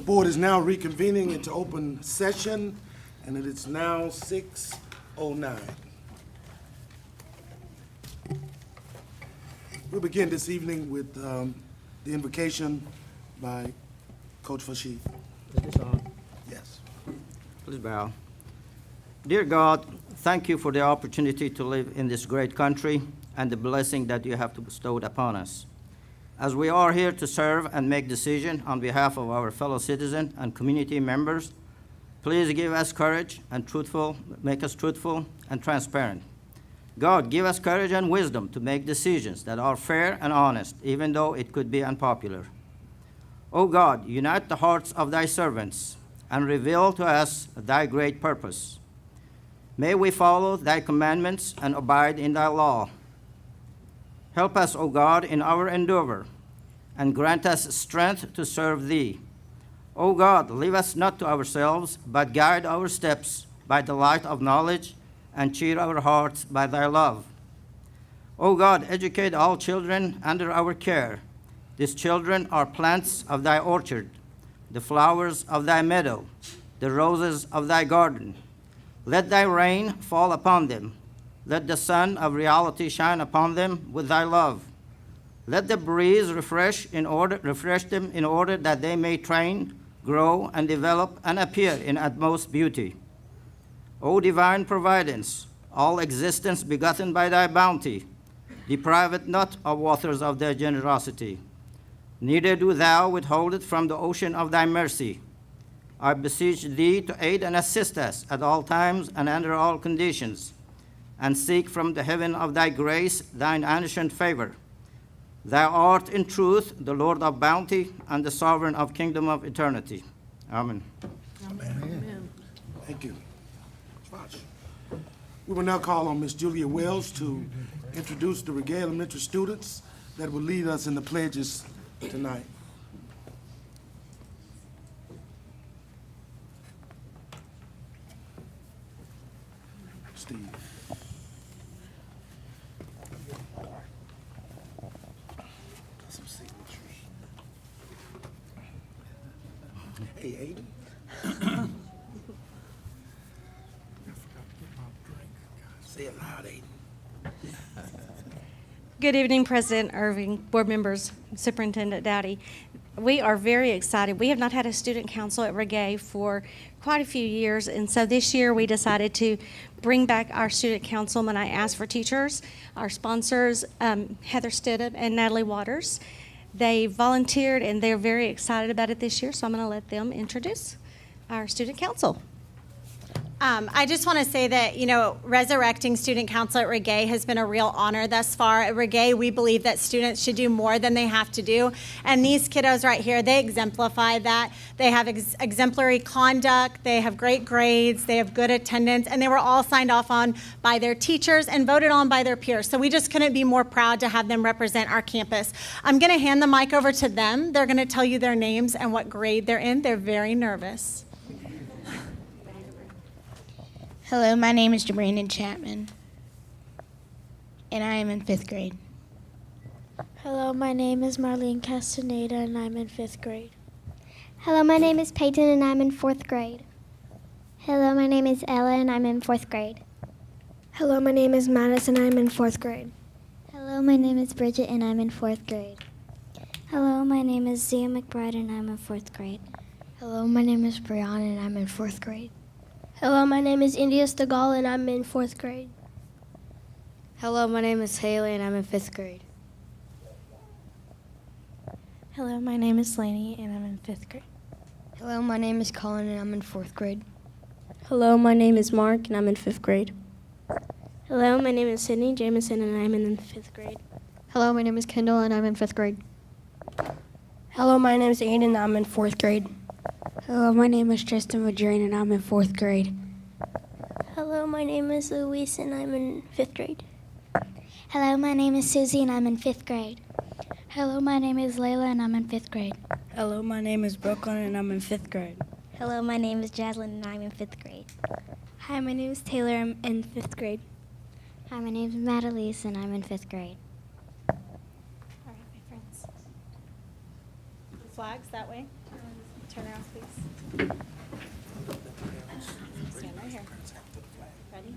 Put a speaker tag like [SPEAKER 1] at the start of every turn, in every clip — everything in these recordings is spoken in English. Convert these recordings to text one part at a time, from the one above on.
[SPEAKER 1] The board is now reconvening into open session, and it is now 6:09. We'll begin this evening with the invocation by Coach Fashid.
[SPEAKER 2] Is this on?
[SPEAKER 1] Yes.
[SPEAKER 2] Please bow. Dear God, thank you for the opportunity to live in this great country and the blessing that you have bestowed upon us. As we are here to serve and make decisions on behalf of our fellow citizens and community members, please give us courage and make us truthful and transparent. God, give us courage and wisdom to make decisions that are fair and honest, even though it could be unpopular. O God, unite the hearts of thy servants and reveal to us thy great purpose. May we follow thy commandments and abide in thy law. Help us, O God, in our endeavor, and grant us strength to serve thee. O God, leave us not to ourselves, but guide our steps by the light of knowledge, and cheer our hearts by thy love. O God, educate all children under our care. These children are plants of thy orchard, the flowers of thy meadow, the roses of thy garden. Let thy rain fall upon them. Let the sun of reality shine upon them with thy love. Let the breeze refresh them in order that they may train, grow, and develop and appear in utmost beauty. O divine providence, all existence begotten by thy bounty, deprive it not of waters of thy generosity. Neither do thou withhold it from the ocean of thy mercy. I beseech thee to aid and assist us at all times and under all conditions, and seek from the heaven of thy grace thine ancient favor. Thou art in truth the Lord of bounty and the sovereign of kingdom of eternity. Amen.
[SPEAKER 1] Amen. Thank you. We will now call on Ms. Julia Wells to introduce the Regay Elementary students that will lead us in the pledges tonight. Steve. Some signatures. Hey, Aiden. Say it loud, Aiden.
[SPEAKER 3] Good evening, President Irving, board members, Superintendent Dowdy. We are very excited. We have not had a student council at Regay for quite a few years, and so this year we decided to bring back our student councilman. I asked for teachers, our sponsors, Heather Stidham and Natalie Waters. They volunteered, and they're very excited about it this year, so I'm going to let them introduce our student council.
[SPEAKER 4] I just want to say that, resurrecting student council at Regay has been a real honor thus far. At Regay, we believe that students should do more than they have to do. And these kiddos right here, they exemplify that. They have exemplary conduct, they have great grades, they have good attendance, and they were all signed off on by their teachers and voted on by their peers. So we just couldn't be more proud to have them represent our campus. I'm going to hand the mic over to them. They're going to tell you their names and what grade they're in. They're very nervous.
[SPEAKER 5] Hello, my name is Jabrandon Chapman, and I am in 5th grade.
[SPEAKER 6] Hello, my name is Marlene Castaneda, and I'm in 5th grade.
[SPEAKER 7] Hello, my name is Peyton, and I'm in 4th grade. Hello, my name is Ella, and I'm in 4th grade.
[SPEAKER 6] Hello, my name is Madison, and I'm in 4th grade.
[SPEAKER 7] Hello, my name is Bridget, and I'm in 4th grade.
[SPEAKER 6] Hello, my name is Zia McBride, and I'm in 4th grade.
[SPEAKER 8] Hello, my name is Brianna, and I'm in 4th grade.
[SPEAKER 9] Hello, my name is India Stagal, and I'm in 4th grade.
[SPEAKER 8] Hello, my name is Haley, and I'm in 5th grade.
[SPEAKER 6] Hello, my name is Lainey, and I'm in 5th grade.
[SPEAKER 8] Hello, my name is Colin, and I'm in 4th grade.
[SPEAKER 9] Hello, my name is Mark, and I'm in 5th grade.
[SPEAKER 6] Hello, my name is Sydney Jamison, and I'm in 5th grade.
[SPEAKER 8] Hello, my name is Kendall, and I'm in 5th grade.
[SPEAKER 9] Hello, my name is Aiden, and I'm in 4th grade.
[SPEAKER 10] Hello, my name is Tristan Madrine, and I'm in 4th grade.
[SPEAKER 6] Hello, my name is Luis, and I'm in 5th grade.
[SPEAKER 7] Hello, my name is Susie, and I'm in 5th grade.
[SPEAKER 11] Hello, my name is Layla, and I'm in 5th grade.
[SPEAKER 12] Hello, my name is Brooklyn, and I'm in 5th grade.
[SPEAKER 13] Hello, my name is Jaslyn, and I'm in 5th grade.
[SPEAKER 14] Hi, my name is Taylor, I'm in 5th grade.
[SPEAKER 15] Hi, my name is Madalise, and I'm in 5th grade.
[SPEAKER 4] All right, my friends. Flags that way. Turn around, please. Stand right here. Ready?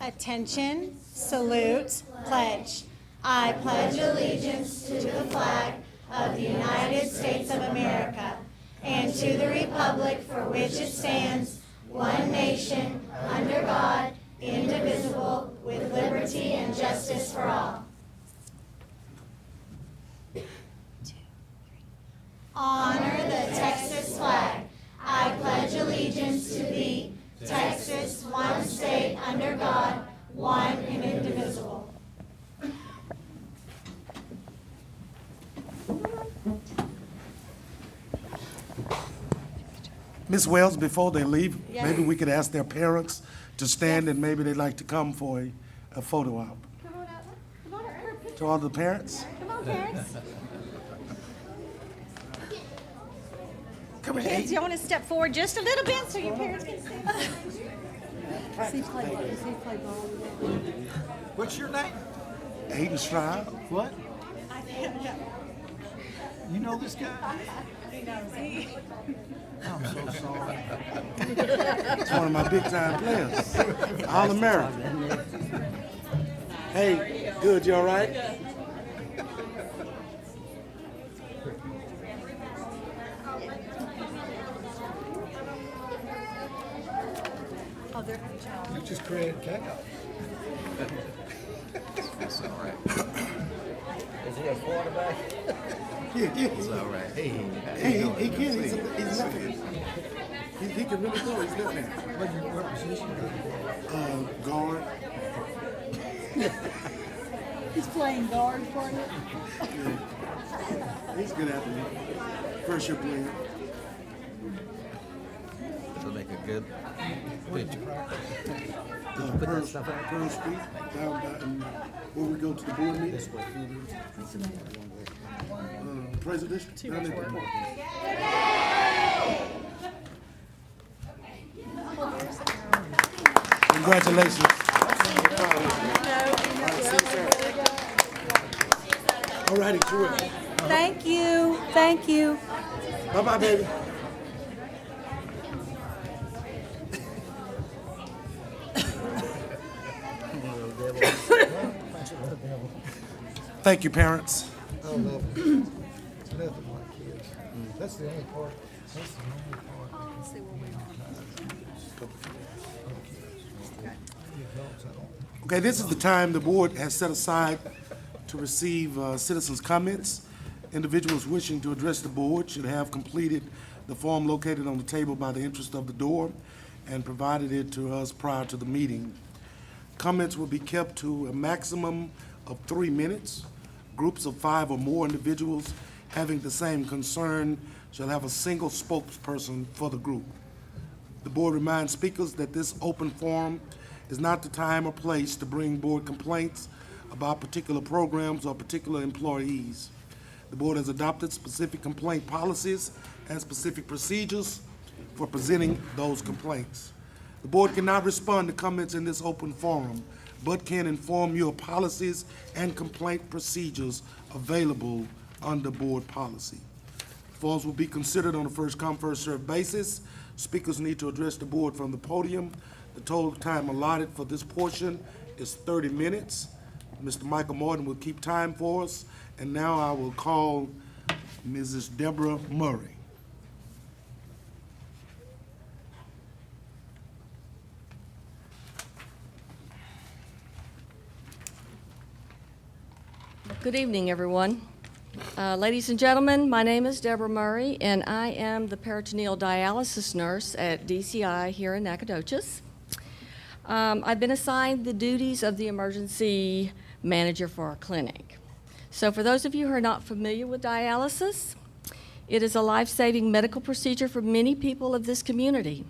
[SPEAKER 4] Attention, salute, pledge. I pledge allegiance to the flag of the United States of America and to the republic for which it stands, one nation, under God, indivisible, with liberty and justice for all. Honor the Texas flag. I pledge allegiance to thee, Texas, one state under God, one and indivisible.
[SPEAKER 1] Ms. Wells, before they leave, maybe we could ask their parents to stand and maybe they'd like to come for a photo op.
[SPEAKER 4] Come on up. Come on up.
[SPEAKER 1] To all the parents?
[SPEAKER 4] Come on, parents.
[SPEAKER 1] Come here.
[SPEAKER 4] Kids, you want to step forward just a little bit so your parents can see?
[SPEAKER 16] What's your name?
[SPEAKER 1] Aiden Stroud.
[SPEAKER 16] What? You know this guy? I'm so sorry.
[SPEAKER 1] He's one of my big time players. All American. Hey, good, you all right?
[SPEAKER 16] You just created chaos.
[SPEAKER 17] That's all right.
[SPEAKER 2] Is he a quarterback?
[SPEAKER 1] Yeah.
[SPEAKER 17] It's all right. Hey,
[SPEAKER 1] He can. He's nothing. He can really throw. He's nothing.
[SPEAKER 16] What position?
[SPEAKER 1] Guard.
[SPEAKER 12] He's playing guard for you.
[SPEAKER 1] Yeah. He's a good athlete. First year player.
[SPEAKER 17] It'll make a good picture.
[SPEAKER 1] Pearl Street, down by, where we go to the board meeting. President, down at the park. Congratulations. All righty, terrific.
[SPEAKER 12] Thank you. Thank you.
[SPEAKER 1] Bye-bye, baby. Thank you, parents.
[SPEAKER 16] I love it. It's nothing like kids. That's the only part. That's the only part.
[SPEAKER 1] Okay, this is the time the board has set aside to receive citizens' comments. Individuals wishing to address the board should have completed the form located on the table by the entrance of the door and provided it to us prior to the meeting. Comments will be kept to a maximum of 3 minutes. Groups of 5 or more individuals having the same concern shall have a single spokesperson for the group. The board reminds speakers that this open forum is not the time or place to bring board complaints about particular programs or particular employees. The board has adopted specific complaint policies and specific procedures for presenting those complaints. The board cannot respond to comments in this open forum, but can inform you of policies and complaint procedures available under board policy. Forms will be considered on a first-come, first-served basis. Speakers need to address the board from the podium. The total time allotted for this portion is 30 minutes. Mr. Michael Morton will keep time for us. And now I will call Mrs. Deborah Murray.
[SPEAKER 18] Good evening, everyone. Ladies and gentlemen, my name is Deborah Murray, and I am the peritoneal dialysis nurse at DCI here in Nacogdoches. I've been assigned the duties of the emergency manager for our clinic. So for those of you who are not familiar with dialysis, it is a life-saving medical procedure for many people of this community.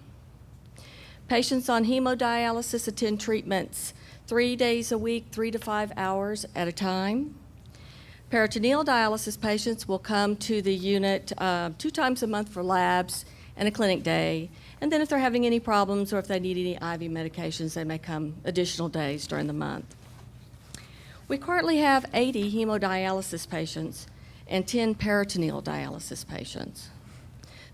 [SPEAKER 18] Patients on hemodialysis attend treatments 3 days a week, 3 to 5 hours at a time. Peritoneal dialysis patients will come to the unit 2 times a month for labs and a clinic day. And then if they're having any problems or if they need any IV medications, they may come additional days during the month. We currently have 80 hemodialysis patients and 10 peritoneal dialysis patients.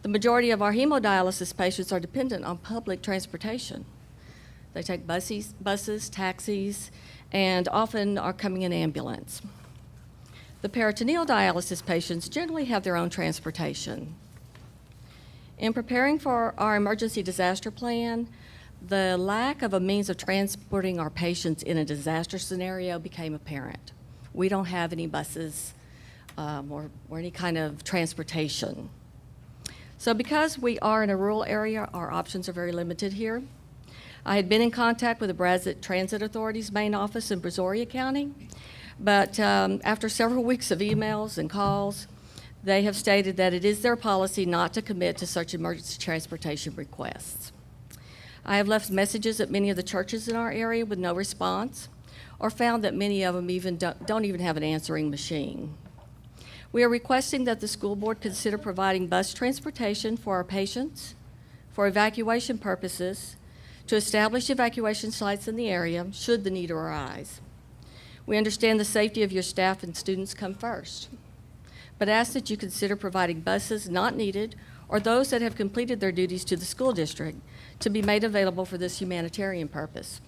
[SPEAKER 18] The majority of our hemodialysis patients are dependent on public transportation. They take buses, taxis, and often are coming in ambulance. The peritoneal dialysis patients generally have their own transportation. In preparing for our emergency disaster plan, the lack of a means of transporting our patients in a disaster scenario became apparent. We don't have any buses or any kind of transportation. So because we are in a rural area, our options are very limited here. I had been in contact with the Brazos Transit Authority's main office in Brazoria County, but after several weeks of emails and calls, they have stated that it is their policy not to commit to such emergency transportation requests. I have left messages at many of the churches in our area with no response, or found that many of them don't even have an answering machine. We are requesting that the school board consider providing bus transportation for our patients, for evacuation purposes, to establish evacuation sites in the area should the need arise. We understand the safety of your staff and students come first, but ask that you consider providing buses not needed or those that have completed their duties to the school district to be made available for this humanitarian purpose.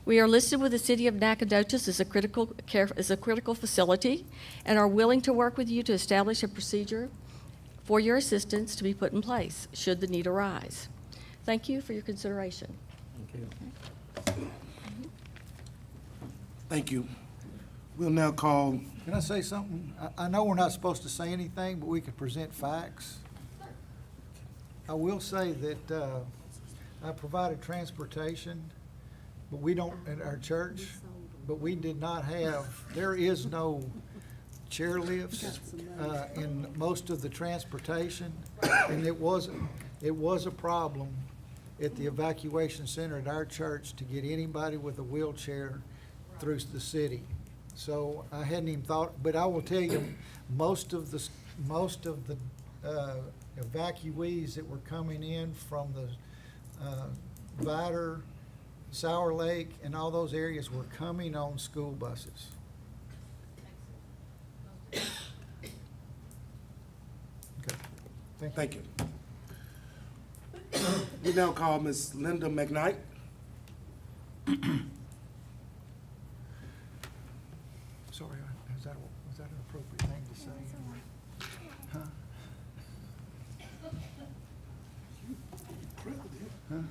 [SPEAKER 18] We are listed with the City of Nacogdoches as a critical facility and are willing to work with you to establish a procedure for your assistance to be put in place should the need arise. Thank you for your consideration.
[SPEAKER 2] Thank you.
[SPEAKER 1] Thank you. We'll now call,
[SPEAKER 16] Can I say something? I know we're not supposed to say anything, but we could present facts. I will say that I provided transportation, but we don't, at our church, but we did not have, there is no chairlifts in most of the transportation, and it was a problem at the evacuation center at our church to get anybody with a wheelchair through the city. So I hadn't even thought, but I will tell you, most of the evacuees that were coming in from the Vider, Sour Lake, and all those areas were coming on school buses. Okay.
[SPEAKER 1] thank you. We now call Ms. Linda McKnight.
[SPEAKER 16] Sorry, was that an appropriate thing to say? Huh?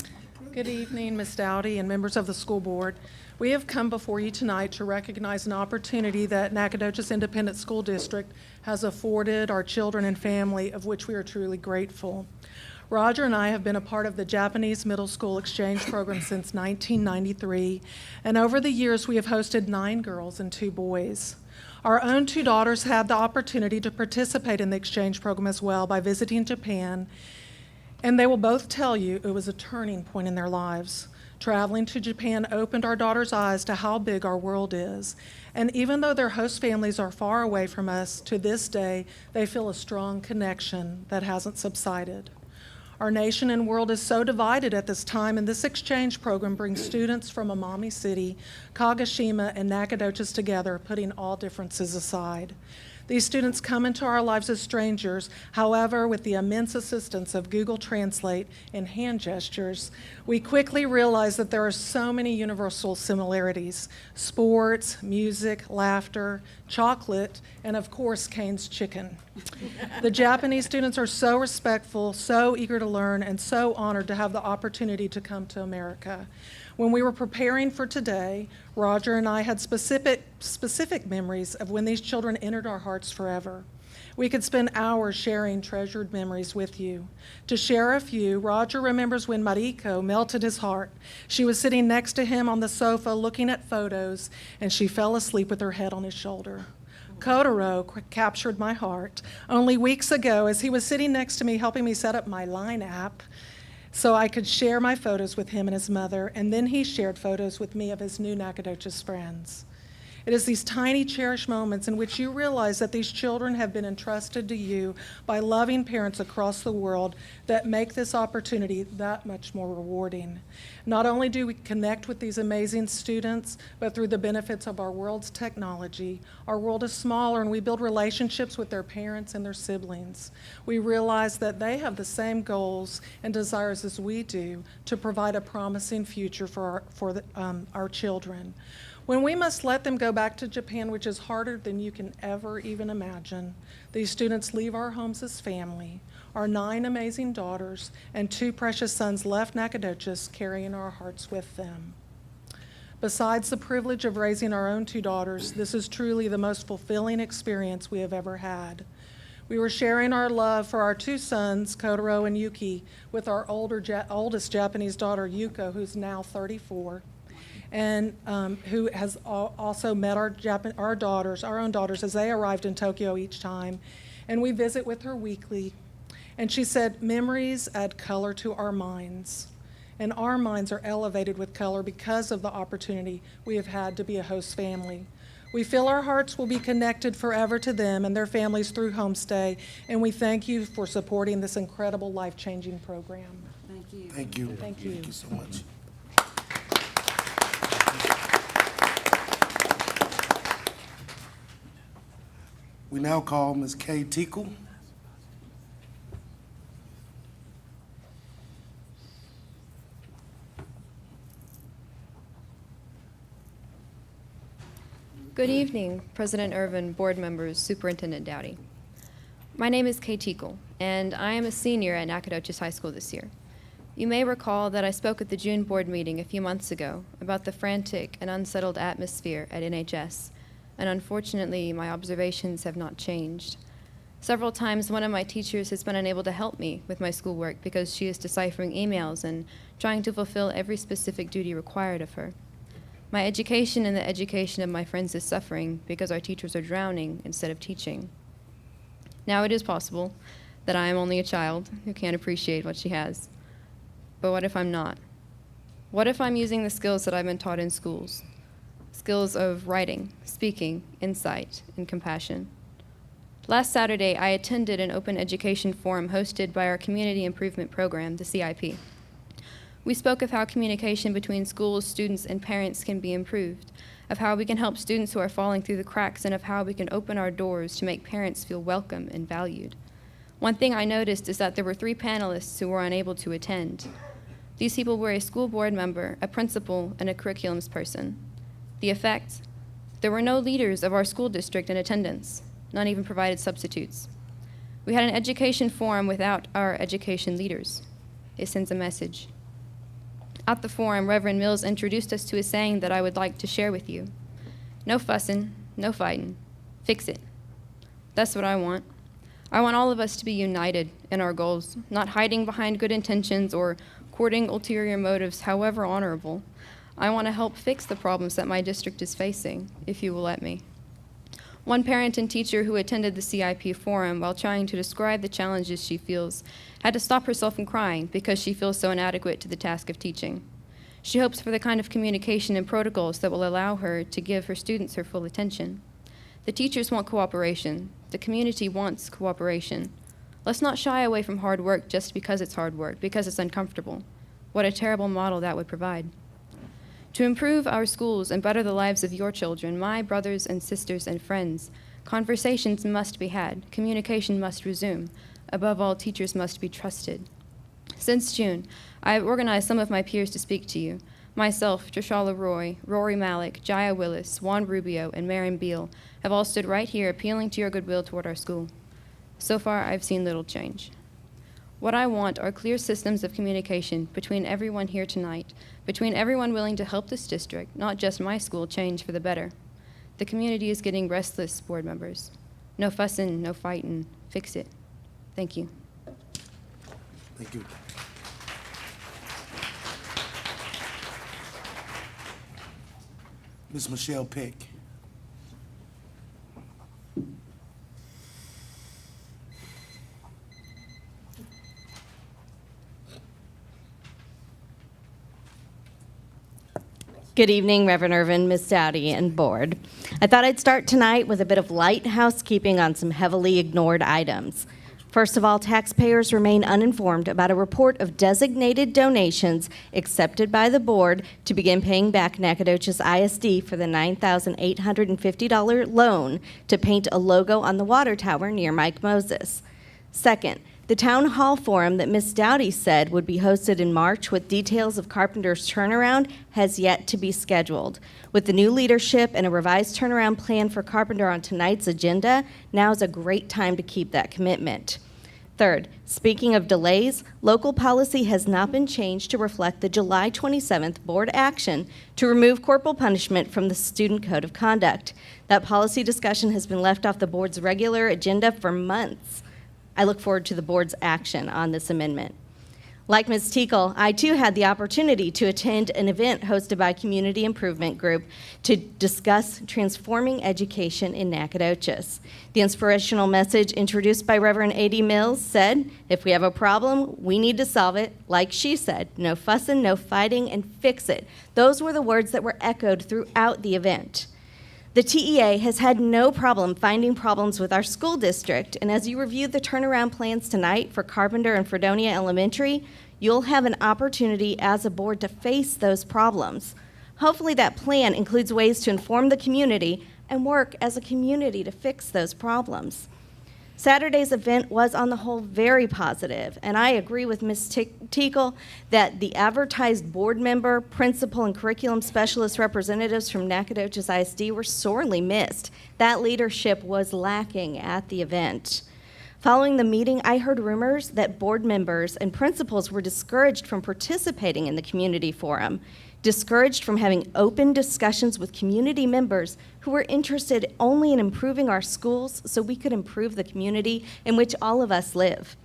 [SPEAKER 19] Good evening, Ms. Dowdy and members of the school board. We have come before you tonight to recognize an opportunity that Nacogdoches Independent School District has afforded our children and family, of which we are truly grateful. Roger and I have been a part of the Japanese Middle School Exchange Program since 1993, and over the years we have hosted 9 girls and 2 boys. Our own 2 daughters had the opportunity to participate in the exchange program as well by visiting Japan, and they will both tell you it was a turning point in their lives. Traveling to Japan opened our daughters' eyes to how big our world is. And even though their host families are far away from us, to this day, they feel a strong connection that hasn't subsided. Our nation and world is so divided at this time, and this exchange program brings students from Amami City, Kagoshima, and Nacogdoches together, putting all differences aside. These students come into our lives as strangers. However, with the immense assistance of Google Translate and hand gestures, we quickly realize that there are so many universal similarities: sports, music, laughter, chocolate, and of course, Cane's chicken. The Japanese students are so respectful, so eager to learn, and so honored to have the opportunity to come to America. When we were preparing for today, Roger and I had specific memories of when these children entered our hearts forever. We could spend hours sharing treasured memories with you. To share a few, Roger remembers when Mariko melted his heart. She was sitting next to him on the sofa looking at photos, and she fell asleep with her head on his shoulder. Kotaro captured my heart only weeks ago as he was sitting next to me helping me set up my Line app so I could share my photos with him and his mother, and then he shared photos with me of his new Nacogdoches friends. It is these tiny, cherished moments in which you realize that these children have been entrusted to you by loving parents across the world that make this opportunity that much more rewarding. Not only do we connect with these amazing students, but through the benefits of our world's technology, our world is smaller and we build relationships with their parents and their siblings. We realize that they have the same goals and desires as we do to provide a promising future for our children. When we must let them go back to Japan, which is harder than you can ever even imagine, these students leave our homes as family. Our 9 amazing daughters and 2 precious sons left Nacogdoches, carrying our hearts with them. Besides the privilege of raising our own 2 daughters, this is truly the most fulfilling experience we have ever had. We were sharing our love for our 2 sons, Kotaro and Yuki, with our oldest Japanese daughter, Yuko, who's now 34. And who has also met our own daughters, as they arrived in Tokyo each time. And we visit with her weekly. And she said, memories add color to our minds. And our minds are elevated with color because of the opportunity we have had to be a host family. We feel our hearts will be connected forever to them and their families through Homestay. And we thank you for supporting this incredible life-changing program.
[SPEAKER 12] Thank you.
[SPEAKER 1] Thank you.
[SPEAKER 19] Thank you.
[SPEAKER 1] Thank you so much. We now call Ms. Kay Tickle.
[SPEAKER 20] Good evening, President Irvin, board members, Superintendent Dowdy. My name is Kay Tickle, and I am a senior at Nacogdoches High School this year. You may recall that I spoke at the June board meeting a few months ago about the frantic and unsettled atmosphere at NHS, and unfortunately, my observations have not changed. Several times, one of my teachers has been unable to help me with my schoolwork because she is deciphering emails and trying to fulfill every specific duty required of her. My education and the education of my friends is suffering because our teachers are drowning instead of teaching. Now it is possible that I am only a child who can't appreciate what she has. But what if I'm not? What if I'm using the skills that I've been taught in schools? Skills of writing, speaking, insight, and compassion. Last Saturday, I attended an open education forum hosted by our Community Improvement Program, the CIP. We spoke of how communication between schools, students, and parents can be improved, of how we can help students who are falling through the cracks, and of how we can open our doors to make parents feel welcome and valued. One thing I noticed is that there were 3 panelists who were unable to attend. These people were a school board member, a principal, and a curriculums person. The effect? There were no leaders of our school district in attendance, none even provided substitutes. We had an education forum without our education leaders. It sends a message. At the forum, Reverend Mills introduced us to a saying that I would like to share with you. No fussing, no fighting, fix it. That's what I want. I want all of us to be united in our goals, not hiding behind good intentions or courting ulterior motives, however honorable. I want to help fix the problems that my district is facing, if you will let me. One parent and teacher who attended the CIP forum, while trying to describe the challenges she feels, had to stop herself from crying because she feels so inadequate to the task of teaching. She hopes for the kind of communication and protocols that will allow her to give her students her full attention. The teachers want cooperation. The community wants cooperation. Let's not shy away from hard work just because it's hard work, because it's uncomfortable. What a terrible model that would provide. To improve our schools and better the lives of your children, my brothers and sisters and friends, conversations must be had, communication must resume. Above all, teachers must be trusted. Since June, I have organized some of my peers to speak to you. Myself, Trishala Roy, Rory Malik, Jaya Willis, Juan Rubio, and Marion Beal have all stood right here appealing to your goodwill toward our school. So far, I've seen little change. What I want are clear systems of communication between everyone here tonight, between everyone willing to help this district, not just my school, change for the better. The community is getting restless, board members. No fussing, no fighting. Fix it. Thank you.
[SPEAKER 1] Thank you. Ms. Michelle Peck.
[SPEAKER 21] Good evening, Reverend Irvin, Ms. Dowdy, and board.
[SPEAKER 3] I thought I'd start tonight with a bit of light housekeeping on some heavily ignored items. First of all, taxpayers remain uninformed about a report of designated donations accepted by the board to begin paying back Nacogdoches ISD for the $9,850 loan to paint a logo on the water tower near Mike Moses. Second, the town hall forum that Ms. Dowdy said would be hosted in March with details of Carpenter's turnaround has yet to be scheduled. With the new leadership and a revised turnaround plan for Carpenter on tonight's agenda, now is a great time to keep that commitment. Third, speaking of delays, local policy has not been changed to reflect the July 27th board action to remove corporal punishment from the Student Code of Conduct. That policy discussion has been left off the board's regular agenda for months. I look forward to the board's action on this amendment. Like Ms. Tiekle, I too had the opportunity to attend an event hosted by Community Improvement Group to discuss transforming education in Nacogdoches. The inspirational message introduced by Reverend A.D. Mills said, if we have a problem, we need to solve it. Like she said, no fussing, no fighting, and fix it. Those were the words that were echoed throughout the event. The TEA has had no problem finding problems with our school district, and as you review the turnaround plans tonight for Carpenter and Fredonia Elementary, you'll have an opportunity as a board to face those problems. Hopefully that plan includes ways to inform the community and work as a community to fix those problems. Saturday's event was on the whole very positive, and I agree with Ms. Tiekle that the advertised board member, principal, and curriculum specialist representatives from Nacogdoches ISD were sorely missed. That leadership was lacking at the event. Following the meeting, I heard rumors that board members and principals were discouraged from participating in the community forum, discouraged from having open discussions with community members who were interested only in improving our schools so we could improve the community in which all of us live.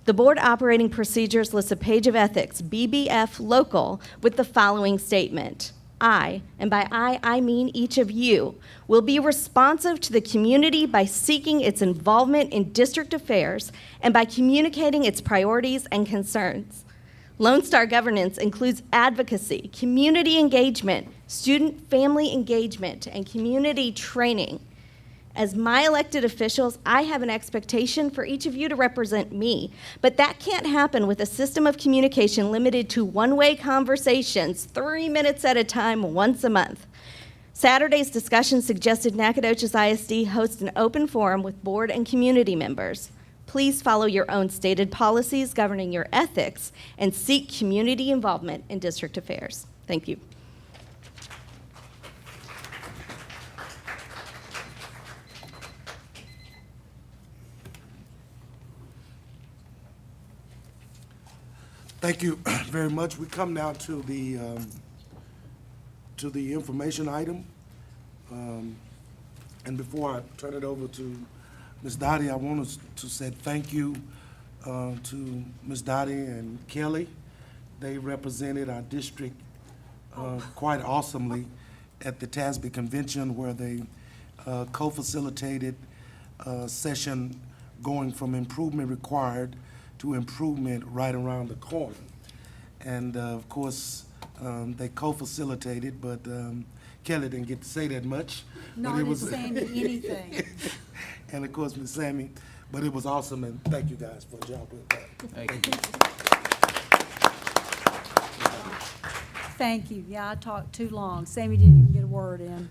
[SPEAKER 3] The board operating procedures lists a page of ethics, BBF local, with the following statement. I, and by I mean each of you, will be responsive to the community by seeking its involvement in district affairs and by communicating its priorities and concerns. Lone Star governance includes advocacy, community engagement, student-family engagement, and community training. As my elected officials, I have an expectation for each of you to represent me, but that can't happen with a system of communication limited to one-way conversations, 3 minutes at a time, once a month. Saturday's discussion suggested Nacogdoches ISD host an open forum with board and community members. Please follow your own stated policies governing your ethics and seek community involvement in district affairs. Thank you.
[SPEAKER 1] Thank you very much. We come now to the information item. And before I turn it over to Ms. Dottie, I want to say thank you to Ms. Dottie and Kelly. They represented our district quite awesomely at the TASB convention where they co-facilitated a session going from improvement required to improvement right around the corner. And of course, they co-facilitated, but Kelly didn't get to say that much.
[SPEAKER 12] Not
[SPEAKER 1] but it was
[SPEAKER 12] saying anything.
[SPEAKER 1] And of course, Ms. Sammy, but it was awesome, and thank you guys for a job with that.
[SPEAKER 17] Thank you.
[SPEAKER 12] Thank you. Yeah, I talked too long. Sammy didn't even get a word in.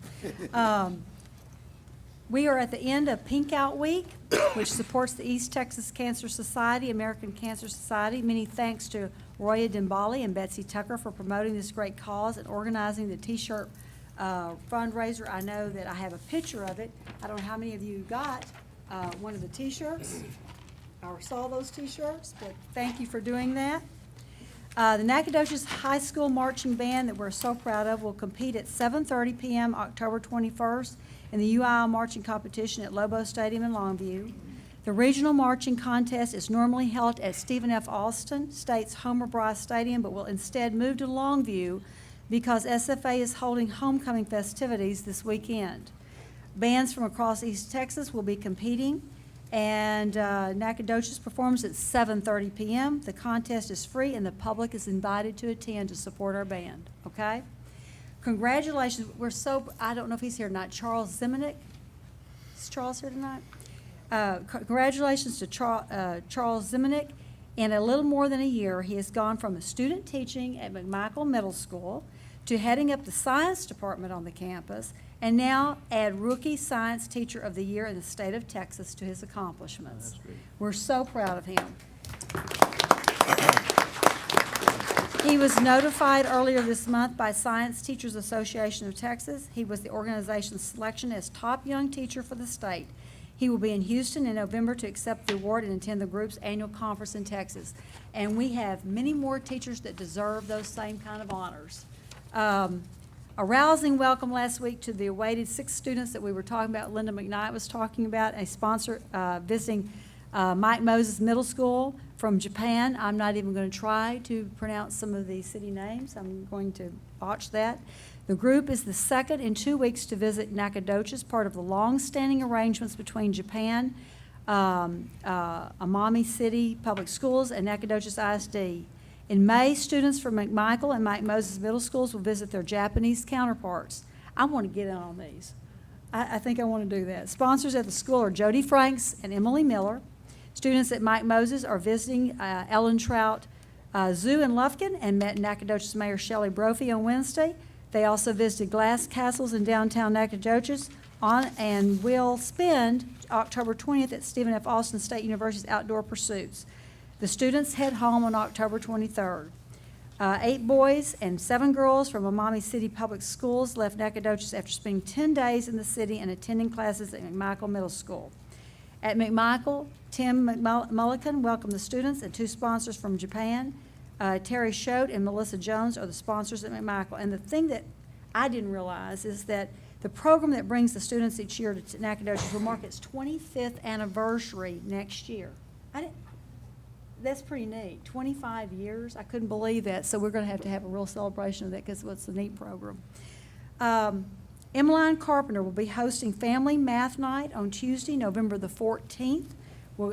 [SPEAKER 12] We are at the end of Pink Out Week, which supports the East Texas Cancer Society, American Cancer Society. Many thanks to Roya Dembali and Betsy Tucker for promoting this great cause and organizing the T-shirt fundraiser. I know that I have a picture of it. I don't know how many of you got one of the T-shirts or saw those T-shirts, but thank you for doing that. The Nacogdoches High School Marching Band that we're so proud of will compete at 7:30 p.m. October 21st in the UIL Marching Competition at Lobo Stadium in Longview. The regional marching contest is normally held at Stephen F. Austin State's Homer Bryce Stadium, but will instead move to Longview because SFA is holding homecoming festivities this weekend. Bands from across East Texas will be competing, and Nacogdoches performs at 7:30 p.m. The contest is free, and the public is invited to attend to support our band, okay? Congratulations, I don't know if he's here tonight, Charles Ziminick. Is Charles here tonight? Congratulations to Charles Ziminick. In a little more than a year, he has gone from a student teaching at McMichael Middle School to heading up the science department on the campus, and now add Rookie Science Teacher of the Year in the state of Texas to his accomplishments. We're so proud of him. He was notified earlier this month by Science Teachers Association of Texas. He was the organization's selection as top young teacher for the state. He will be in Houston in November to accept the award and attend the group's annual conference in Texas. And we have many more teachers that deserve those same kind of honors. A rousing welcome last week to the awaited 6 students that we were talking about, Linda McKnight was talking about, a sponsor visiting Mike Moses Middle School from Japan. I'm not even going to try to pronounce some of the city names. I'm going to botch that. The group is the second in 2 weeks to visit Nacogdoches, part of the long-standing arrangements between Japan, Amami City Public Schools, and Nacogdoches ISD. In May, students from McMichael and Mike Moses Middle Schools will visit their Japanese counterparts. I want to get in on these. I think I want to do that. Sponsors at the school are Jody Franks and Emily Miller. Students at Mike Moses are visiting Ellen Trout Zoo in Lufkin and met Nacogdoches Mayor Shelley Brophy on Wednesday. They also visited Glass Castles in downtown Nacogdoches and will spend October 20th at Stephen F. Austin State University's Outdoor Pursuits. The students head home on October 23rd. 8 boys and 7 girls from Amami City Public Schools left Nacogdoches after spending 10 days in the city and attending classes at McMichael Middle School. At McMichael, Tim McMullican welcomed the students, and 2 sponsors from Japan, Terry Schote and Melissa Jones, are the sponsors at McMichael. And the thing that I didn't realize is that the program that brings the students each year to Nacogdoches will mark its 25th anniversary next year. That's pretty neat. 25 years. I couldn't believe that. So we're going to have a real celebration of that because it's a neat program. Emmeline Carpenter will be hosting Family Math Night on Tuesday, November the 14th.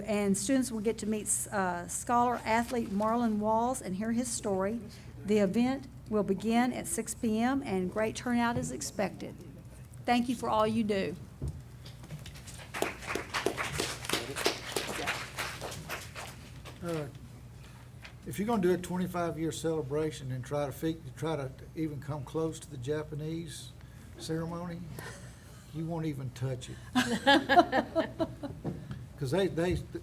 [SPEAKER 12] And students will get to meet scholar athlete Marlon Walls and hear his story. The event will begin at 6 p.m. and great turnout is expected. Thank you for all you do.
[SPEAKER 16] If you're going to do a 25-year celebration and try to even come close to the Japanese ceremony, you won't even touch it. Because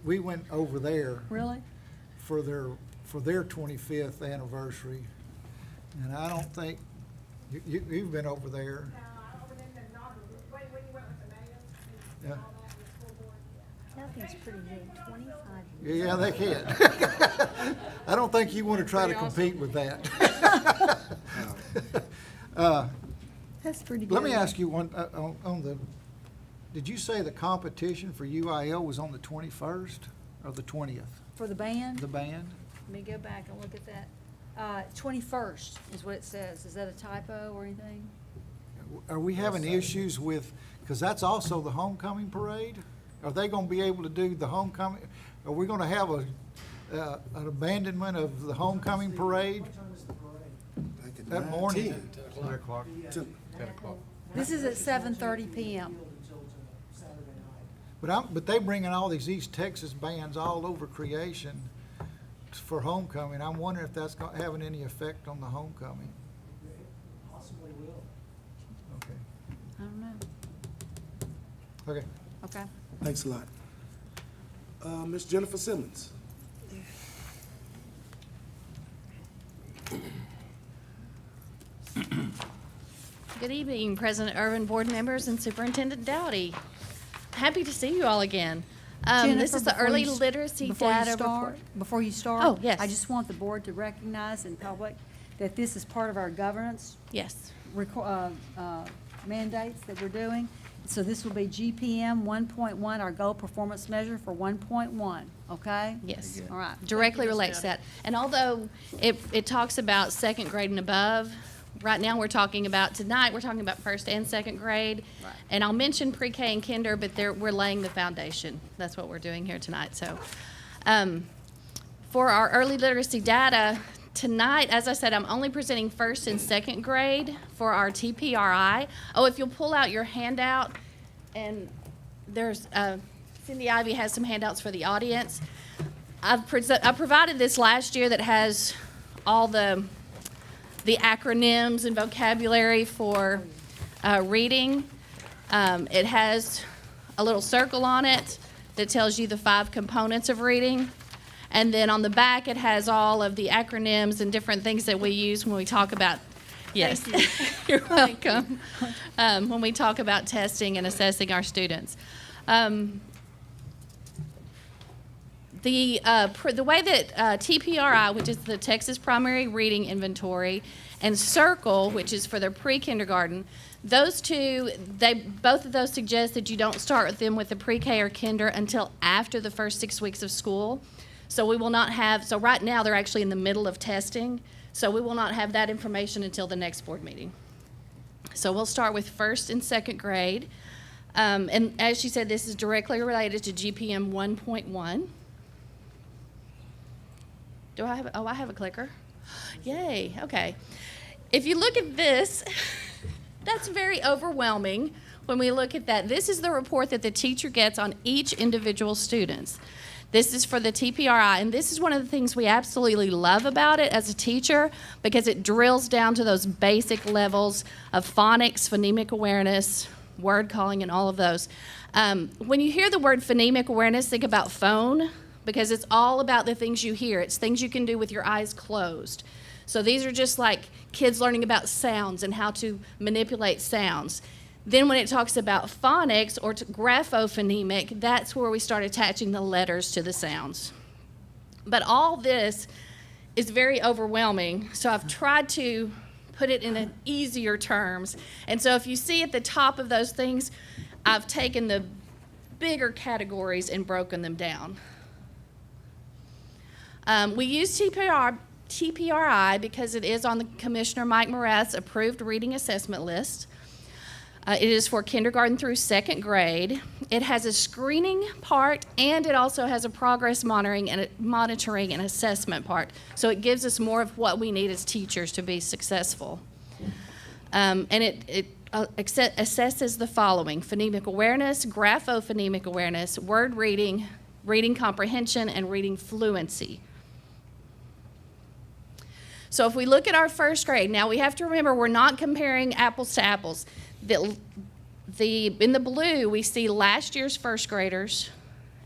[SPEAKER 16] we went over there.
[SPEAKER 12] Really?
[SPEAKER 16] For their 25th anniversary, and I don't think you've been over there. Yeah.
[SPEAKER 12] Nothing's pretty neat. 25 years.
[SPEAKER 16] Yeah, they can. I don't think you want to try to compete with that.
[SPEAKER 12] That's pretty good.
[SPEAKER 16] Let me ask you one on the. Did you say the competition for UIL was on the 21st or the 20th?
[SPEAKER 12] For the band?
[SPEAKER 16] The band?
[SPEAKER 12] Let me go back and look at that. 21st is what it says. Is that a typo or anything?
[SPEAKER 16] Are we having issues with, because that's also the homecoming parade? Are they going to be able to do the homecoming? Are we going to have an abandonment of the homecoming parade? That morning?
[SPEAKER 17] 10 o'clock. 10 o'clock.
[SPEAKER 12] This is at 7:30 p.m.
[SPEAKER 16] But they bringing all these East Texas bands all over Creation for homecoming. I'm wondering if that's having any effect on the homecoming.
[SPEAKER 21] Possibly will.
[SPEAKER 16] Okay.
[SPEAKER 12] I don't know.
[SPEAKER 16] Okay.
[SPEAKER 12] Okay.
[SPEAKER 1] Thanks a lot. Ms. Jennifer Simmons.
[SPEAKER 22] Good evening, President Irvin, board members, and Superintendent Dowdy. Happy to see you all again. This is the early literacy data report.
[SPEAKER 12] Before you start,
[SPEAKER 22] Oh, yes.
[SPEAKER 12] I just want the board to recognize in public that this is part of our governance
[SPEAKER 22] Yes.
[SPEAKER 12] mandates that we're doing. So this will be GPM 1.1, our goal performance measure for 1.1, okay?
[SPEAKER 22] Yes.
[SPEAKER 12] All right.
[SPEAKER 22] Directly relates to that. And although it talks about second grade and above, right now we're talking about first and second grade.
[SPEAKER 12] Right.
[SPEAKER 22] And I'll mention pre-K and kinder, but we're laying the foundation. That's what we're doing here tonight. So for our early literacy data, Tonight, as I said, I'm only presenting first and second grade for our TPRI. Oh, if you'll pull out your handout, and there's, Cindy Ivy has some handouts for the audience. I provided this last year that has all the acronyms and vocabulary for reading. It has a little circle on it that tells you the 5 components of reading. And then on the back, it has all of the acronyms and different things that we use when we talk about, yes, you're welcome, when we talk about testing and assessing our students. The way that TPRI, which is the Texas Primary Reading Inventory, and Circle, which is for their pre-kindergarten, those two, both of those suggest that you don't start with them with the pre-K or kinder until after the first 6 weeks of school. So we will not have, so right now they're actually in the middle of testing, so we will not have that information until the next board meeting. So we'll start with first and second grade. And as she said, this is directly related to GPM 1.1. Do I have, I have a clicker. Yay, okay. If you look at this, that's very overwhelming when we look at that. This is the report that the teacher gets on each individual student. This is for the TPRI, and this is one of the things we absolutely love about it as a teacher because it drills down to those basic levels of phonics, phonemic awareness, word calling, and all of those. When you hear the word phonemic awareness, think about phone because it's all about the things you hear. It's things you can do with your eyes closed. So these are just like kids learning about sounds and how to manipulate sounds. Then when it talks about phonics or graphophonemic, that's where we start attaching the letters to the sounds. But all this is very overwhelming, so I've tried to put it in easier terms. And so if you see at the top of those things, I've taken the bigger categories and broken them down. We use TPRI because it is on the Commissioner Mike Morath's approved reading assessment list. It is for kindergarten through second grade. It has a screening part, and it also has a progress monitoring and assessment part. So it gives us more of what we need as teachers to be successful. And it assesses the following: phonemic awareness, graphophonemic awareness, word reading, reading comprehension, and reading fluency. So if we look at our first grade, now we have to remember we're not comparing apples to apples. In the blue, we see last year's first graders,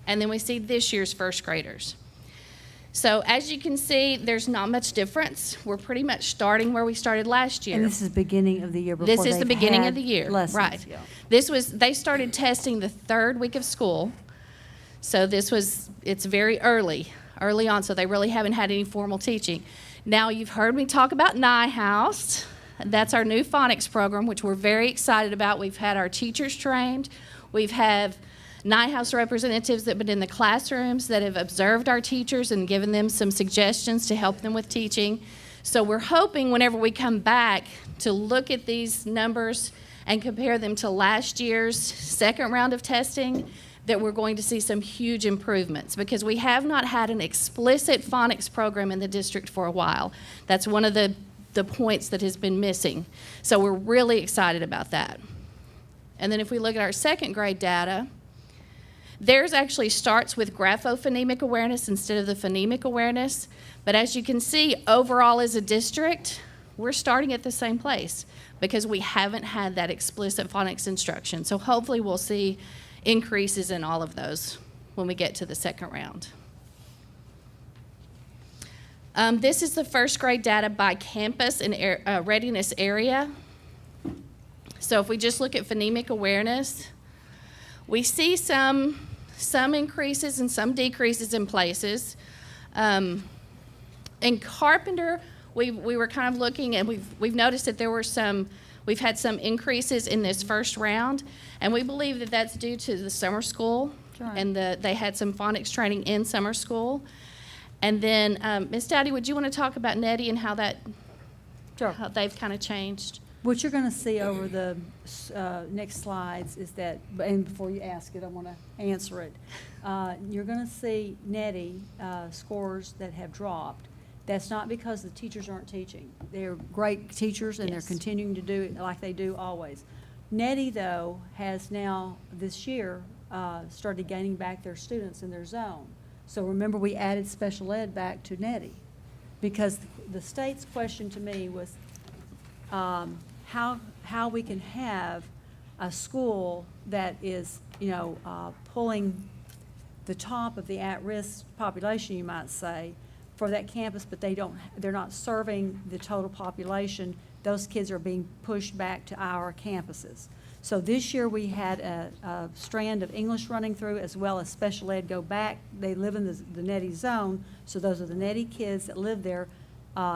[SPEAKER 22] and then we see this year's first graders. So as you can see, there's not much difference. We're pretty much starting where we started last year.
[SPEAKER 12] And this is the beginning of the year before
[SPEAKER 22] this is the beginning of the year,
[SPEAKER 12] lessons,
[SPEAKER 22] right?
[SPEAKER 12] Yeah.
[SPEAKER 22] They started testing the 3rd week of school, so it's very early on. So they really haven't had any formal teaching. Now you've heard me talk about NIHouse. That's our new phonics program, which we're very excited about. We've had our teachers trained. We've had NIHouse representatives that have been in the classrooms that have observed our teachers and given them some suggestions to help them with teaching. So we're hoping whenever we come back to look at these numbers and compare them to last year's second round of testing, that we're going to see some huge improvements because we have not had an explicit phonics program in the district for a while. That's one of the points that has been missing. So we're really excited about that. And then if we look at our second grade data, theirs actually starts with graphophonemic awareness instead of the phonemic awareness. But as you can see, overall as a district, we're starting at the same place because we haven't had that explicit phonics instruction. So hopefully we'll see increases in all of those when we get to the second round. This is the first grade data by campus and readiness area. So if we just look at phonemic awareness, we see some increases and some decreases in places. In Carpenter, we were kind of looking and we've noticed that we've had some increases in this first round, and we believe that that's due to the summer school, right. And they had some phonics training in summer school. And then, Ms. Dowdy, would you want to talk about Nettie and how they've kind of changed?
[SPEAKER 12] What you're going to see over the next slides is that, and before you ask it, I want to answer it. You're going to see Nettie scores that have dropped. That's not because the teachers aren't teaching. They're great teachers, and
[SPEAKER 22] Yes.
[SPEAKER 12] they're continuing to do it like they do always. NETI, though, has now, this year, started gaining back their students in their zone. So remember, we added special ed back to NETI, because the state's question to me was how we can have a school that is, pulling the top of the at-risk population, you might say, for that campus, but they're not serving the total population. Those kids are being pushed back to our campuses. So this year we had a strand of English running through, as well as special ed go back. They live in the NETI zone, so those are the NETI kids that live there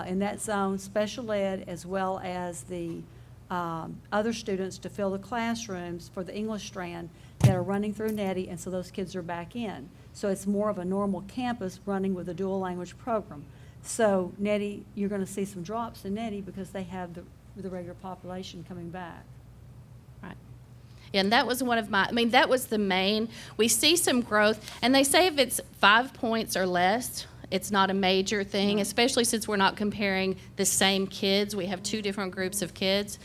[SPEAKER 12] in that zone, special ed, as well as the other students to fill the classrooms for the English strand that are running through NETI, and so those kids are back in. So it's more of a normal campus running with a dual language program. So NETI, you're going to see some drops in NETI because they have the regular population coming back.
[SPEAKER 22] Right. And that was one of that was the main, we see some growth, and they say if it's 5 points or less, it's not a major thing, especially since we're not comparing the same kids. We have two different groups of kids.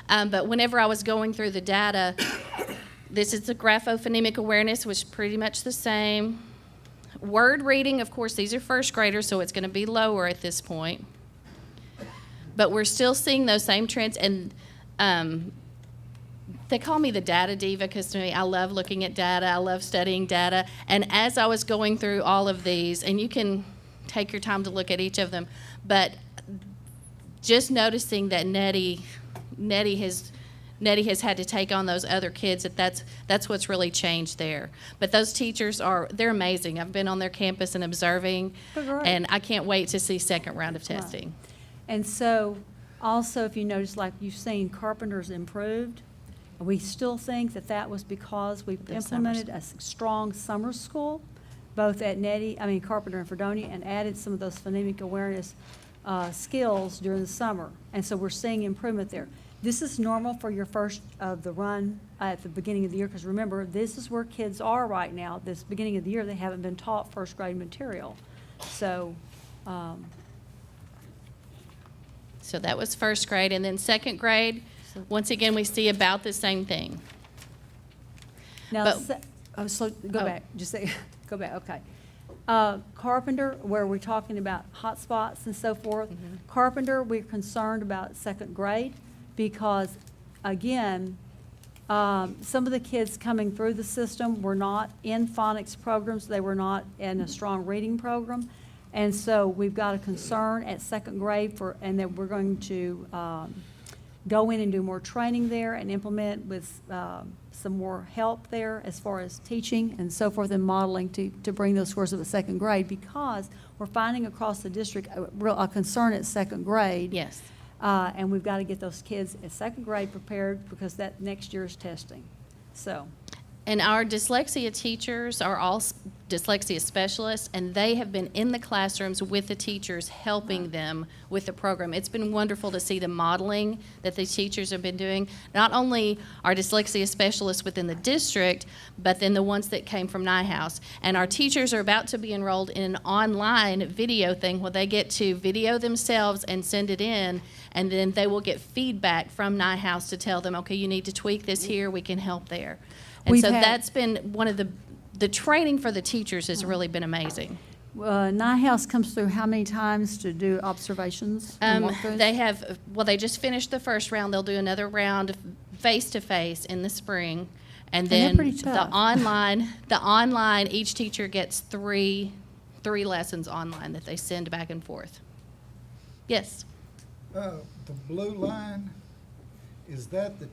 [SPEAKER 22] But whenever I was going through the data, this is the graphophonemic awareness, which is pretty much the same. Word reading, of course, these are first graders, so it's going to be lower at this point. But we're still seeing those same trends. And they call me the data diva because to me, I love looking at data. I love studying data. And as I was going through all of these, and you can take your time to look at each of them, but just noticing that NETI has had to take on those other kids, that's what's really changed there. But those teachers they're amazing. I've been on their campus and observing, and I can't wait to see second round of testing.
[SPEAKER 12] Right. And so also, if you notice, like you've seen, Carpenter's improved. We still think that was because we've implemented a strong summer school, both at Carpenter and Fredonia, and added some of those phonemic awareness skills during the summer. And so we're seeing improvement there. This is normal for your first of the run at the beginning of the year, because remember, this is where kids are right now. This beginning of the year, they haven't been taught first grade material. So,
[SPEAKER 22] So that was first grade. And then second grade, once again, we see about the same thing.
[SPEAKER 12] Now, go back. Just say, go back. Okay. Carpenter, where we're talking about hot spots and so forth. Carpenter, we're concerned about second grade because, again, some of the kids coming through the system were not in phonics programs. They were not in a strong reading program. And so we've got a concern at second grade and that we're going to go in and do more training there and implement with some more help there as far as teaching and so forth and modeling to bring those scores up at second grade, because we're finding across the district a concern at second grade.
[SPEAKER 22] Yes.
[SPEAKER 12] And we've got to get those kids at second grade prepared because that next year is testing. So.
[SPEAKER 22] And our dyslexia teachers are all dyslexia specialists, and they have been in the classrooms with the teachers helping them with the program. It's been wonderful to see the modeling that the teachers have been doing. Not only our dyslexia specialists within the district, but then the ones that came from NIHouse. And our teachers are about to be enrolled in an online video thing where they get to video themselves and send it in, and then they will get feedback from NIHouse to tell them, okay, you need to tweak this here, we can help there. And so that's been one of the training for the teachers has really been amazing.
[SPEAKER 12] NIHouse comes through how many times to do observations?
[SPEAKER 22] They just finished the first round. They'll do another round face-to-face in the spring. And then the online, each teacher gets three lessons online that they send back and forth. Yes?
[SPEAKER 16] The blue line, is that the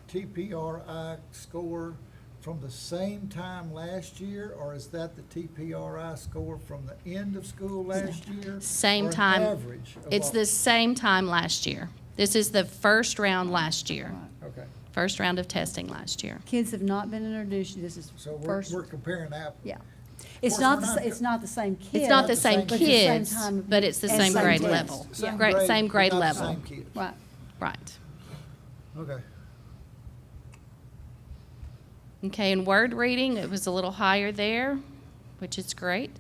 [SPEAKER 16] TPRI score from the same time last year, or is that the TPRI score from the end of school last year?
[SPEAKER 22] Same
[SPEAKER 16] or
[SPEAKER 22] time.
[SPEAKER 16] Average.
[SPEAKER 22] It's the same time last year. This is the first round last year.
[SPEAKER 16] Right. Okay.
[SPEAKER 22] First round of testing last year.
[SPEAKER 12] Kids have not been introduced. This is
[SPEAKER 16] so
[SPEAKER 12] first.
[SPEAKER 16] We're comparing apples.
[SPEAKER 12] Yeah. It's not the same kids.
[SPEAKER 22] It's not the same kids, but it's the same grade
[SPEAKER 16] kids.
[SPEAKER 22] level.
[SPEAKER 16] Same
[SPEAKER 22] Same grade
[SPEAKER 16] but not
[SPEAKER 22] level.
[SPEAKER 16] the same kids.
[SPEAKER 12] Right.
[SPEAKER 22] Right.
[SPEAKER 16] Okay.
[SPEAKER 22] Okay, in word reading, it was a little higher there, which is great.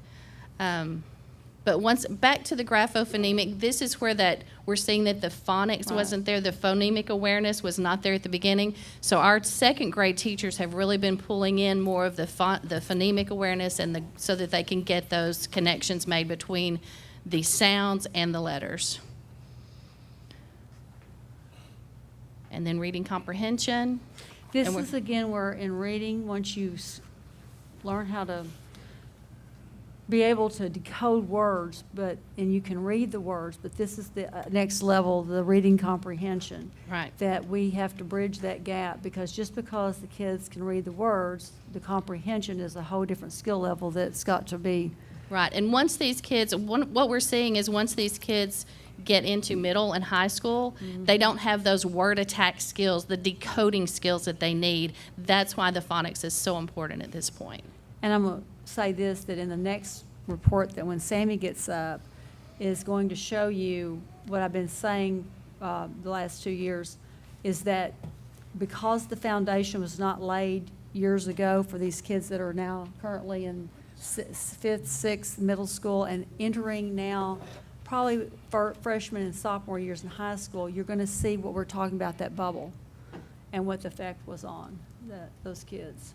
[SPEAKER 22] But once, back to the graphophonemic, this is where we're seeing that the phonics wasn't there, the phonemic awareness was not there at the beginning. So our second grade teachers have really been pulling in more of the phonemic awareness so that they can get those connections made between the sounds and the letters. And then reading comprehension.
[SPEAKER 12] This is again where in reading, once you learn how to be able to decode words, and you can read the words, but this is the next level, the reading comprehension.
[SPEAKER 22] Right.
[SPEAKER 12] That we have to bridge that gap, because just because the kids can read the words, the comprehension is a whole different skill level that's got to be.
[SPEAKER 22] Right, and once these kids, what we're seeing is once these kids get into middle and high school, they don't have those word attack skills, the decoding skills that they need. That's why the phonics is so important at this point.
[SPEAKER 12] And I'm going to say this, that in the next report, that when Sammy gets up, is going to show you what I've been saying the last 2 years, is that because the foundation was not laid years ago for these kids that are now currently in 5th, 6th middle school and entering now probably for freshman and sophomore years in high school, you're going to see what we're talking about, that bubble, and what the effect was on those kids.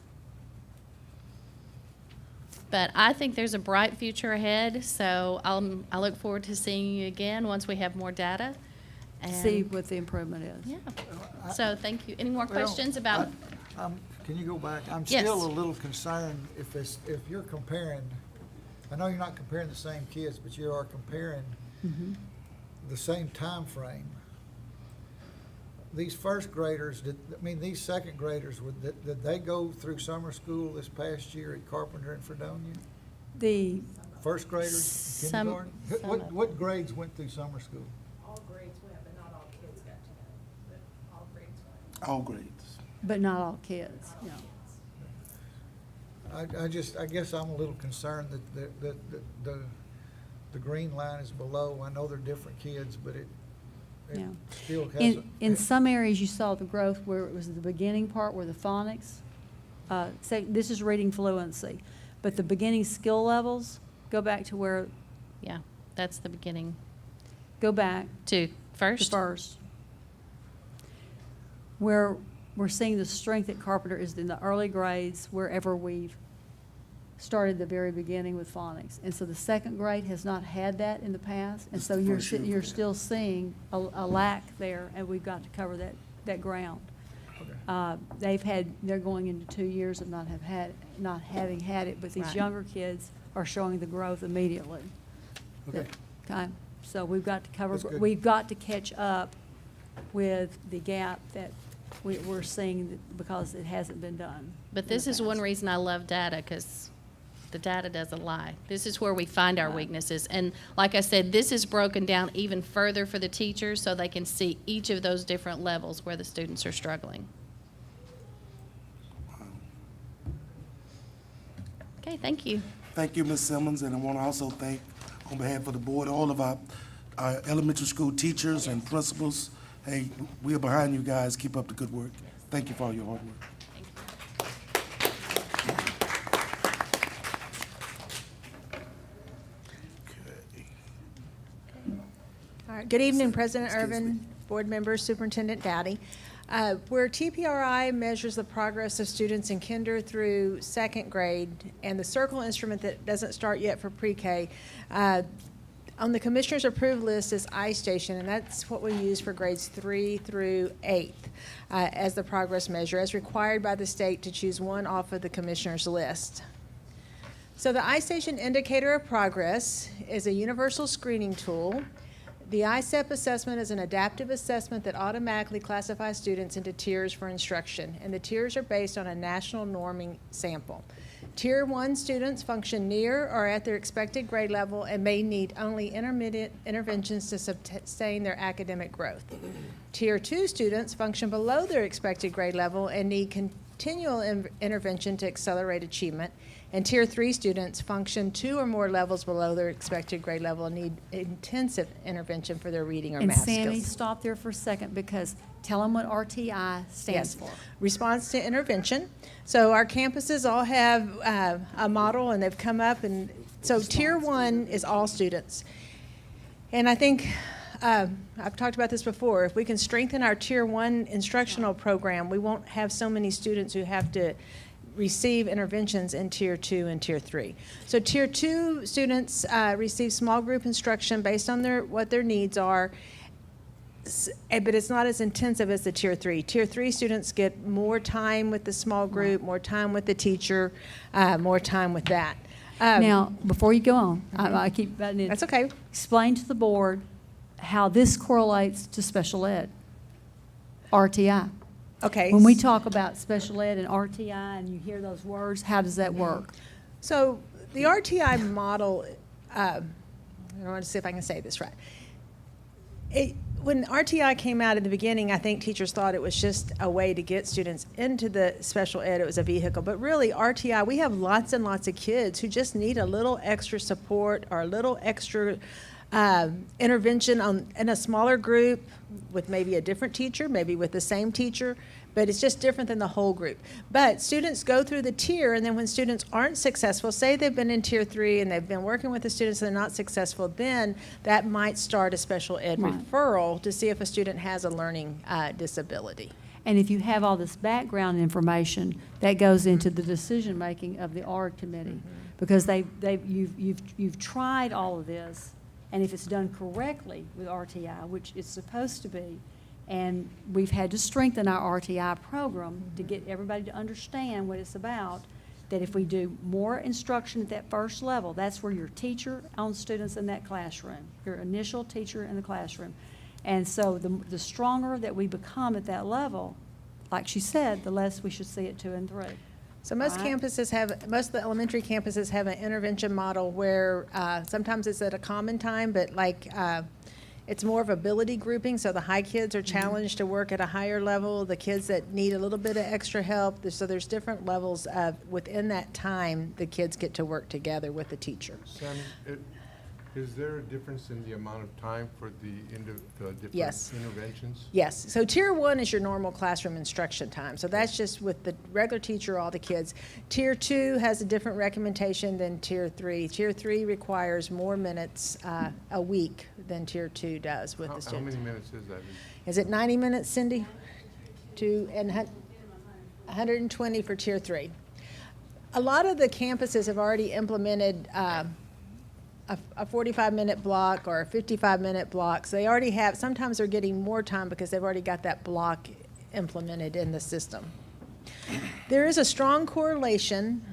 [SPEAKER 22] But I think there's a bright future ahead, so I look forward to seeing you again once we have more data. And
[SPEAKER 12] see what the improvement is.
[SPEAKER 22] Yeah. So thank you. Any more questions about?
[SPEAKER 16] Can you go back? I'm
[SPEAKER 22] Yes.
[SPEAKER 16] still a little concerned if you're comparing, I know you're not comparing the same kids, but you are comparing the same time frame. These first graders, these second graders, did they go through summer school this past year at Carpenter and Fredonia?
[SPEAKER 12] The
[SPEAKER 16] first graders in kindergarten? What grades went through summer school?
[SPEAKER 19] All grades went, but not all kids got to go. But all grades went.
[SPEAKER 1] All grades.
[SPEAKER 12] But not all kids, yeah.
[SPEAKER 16] I guess I'm a little concerned that the green line is below. I know they're different kids, but it still has
[SPEAKER 12] in some areas you saw the growth where it was the beginning part where the phonics, say this is reading fluency, but the beginning skill levels, go back to where.
[SPEAKER 22] Yeah, that's the beginning.
[SPEAKER 12] Go back.
[SPEAKER 22] To first?
[SPEAKER 12] To first. Where we're seeing the strength at Carpenter is in the early grades, wherever we've started the very beginning with phonics. And so the second grade has not had that in the past. And so you're still seeing a lack there, and we've got to cover that ground. Okay. They're going into 2 years of not having had it, but these younger kids are showing the growth immediately.
[SPEAKER 16] Okay.
[SPEAKER 12] Okay. So we've got to cover, we've got to catch up with the gap that we're seeing because it hasn't been done.
[SPEAKER 22] But this is one reason I love data, because the data doesn't lie. This is where we find our weaknesses. And like I said, this is broken down even further for the teachers so they can see each of those different levels where the students are struggling. Okay, thank you.
[SPEAKER 1] Thank you, Ms. Simmons, and I want to also thank, on behalf of the board, all of our elementary school teachers and principals. Hey, we are behind you guys. Keep up the good work. Thank you for all your hard work.
[SPEAKER 5] All right. Good evening, President Irvin, board members, Superintendent Dowdy. Where TPRI measures the progress of students in kinder through second grade, and the circle instrument that doesn't start yet for pre-K, on the commissioner's approved list is iStation, and that's what we use for grades 3 through 8 as the progress measure, as required by the state to choose one off of the commissioner's list. So the iStation Indicator of Progress is a universal screening tool. The ISEP assessment is an adaptive assessment that automatically classifies students into tiers for instruction, and the tiers are based on a national norming sample. Tier 1 students function near or at their expected grade level and may need only intermediate interventions to sustain their academic growth. Tier 2 students function below their expected grade level and need continual intervention to accelerate achievement. And Tier 3 students function 2 or more levels below their expected grade level and need intensive intervention for their reading or math skills.
[SPEAKER 12] And Sammy, stop there for a second, because tell them what RTI stands for.
[SPEAKER 5] Response to intervention. So our campuses all have a model, and they've come up, and So tier 1 is all students. And I think, I've talked about this before, if we can strengthen our tier 1 instructional program, we won't have so many students who have to receive interventions in tier 2 and tier 3. So tier 2 students receive small group instruction based on what their needs are, but it's not as intensive as the tier 3. Tier 3 students get more time with the small group, more time with the teacher, more time with that.
[SPEAKER 12] Now, before you go on, I keep butting in.
[SPEAKER 5] That's okay.
[SPEAKER 12] Explain to the board how this correlates to special ed, RTI.
[SPEAKER 5] Okay.
[SPEAKER 12] When we talk about special ed and RTI and you hear those words, how does that work?
[SPEAKER 5] So the RTI model, I want to see if I can say this right. When RTI came out in the beginning, I think teachers thought it was just a way to get students into the special ed. It was a vehicle. But really, RTI, we have lots and lots of kids who just need a little extra support or a little extra intervention in a smaller group with maybe a different teacher, maybe with the same teacher, but it's just different than the whole group. But students go through the tier, and then when students aren't successful, say they've been in tier 3 and they've been working with the students and they're not successful, then that might start a special ed referral to see if a student has a learning disability.
[SPEAKER 12] And if you have all this background information, that goes into the decision-making of the ARD committee, because you've tried all of this, and if it's done correctly with RTI, which it's supposed to be, and we've had to strengthen our RTI program to get everybody to understand what it's about, that if we do more instruction at that first level, that's where your teacher owns students in that classroom, your initial teacher in the classroom. And so the stronger that we become at that level, like she said, the less we should see at 2 and 3.
[SPEAKER 5] So most campuses most of the elementary campuses have an intervention model where sometimes it's at a common time, but it's more of ability grouping. So the high kids are challenged to work at a higher level. The kids that need a little bit of extra help. So there's different levels of, within that time, the kids get to work together with the teacher.
[SPEAKER 17] Sam, is there a difference in the amount of time for the different
[SPEAKER 5] Yes.
[SPEAKER 17] interventions?
[SPEAKER 5] Yes. So tier 1 is your normal classroom instruction time. So that's just with the regular teacher, all the kids. Tier 2 has a different recommendation than tier 3. Tier 3 requires more minutes a week than tier 2 does with the students.
[SPEAKER 17] How many minutes is that?
[SPEAKER 5] Is it 90 minutes, Cindy? And 120 for tier 3. A lot of the campuses have already implemented a 45-minute block or a 55-minute block. So they already have, sometimes they're getting more time because they've already got that block implemented in the system. There is a strong correlation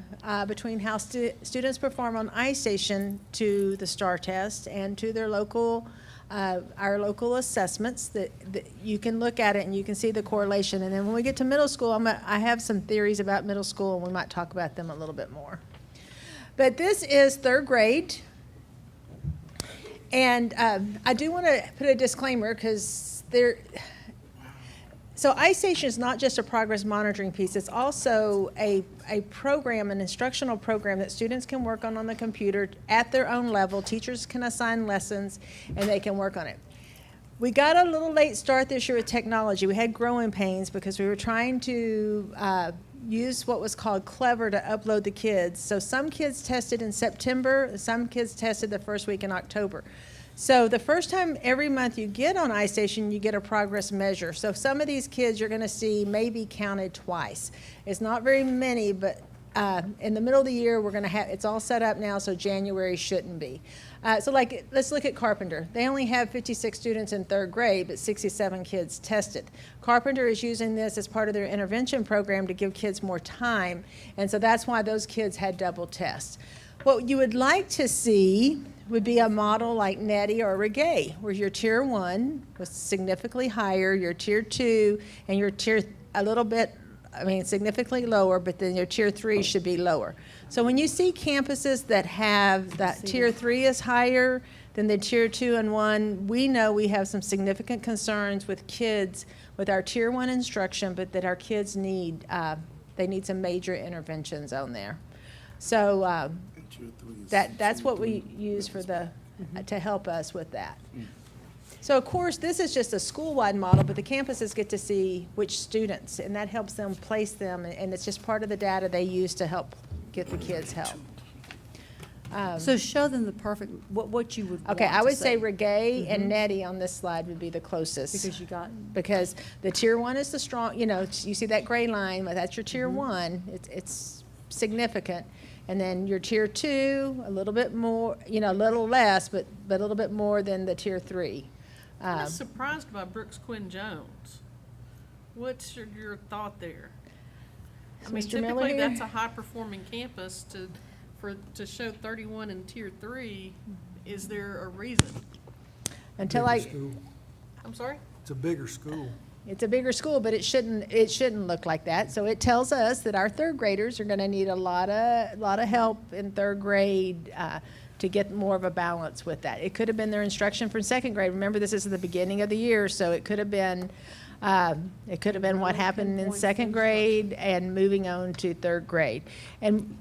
[SPEAKER 5] between how students perform on iStation to the STAR test and to their local, our local assessments that you can look at it and you can see the correlation. And then when we get to middle school, I have some theories about middle school, and we might talk about them a little bit more. But this is 3rd grade. And I do want to put a disclaimer because so iStation is not just a progress monitoring piece. It's also a program, an instructional program that students can work on the computer at their own level. Teachers can assign lessons, and they can work on it. We got a little late start this year with technology. We had growing pains because we were trying to use what was called Clever to upload the kids. So some kids tested in September, some kids tested the first week in October. So the first time every month you get on iStation, you get a progress measure. So some of these kids you're going to see maybe counted twice. It's not very many, but in the middle of the year we're going to have, it's all set up now, so January shouldn't be. So like, let's look at Carpenter. They only have 56 students in 3rd grade, but 67 kids tested. Carpenter is using this as part of their intervention program to give kids more time, and so that's why those kids had double tests. What you would like to see would be a model like NETI or Regay, where your tier 1 was significantly higher, your tier 2, and your tier a little bit, significantly lower, but then your tier 3 should be lower. So when you see campuses that have that tier 3 is higher than the tier 2 and 1, we know we have some significant concerns with kids with our tier 1 instruction, but that our kids need, they need some major interventions on there. So that's what we use for to help us with that. So of course, this is just a school-wide model, but the campuses get to see which students, and that helps them place them, and it's just part of the data they use to help get the kids help.
[SPEAKER 12] So show them the perfect, what you would want
[SPEAKER 5] Okay, I
[SPEAKER 12] to
[SPEAKER 5] would say
[SPEAKER 12] see.
[SPEAKER 5] Regay and Nettie on this slide would be the closest.
[SPEAKER 12] Because you got,
[SPEAKER 5] Because the tier one is the strong, you know, you see that gray line, well, that's your tier
[SPEAKER 12] Mm-hmm.
[SPEAKER 5] one, it's significant. And then your tier two, a little bit more, you know, a little less, but a little bit more than the tier three.
[SPEAKER 8] I'm just surprised by Brooks Quinn Jones. What's your thought there? I mean,
[SPEAKER 5] Mr. Miller
[SPEAKER 8] typically
[SPEAKER 5] here?
[SPEAKER 8] that's a high-performing campus to show 31 in tier 3. Is there a reason?
[SPEAKER 5] Until
[SPEAKER 16] Bigger
[SPEAKER 5] I,
[SPEAKER 16] school.
[SPEAKER 8] I'm sorry?
[SPEAKER 16] It's a bigger school.
[SPEAKER 5] it's a bigger school, but it shouldn't look like that. So it tells us that our third graders are gonna need a lot of help in third grade, to get more of a balance with that. It could have been their instruction for second grade. Remember, this is the beginning of the year, so it could have been what happened in second grade and moving on to third grade. And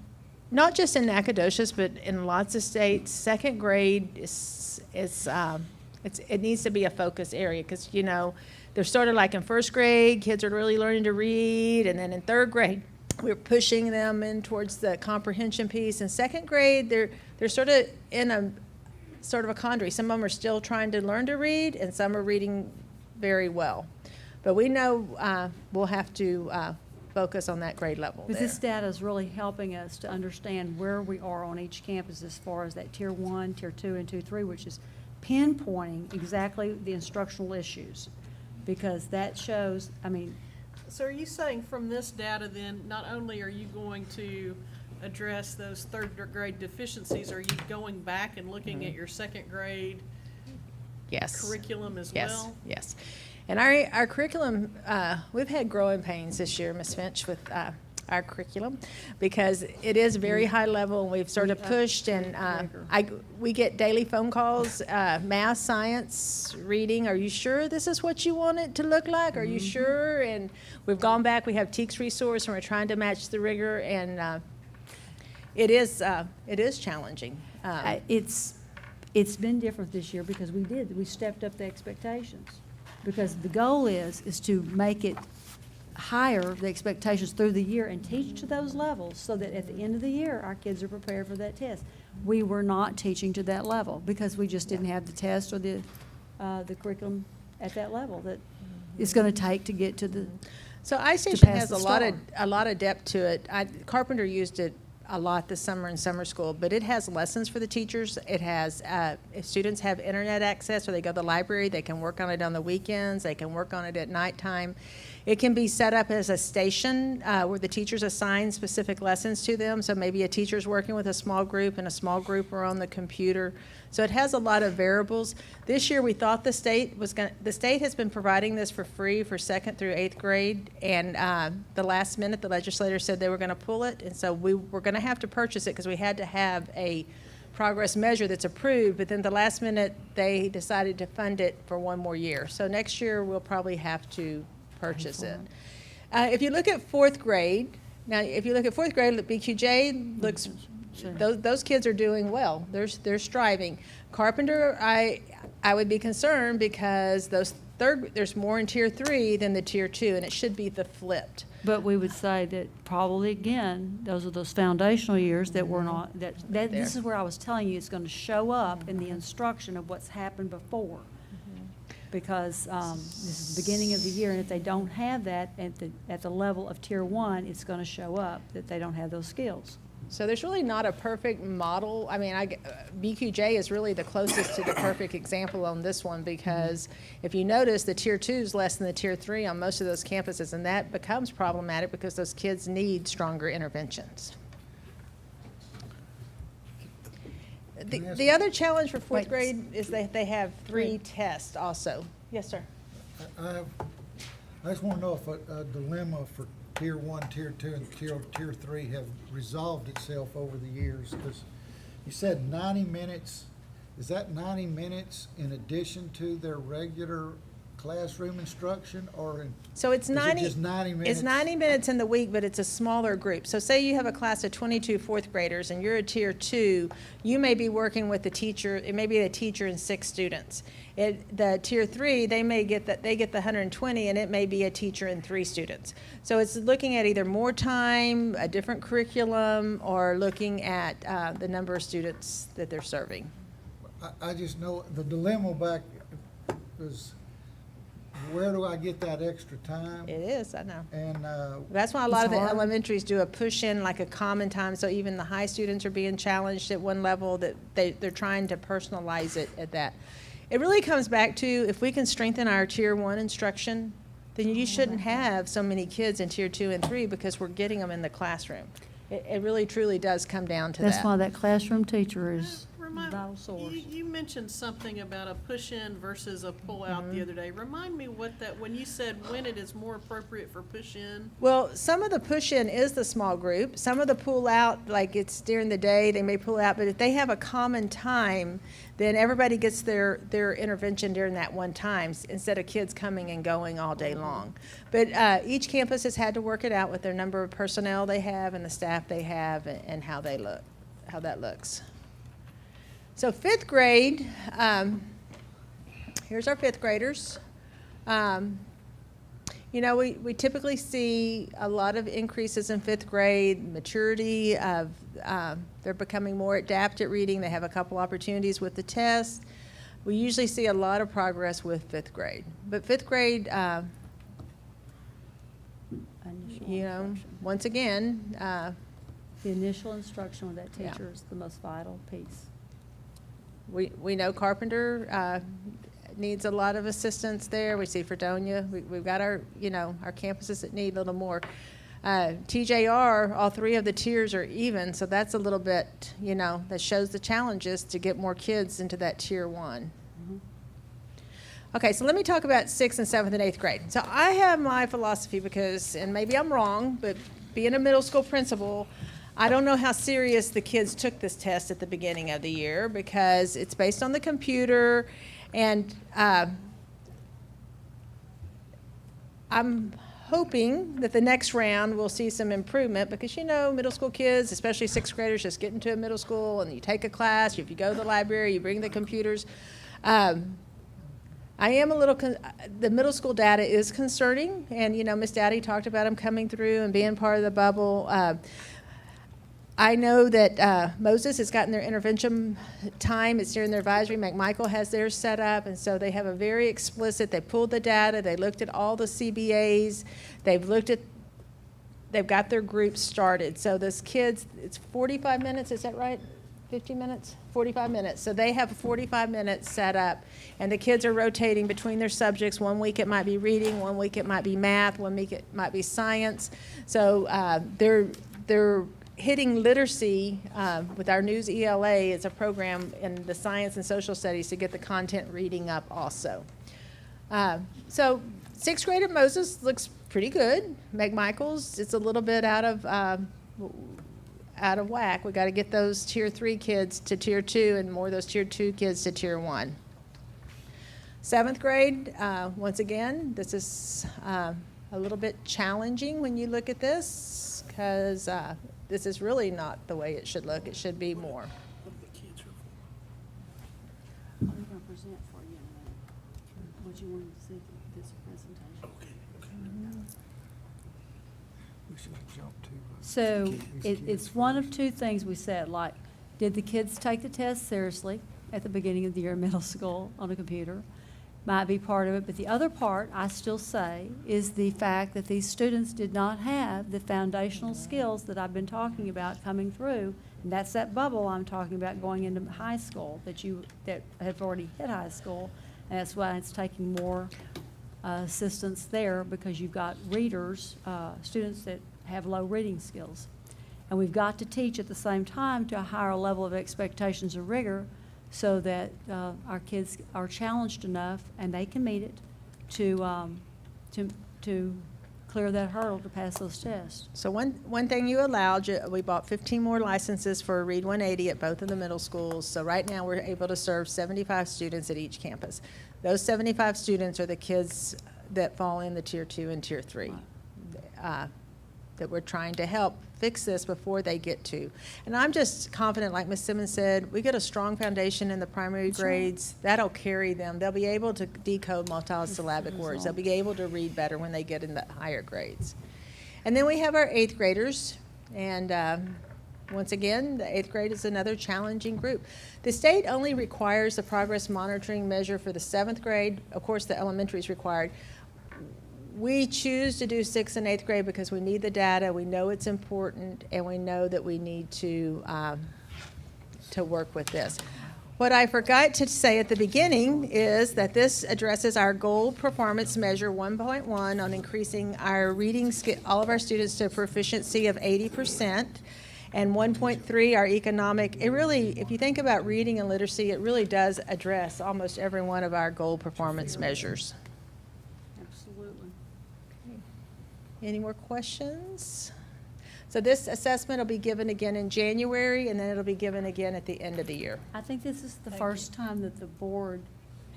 [SPEAKER 5] not just in Nacogdoches, but in lots of states, second grade it needs to be a focus area, because, you know, they're sort of like in first grade, kids are really learning to read, and then in third grade, we're pushing them in towards the comprehension piece. In second grade, they're sort of in a sort of a quandary. Some of them are still trying to learn to read, and some are reading very well. But we know we'll have to focus on that grade level
[SPEAKER 12] because
[SPEAKER 5] there.
[SPEAKER 12] this data is really helping us to understand where we are on each campus as far as that tier 1, tier 2, and tier 3, which is pinpointing exactly the instructional issues. Because that shows, I mean,
[SPEAKER 8] So are you saying from this data then, not only are you going to address those third grade deficiencies, are you going back and looking at your second grade
[SPEAKER 5] Yes.
[SPEAKER 8] curriculum as
[SPEAKER 5] Yes,
[SPEAKER 8] well?
[SPEAKER 5] yes. And our curriculum, we've had growing pains this year, Ms. Finch, with our curriculum, because it is very high level, and we've sort of pushed, and we get daily phone calls, math, science, reading. Are you sure this is what you want it to look like? Are you sure? And we've gone back, we have TEKS resource, and we're trying to match the rigor, and it is challenging.
[SPEAKER 12] it's been different this year because we stepped up the expectations. Because the goal is to make it higher, the expectations through the year, and teach to those levels so that at the end of the year, our kids are prepared for that test. We were not teaching to that level because we just didn't have the test or the curriculum at that level that it's going to take to get to the.
[SPEAKER 5] So iStation
[SPEAKER 12] pass
[SPEAKER 5] has
[SPEAKER 12] the
[SPEAKER 5] a lot of depth to it. Carpenter used it a lot this summer in summer school, but it has lessons for the teachers. It has, if students have internet access or they go to the library, they can work on it on the weekends, they can work on it at nighttime. It can be set up as a station where the teachers assign specific lessons to them. So maybe a teacher's working with a small group and a small group are on the computer. So it has a lot of variables. This year we thought the state has been providing this for free for 2nd through 8th grade, and the last minute the legislature said they were going to pull it, and so we were going to have to purchase it because we had to have a progress measure that's approved, but then the last minute they decided to fund it for one more year. So next year we'll probably have to purchase it. If you look at 4th grade, now if you look at 4th grade, BQJ looks, those kids are doing well. They're striving. Carpenter, I would be concerned because there's more in tier 3 than the tier 2, and it should be the flipped.
[SPEAKER 12] But we would say that probably, again, those are those foundational years that were not, this is where I was telling you, it's going to show up in the instruction of what's happened before. Because this is the beginning of the year, and if they don't have that at the level of tier 1, it's going to show up that they don't have those skills.
[SPEAKER 5] So there's really not a perfect model. I mean, BQJ is really the closest to the perfect example on this one, because if you notice, the tier 2 is less than the tier 3 on most of those campuses, and that becomes problematic because those kids need stronger interventions. The other challenge for 4th grade is that they have 3 tests also. Yes, sir.
[SPEAKER 16] I just want to know if a dilemma for tier 1, tier 2, and tier 3 have resolved itself over the years, because you said 90 minutes. Is that 90 minutes in addition to their regular classroom instruction or in?
[SPEAKER 5] So it's
[SPEAKER 16] is it
[SPEAKER 5] 90.
[SPEAKER 16] just 90 minutes?
[SPEAKER 5] It's 90 minutes in the week, but it's a smaller group. So say you have a class of 22 fourth graders and you're a tier 2, you may be working with the teacher, it may be a teacher and 6 students. The tier 3, they get the 120 and it may be a teacher and 3 students. So it's looking at either more time, a different curriculum, or looking at the number of students that they're serving.
[SPEAKER 16] I just know the dilemma back is, where do I get that extra time?
[SPEAKER 5] It is, I know.
[SPEAKER 16] And,
[SPEAKER 5] That's why a lot of the
[SPEAKER 16] it's hard.
[SPEAKER 5] elementaries do a push-in, like a common time, so even the high students are being challenged at one level, that they're trying to personalize it at that. It really comes back to, if we can strengthen our tier 1 instruction, then you shouldn't have so many kids in tier 2 and 3 because we're getting them in the classroom. It really truly does come down to that.
[SPEAKER 12] That's why that classroom teacher is
[SPEAKER 8] Remind,
[SPEAKER 12] vital source.
[SPEAKER 8] you mentioned something about a push-in versus a pull-out the other day. Remind me when you said when it is more appropriate for push-in.
[SPEAKER 5] Well, some of the push-in is the small group. Some of the pull-out, like it's during the day, they may pull out, but if they have a common time, then everybody gets their intervention during that one time instead of kids coming and going all day long. But each campus has had to work it out with their number of personnel they have and the staff they have and how they look, how that looks. So 5th grade, here's our 5th graders. You know, we typically see a lot of increases in 5th grade, maturity of, they're becoming more adept at reading. They have a couple opportunities with the test. We usually see a lot of progress with 5th grade. But 5th grade, you know, once again.
[SPEAKER 12] The initial instruction with that teacher is the most vital piece.
[SPEAKER 5] We know Carpenter needs a lot of assistance there. We see Fredonia. We've got our campuses that need a little more. TJR, all 3 of the tiers are even, so that's a little bit, that shows the challenges to get more kids into that tier 1. Okay, so let me talk about 6th and 7th and 8th grade. So I have my philosophy because, and maybe I'm wrong, but being a middle school principal, I don't know how serious the kids took this test at the beginning of the year because it's based on the computer, and I'm hoping that the next round we'll see some improvement because, middle school kids, especially 6th graders, just get into a middle school and you take a class, if you go to the library, you bring the computers. I am a little, the middle school data is concerning, and, Miss Dowdy talked about them coming through and being part of the bubble. I know that Moses has gotten their intervention time. It's during their advisory. McMichael has theirs set up, and so they have a very explicit, they pulled the data, they looked at all the CBAs, they've got their groups started. So those kids, it's 45 minutes, is that right? 50 minutes? 45 minutes. So they have 45 minutes set up, and the kids are rotating between their subjects. One week it might be reading, one week it might be math, one week it might be science. So they're hitting literacy with our News ELA. It's a program in the science and social studies to get the content reading up also. So 6th grade at Moses looks pretty good. McMichael's, it's a little bit out of whack. We got to get those tier 3 kids to tier 2 and more of those tier 2 kids to tier 1. 7th grade, once again, this is a little bit challenging when you look at this because this is really not the way it should look. It should be more.
[SPEAKER 12] I'm going to present for you in a minute. What you wanted to see this presentation.
[SPEAKER 16] We should have jumped to.
[SPEAKER 12] So it's one of 2 things we said, like, did the kids take the test seriously at the beginning of the year in middle school on a computer? Might be part of it, but the other part, I still say, is the fact that these students did not have the foundational skills that I've been talking about coming through, and that's that bubble I'm talking about going into high school, that have already hit high school, and that's why it's taking more assistance there, because you've got readers, students that have low reading skills. And we've got to teach at the same time to a higher level of expectations and rigor so that our kids are challenged enough and they can meet it to clear that hurdle to pass those tests.
[SPEAKER 5] So one thing you allowed, we bought 15 more licenses for Read 180 at both of the middle schools. So right now, we're able to serve 75 students at each campus. Those 75 students are the kids that fall in the Tier 2 and Tier 3 that we're trying to help fix this before they get to. And I'm just confident, like Ms. Simmons said, we get a strong foundation in the primary grades. That'll carry them. They'll be able to decode multisyllabic words. They'll be able to read better when they get in the higher grades. And then we have our 8th graders. And once again, the 8th grade is another challenging group. The state only requires the progress monitoring measure for the 7th grade. Of course, the elementary is required. We choose to do 6th and 8th grade because we need the data, we know it's important, and we know that we need to work with this. What I forgot to say at the beginning is that this addresses our goal performance measure 1.1 on increasing our reading all of our students to a proficiency of 80%, and 1.3 our economic. It really, if you think about reading and literacy, it really does address almost every one of our goal performance measures. Any more questions? So this assessment will be given again in January, and then it'll be given again at the end of the year.
[SPEAKER 12] I think this is the first time that the board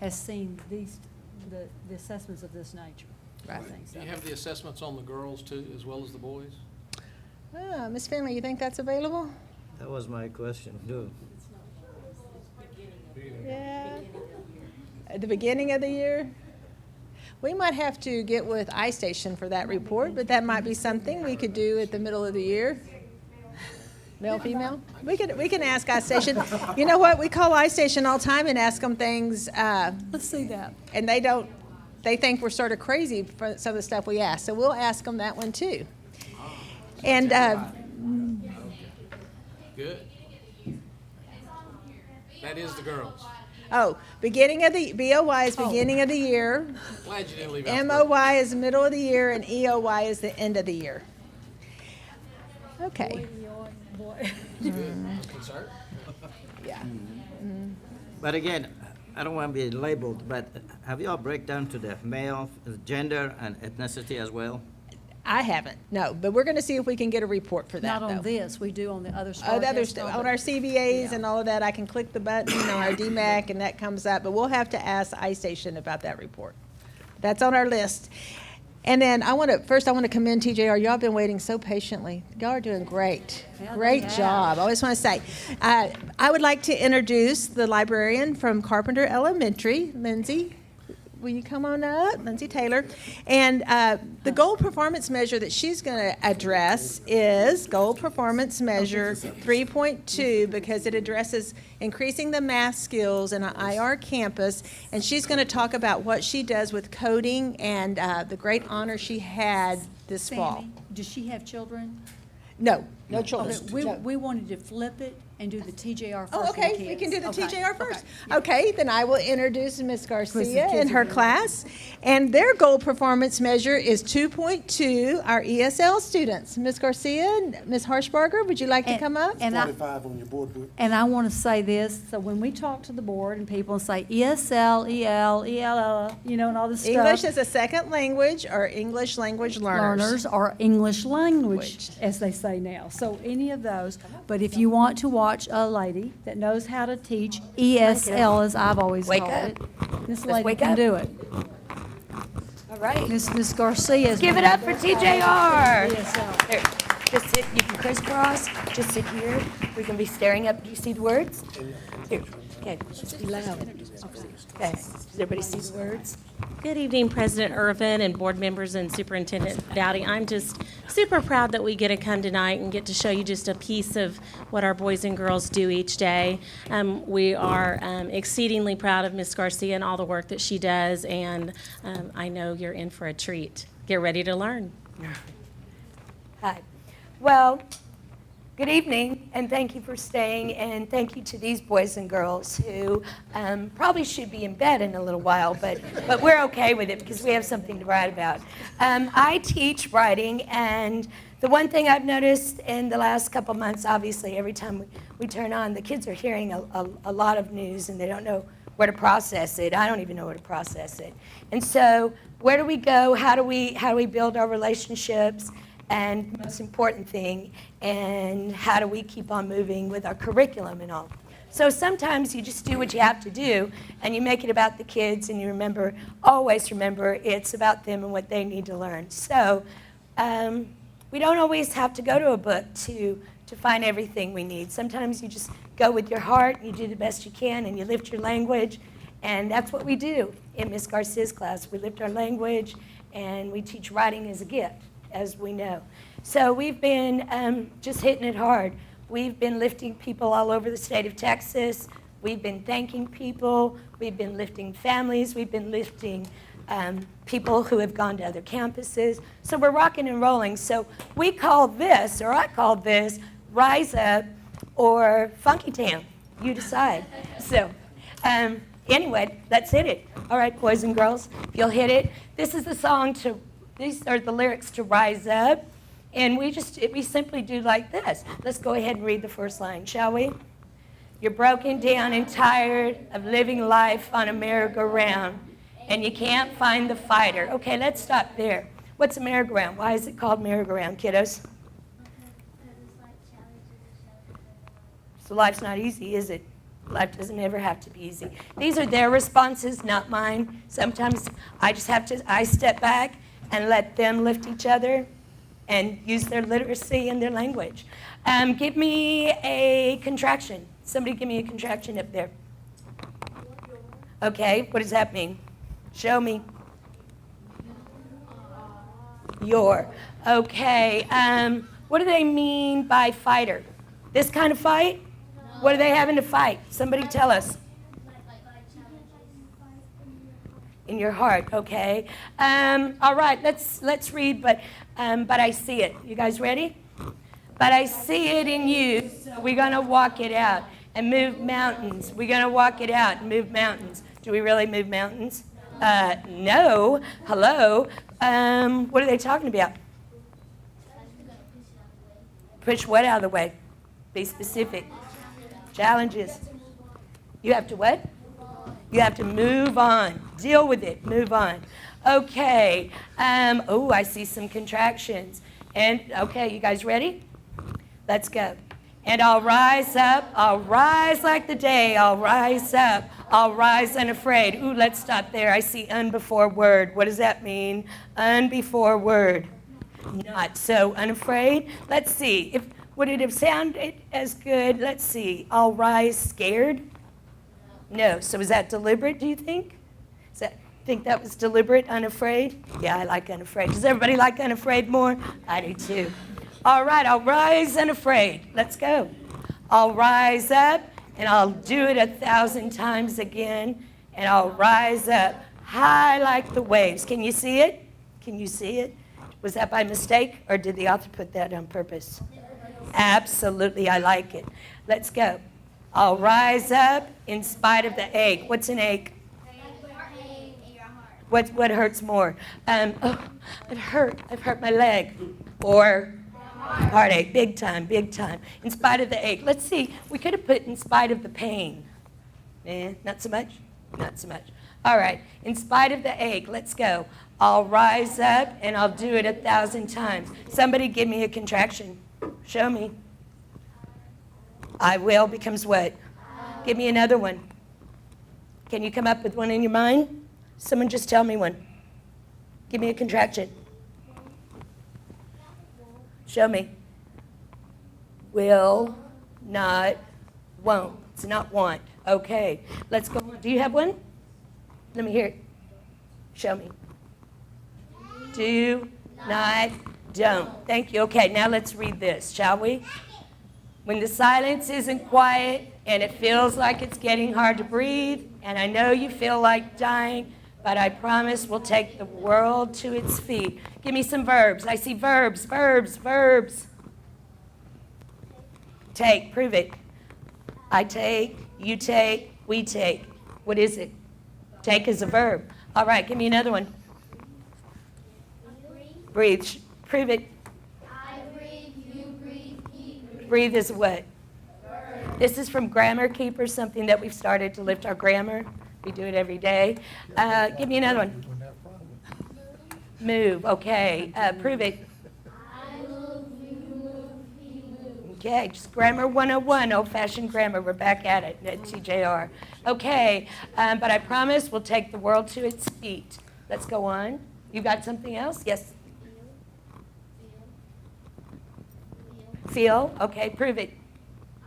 [SPEAKER 12] has seen the assessments of this nature.
[SPEAKER 5] Right.
[SPEAKER 12] I think so.
[SPEAKER 21] Do you have the assessments on the girls too, as well as the boys?
[SPEAKER 5] Ms. Finley, you think that's available?
[SPEAKER 2] That was my question, too.
[SPEAKER 5] Yeah. At the beginning of the year? We might have to get with iStation for that report, but that might be something we could do at the middle of the year. Male, female? We can ask iStation. You know what? We call iStation all the time and ask them things.
[SPEAKER 12] Let's see that.
[SPEAKER 5] And they think we're sort of crazy for some of the stuff we ask. So we'll ask them that one too. And
[SPEAKER 21] Good. That is the girls.
[SPEAKER 5] beginning of the BOY is beginning of the year.
[SPEAKER 21] Glad you didn't leave out.
[SPEAKER 5] MOY is middle of the year, and EOY is the end of the year. Okay.
[SPEAKER 21] Concern?
[SPEAKER 5] Yeah.
[SPEAKER 2] But again, I don't want to be labeled, but have you all break down to the male, gender, and ethnicity as well?
[SPEAKER 5] I haven't, no, but we're going to see if we can get a report for that,
[SPEAKER 12] Not on
[SPEAKER 5] though.
[SPEAKER 12] this, we do on the other
[SPEAKER 5] Oh, the other
[SPEAKER 12] test,
[SPEAKER 5] on our CBAs and all of that, I can click the button on our DMAC and that comes up, but we'll have to ask iStation about that report. That's on our list. And then I want to commend TJR. Y'all been waiting so patiently. Y'all are doing great.
[SPEAKER 12] Yeah,
[SPEAKER 5] Great
[SPEAKER 12] they have.
[SPEAKER 5] job. I always want to say, I would like to introduce the librarian from Carpenter Elementary, Lindsay. Will you come on up, Lindsay Taylor? And the goal performance measure that she's going to address is goal performance measure 3.2 because it addresses increasing the math skills in an IR campus. And she's going to talk about what she does with coding and the great honor she had this fall.
[SPEAKER 12] Sammy, does she have children?
[SPEAKER 5] No children.
[SPEAKER 12] Okay,
[SPEAKER 5] No.
[SPEAKER 12] we wanted to flip it and do the TJR first.
[SPEAKER 5] Oh,
[SPEAKER 12] for the
[SPEAKER 5] okay, we
[SPEAKER 12] kids.
[SPEAKER 5] can do the
[SPEAKER 12] Okay,
[SPEAKER 5] TJR first.
[SPEAKER 12] okay.
[SPEAKER 5] Okay, then I will introduce Ms. Garcia
[SPEAKER 12] kids
[SPEAKER 5] and her
[SPEAKER 12] are doing
[SPEAKER 5] class. And their goal performance measure is 2.2, our ESL students. Ms. Garcia and Ms. Harshbarger, would you like to come up?
[SPEAKER 12] And I,
[SPEAKER 1] 45 on your board book.
[SPEAKER 12] and I want to say this, so when we talk to the board and people say ESL, EL, ELL, and all this stuff.
[SPEAKER 5] English as a second language or English language learners.
[SPEAKER 12] Or English language, as they say now. So any of those. But if you want to watch a lady that knows how to teach ESL, as I've always called it, this lady can do it.
[SPEAKER 9] All right.
[SPEAKER 12] Miss Garcia.
[SPEAKER 9] Give it up for TJR.
[SPEAKER 12] ESL.
[SPEAKER 9] There, just sit, you can crisscross, just sit here. We can be staring up, do you see the words? Here, okay, just be loud. Okay, does everybody see the words?
[SPEAKER 10] Good evening, President Irvin and board members and Superintendent Dowdy. I'm just super proud that we get to come tonight and get to show you just a piece of what our boys and girls do each day. We are exceedingly proud of Ms. Garcia and all the work that she does, and I know you're in for a treat. Get ready to learn.
[SPEAKER 9] Hi. Well, good evening, and thank you for staying, and thank you to these boys and girls who probably should be in bed in a little while, but we're okay with it because we have something to write about. I teach writing, and the one thing I've noticed in the last couple months, obviously, every time we turn on, the kids are hearing a lot of news, and they don't know where to process it. I don't even know where to process it. And so where do we go? How do we build our relationships? And most important thing, and how do we keep on moving with our curriculum and all? So sometimes you just do what you have to do, and you make it about the kids, and you remember, always remember, it's about them and what they need to learn. So we don't always have to go to a book to find everything we need. Sometimes you just go with your heart, and you do the best you can, and you lift your language, and that's what we do in Ms. Garcia's class. We lift our language, and we teach writing as a gift, as we know. So we've been just hitting it hard. We've been lifting people all over the state of Texas. We've been thanking people. We've been lifting families. We've been lifting people who have gone to other campuses. So we're rocking and rolling. So we call this, or I call this, Rise Up or Funky Town. You decide. So anyway, let's hit it. All right, boys and girls, if you'll hit it. This is the song to, these are the lyrics to Rise Up. And we simply do like this. Let's go ahead and read the first line, shall we? You're broken down and tired of living life on a merry-go-round, and you can't find the fighter. Okay, let's stop there. What's a merry-go-round? Why is it called merry-go-round, kiddos? So life's not easy, is it? Life doesn't ever have to be easy. These are their responses, not mine. Sometimes I step back and let them lift each other and use their literacy and their language. Give me a contraction. Somebody give me a contraction up there. Okay, what does that mean? Show me. Your. Okay, what do they mean by fighter? This kind of fight? What are they having to fight? Somebody tell us. In your heart, okay. All right, let's read, but I see it. You guys ready? But I see it in you, so we're going to walk it out and move mountains. We're going to walk it out and move mountains. Do we really move mountains? No. Hello. What are they talking about? Push what out of the way? Be specific. Challenges. You have to what? You have to move on. Deal with it. Move on. Okay. Oh, I see some contractions. And, okay, you guys ready? Let's go. And I'll rise up. I'll rise like the day. I'll rise up. I'll rise unafraid. Ooh, let's stop there. I see un before word. What does that mean? Un before word. Not so unafraid. Let's see. Would it have sounded as good? Let's see. I'll rise scared. No. So is that deliberate, do you think? Think that was deliberate, unafraid? Yeah, I like unafraid. Does everybody like unafraid more? I do too. All right, I'll rise unafraid. Let's go. I'll rise up, and I'll do it 1,000 times again, and I'll rise up high like the waves. Can you see it? Can you see it? Was that by mistake, or did the author put that on purpose? Absolutely, I like it. Let's go. I'll rise up in spite of the ache. What's an ache? What hurts more? Oh, it hurt. I've hurt my leg. Or heartache. Big time, big time. In spite of the ache. Let's see. We could have put in spite of the pain. Not so much? Not so much. All right. In spite of the ache. Let's go. I'll rise up and I'll do it 1,000 times. Somebody give me a contraction. Show me. I will becomes what? Give me another one. Can you come up with one in your mind? Someone just tell me one. Give me a contraction. Show me. Will, not, won't. It's not want. Okay. Let's go. Do you have one? Let me hear it. Show me. Do, not, don't. Thank you. Okay, now let's read this, shall we? When the silence isn't quiet and it feels like it's getting hard to breathe, and I know you feel like dying, but I promise we'll take the world to its feet. Give me some verbs. I see verbs, verbs, verbs. Take, prove it. I take, you take, we take. What is it? Take is a verb. All right, give me another one. Breathe. Prove it.
[SPEAKER 6] I breathe, you breathe, he breathes.
[SPEAKER 9] Breathe is what? Verb. This is from Grammar Keeper, something that we've started to lift our grammar. We do it every day. Give me another one. Move, okay. Prove it. Okay, just grammar 101, old-fashioned grammar. We're back at it at TJR. Okay, but I promise we'll take the world to its feet. Let's go on. You got something else? Yes? Feel? Okay, prove it.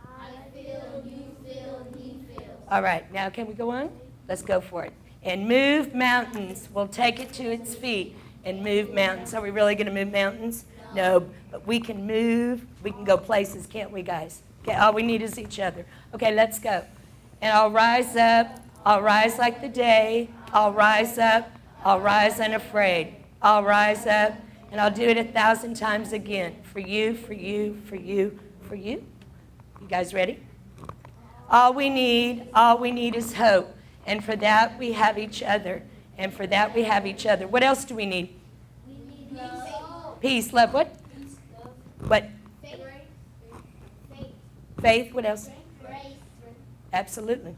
[SPEAKER 6] I feel, you feel, he feels.
[SPEAKER 9] All right, now can we go on? Let's go for it. And move mountains. We'll take it to its feet and move mountains. Are we really going to move mountains? No, but we can move. We can go places, can't we, guys? Okay, all we need is each other. Okay, let's go. And I'll rise up. I'll rise like the day. I'll rise up. I'll rise unafraid. I'll rise up, and I'll do it 1,000 times again. For you, for you, for you, for you. You guys ready? All we need is hope. And for that, we have each other. And for that, we have each other. What else do we need?
[SPEAKER 6] We need love.
[SPEAKER 9] Peace, love, what?
[SPEAKER 6] Peace, love.
[SPEAKER 9] What?
[SPEAKER 6] Faith.
[SPEAKER 9] Faith, what else?
[SPEAKER 6] Grace.
[SPEAKER 9] Absolutely.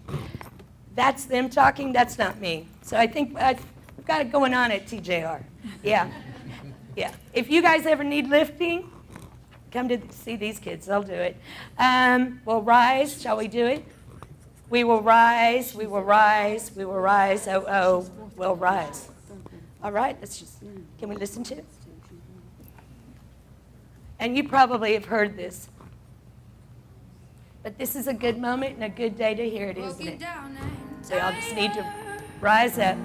[SPEAKER 9] That's them talking, that's not me. So I think we've got it going on at TJR. Yeah. Yeah. If you guys ever need lifting, come to see these kids, they'll do it. We'll rise, shall we do it? We will rise, we will rise, we will rise, oh, oh, we'll rise. All right, can we listen to it? And you probably have heard this. But this is a good moment and a good day to hear it, isn't it? So y'all just need to rise up.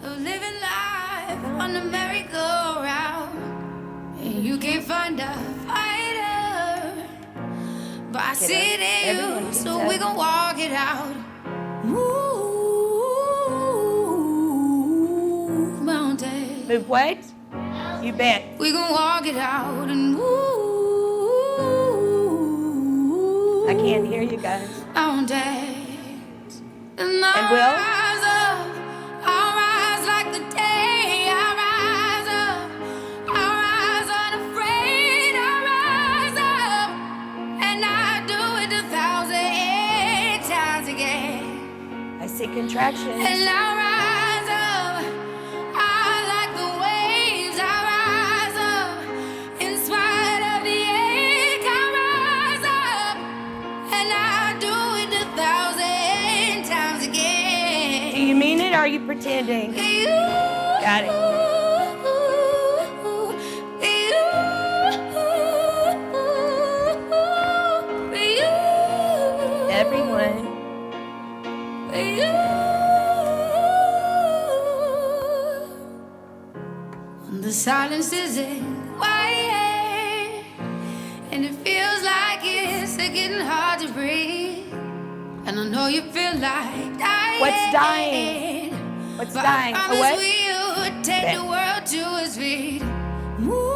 [SPEAKER 7] Living life on the merry-go-round, and you can't find a fighter, but I see it in you, so we gon' walk it out. Move mountains.
[SPEAKER 9] Move what? You bet.
[SPEAKER 7] We gon' walk it out and move.
[SPEAKER 9] I can't hear you guys.
[SPEAKER 7] Mountains. And
[SPEAKER 9] Will?
[SPEAKER 7] rise up. I'll rise like the day. I'll rise up. I'll rise unafraid. I'll rise up. And I do it 1,000 times again.
[SPEAKER 9] I see contractions.
[SPEAKER 7] And I'll rise up. I like the waves. I'll rise up. In spite of the ache, I'll rise up. And I do it 1,000 times again.
[SPEAKER 9] Do you mean it or are you pretending? Got it. Everyone.
[SPEAKER 7] The silence isn't quiet, and it feels like it's getting hard to breathe. And I know you feel like dying.
[SPEAKER 9] What's dying? What's
[SPEAKER 7] But
[SPEAKER 9] dying?
[SPEAKER 7] I
[SPEAKER 9] A
[SPEAKER 7] promise
[SPEAKER 9] what?
[SPEAKER 7] we'll take
[SPEAKER 9] Bet.
[SPEAKER 7] the world to its feet. Move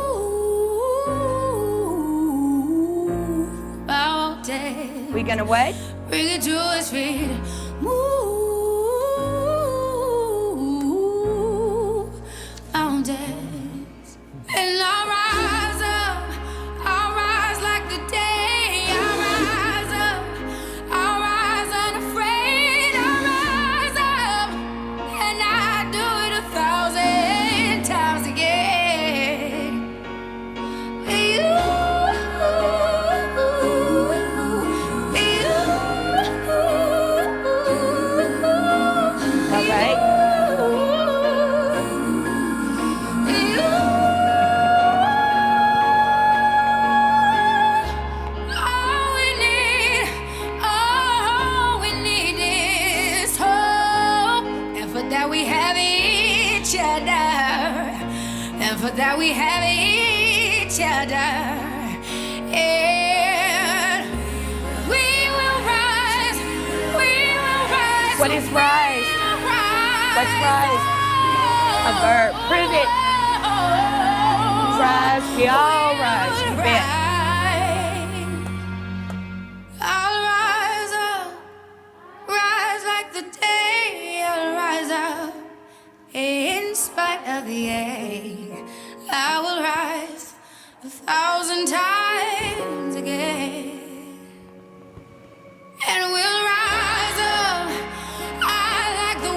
[SPEAKER 7] mountains.
[SPEAKER 9] We gonna what?
[SPEAKER 7] Bring it to its feet. Move mountains. And I'll rise up. I'll rise like the day. I'll rise up. I'll rise unafraid. I'll rise up. And I do it 1,000 times again.
[SPEAKER 9] All right.
[SPEAKER 7] All we need is hope. And for that we have each other. And for that we have each other. And we will rise. We will rise.
[SPEAKER 9] What is rise? What's rise? A verb. Prove it. Rise. We all rise. You bet.
[SPEAKER 7] I'll rise up, rise like the day. I'll rise up, in spite of the ache. I will rise 1,000 times again, and we'll rise up. I like the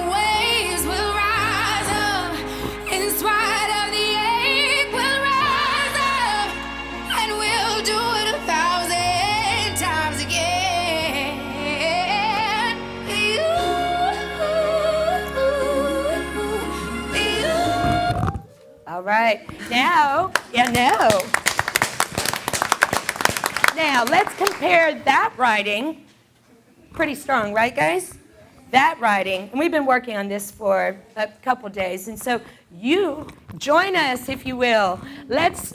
[SPEAKER 9] All right. Now, Now, let's compare that writing. Pretty strong, right, guys? That writing, and we've been working on this for a couple days, and so you join us, if you will. Let's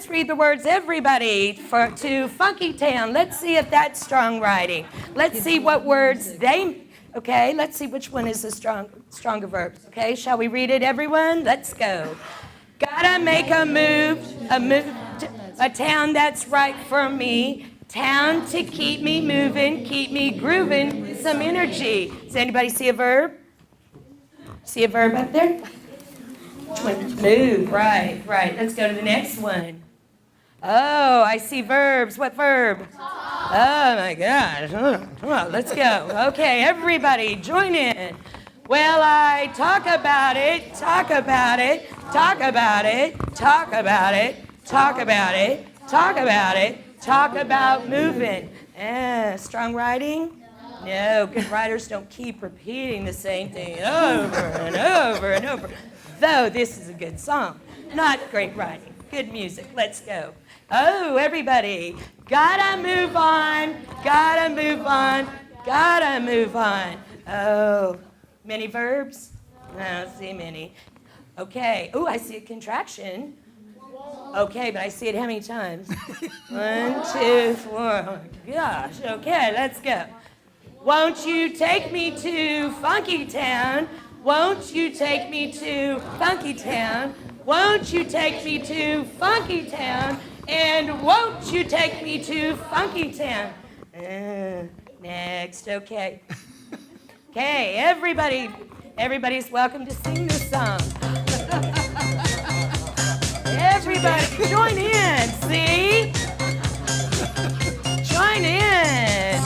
[SPEAKER 9] read the words, everybody, to Funky Town. Let's see if that's strong writing. Let's see what words okay, let's see which one is the stronger verb. Okay, shall we read it, everyone? Let's go. Gotta make a move, a town that's right for me. Town to keep me moving, keep me grooving with some energy. Does anybody see a verb? See a verb up there? Move, right. Let's go to the next one. Oh, I see verbs. What verb? Oh my gosh. Come on, let's go. Okay, everybody, join in. Well, I talk about it, talk about it, talk about it, talk about it, talk about it, talk about it. Talk about moving. Strong writing? No, good writers don't keep repeating the same thing over and over and over. Though this is a good song. Not great writing. Good music. Let's go. Oh, everybody. Gotta move on. Gotta move on. Gotta move on. Oh, many verbs? I don't see many. Okay. Oh, I see a contraction. Okay, but I see it how many times? 1, 2, 4. Gosh, okay, let's go. Won't you take me to Funky Town? Won't you take me to Funky Town? Won't you take me to Funky Town? And won't you take me to Funky Town? Next, okay. Okay, everybody's welcome to sing this song. Everybody, join in, see? Join in.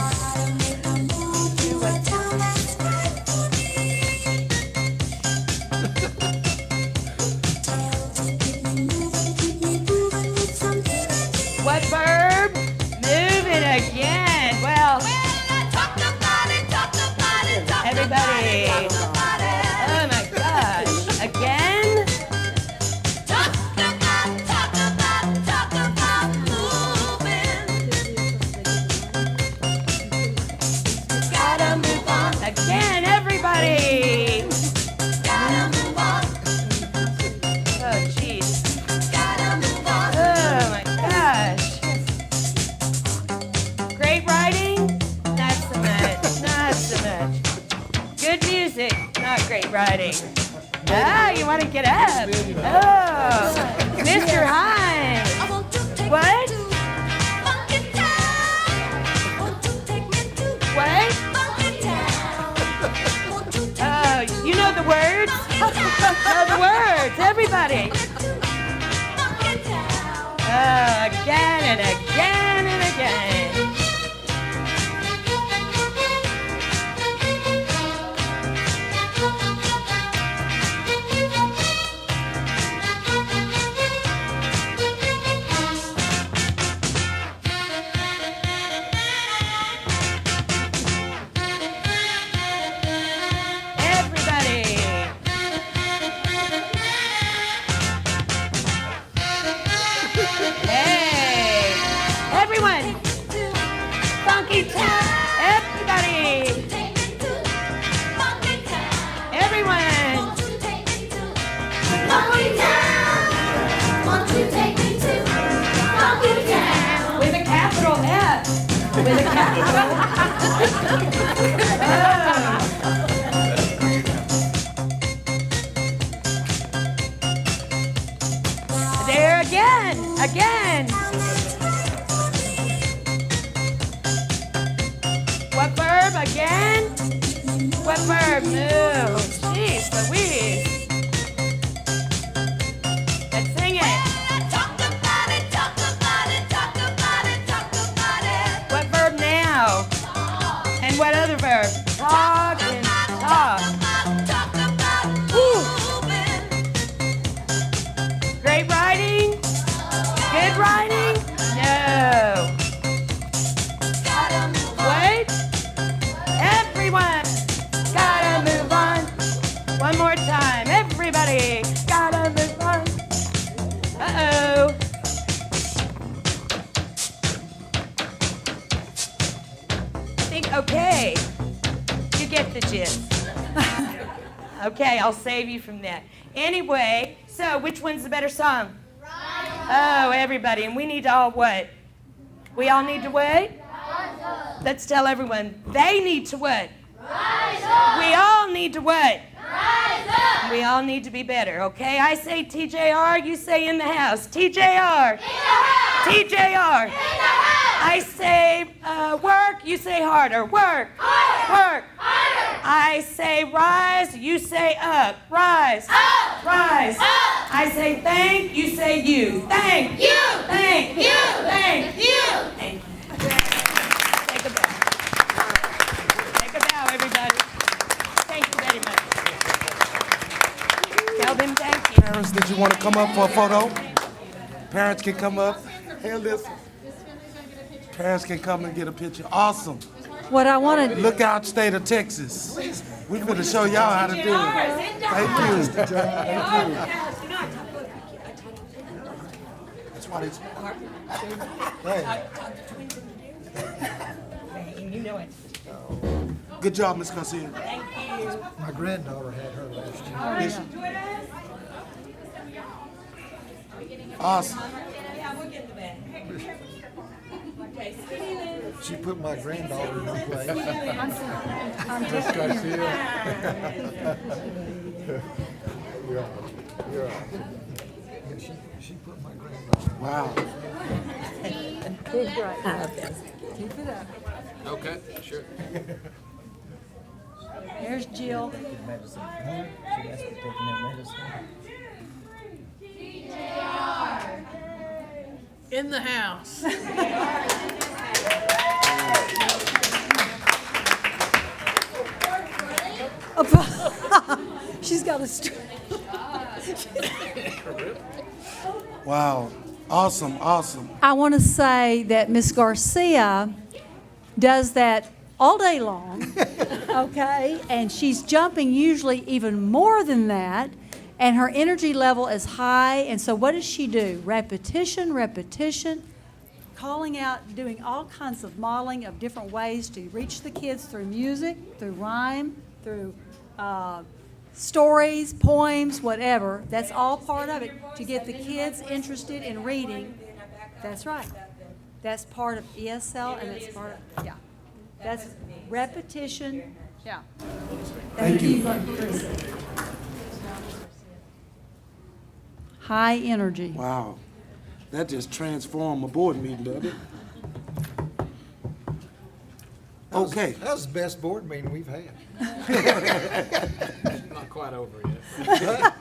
[SPEAKER 9] What verb? Move it again. Well, everybody. Oh my gosh. Again? Again, everybody! Gotta move on. Oh, jeez. Gotta move on. Oh, my gosh. Great writing? Not so much. Not so much. Good music? Not great writing. Ah, you want to get up? Oh, Mr. Hines. What? What? You know the words? Know the words, everybody. Again and again and again. With a capital. There again. What verb again? What verb? Move. Jeez Louise. Let's sing it. And what other verb? Talk and talk. Woo. Great writing? Good writing? Okay, I'll save you from that. Anyway, so which one's the better song? Oh, everybody. And we need to all what? We all need to what? Let's tell everyone. They need to what? Rise up. We all need to what? Rise up. We all need to be better, okay? I say TJR, you say in the house. TJR. In the house. TJR. In the house. I say work, you say harder. Work. Harder. Work. Harder. I say rise, you say up. Rise. Up. Rise. Up. I say thank, you say you. Thank. You. Thank. You. Thank. You. Thank you. Take a bow. Take a bow, everybody. Thank you very much. Tell them thank you.
[SPEAKER 1] Parents, did you want to come up for a photo? Parents can come up. Hey, listen. Parents can come and get a picture. Awesome.
[SPEAKER 12] What I want to
[SPEAKER 1] Look out, state of Texas. We're going to show y'all how to do it. Thank you. Thank you. That's why they.
[SPEAKER 9] Hey. You know it.
[SPEAKER 1] Good job, Ms. Garcia.
[SPEAKER 9] Thank you.
[SPEAKER 16] My granddaughter had her last year.
[SPEAKER 1] Awesome.
[SPEAKER 16] She put my granddaughter in her place.
[SPEAKER 17] Ms. Garcia. You're awesome.
[SPEAKER 16] She put my granddaughter.
[SPEAKER 1] Wow.
[SPEAKER 12] keep it up.
[SPEAKER 21] Okay, sure.
[SPEAKER 12] There's Jill.
[SPEAKER 8] In the house.
[SPEAKER 12] She's got a
[SPEAKER 1] Wow. Awesome, awesome.
[SPEAKER 12] I want to say that Miss Garcia does that all day long, okay? And she's jumping usually even more than that, and her energy level is high. And so what does she do? Repetition, repetition, calling out, doing all kinds of modeling of different ways to reach the kids through music, through rhyme, through stories, poems, whatever. That's all part of it, to get the kids interested in reading. That's right. That's part of ESL, and that's part of, yeah. That's repetition. Yeah.
[SPEAKER 1] Thank you.
[SPEAKER 12] High energy.
[SPEAKER 1] Wow. That just transformed a board meeting, doesn't it? Okay.
[SPEAKER 16] That was the best board meeting we've had.
[SPEAKER 21] Not quite over yet.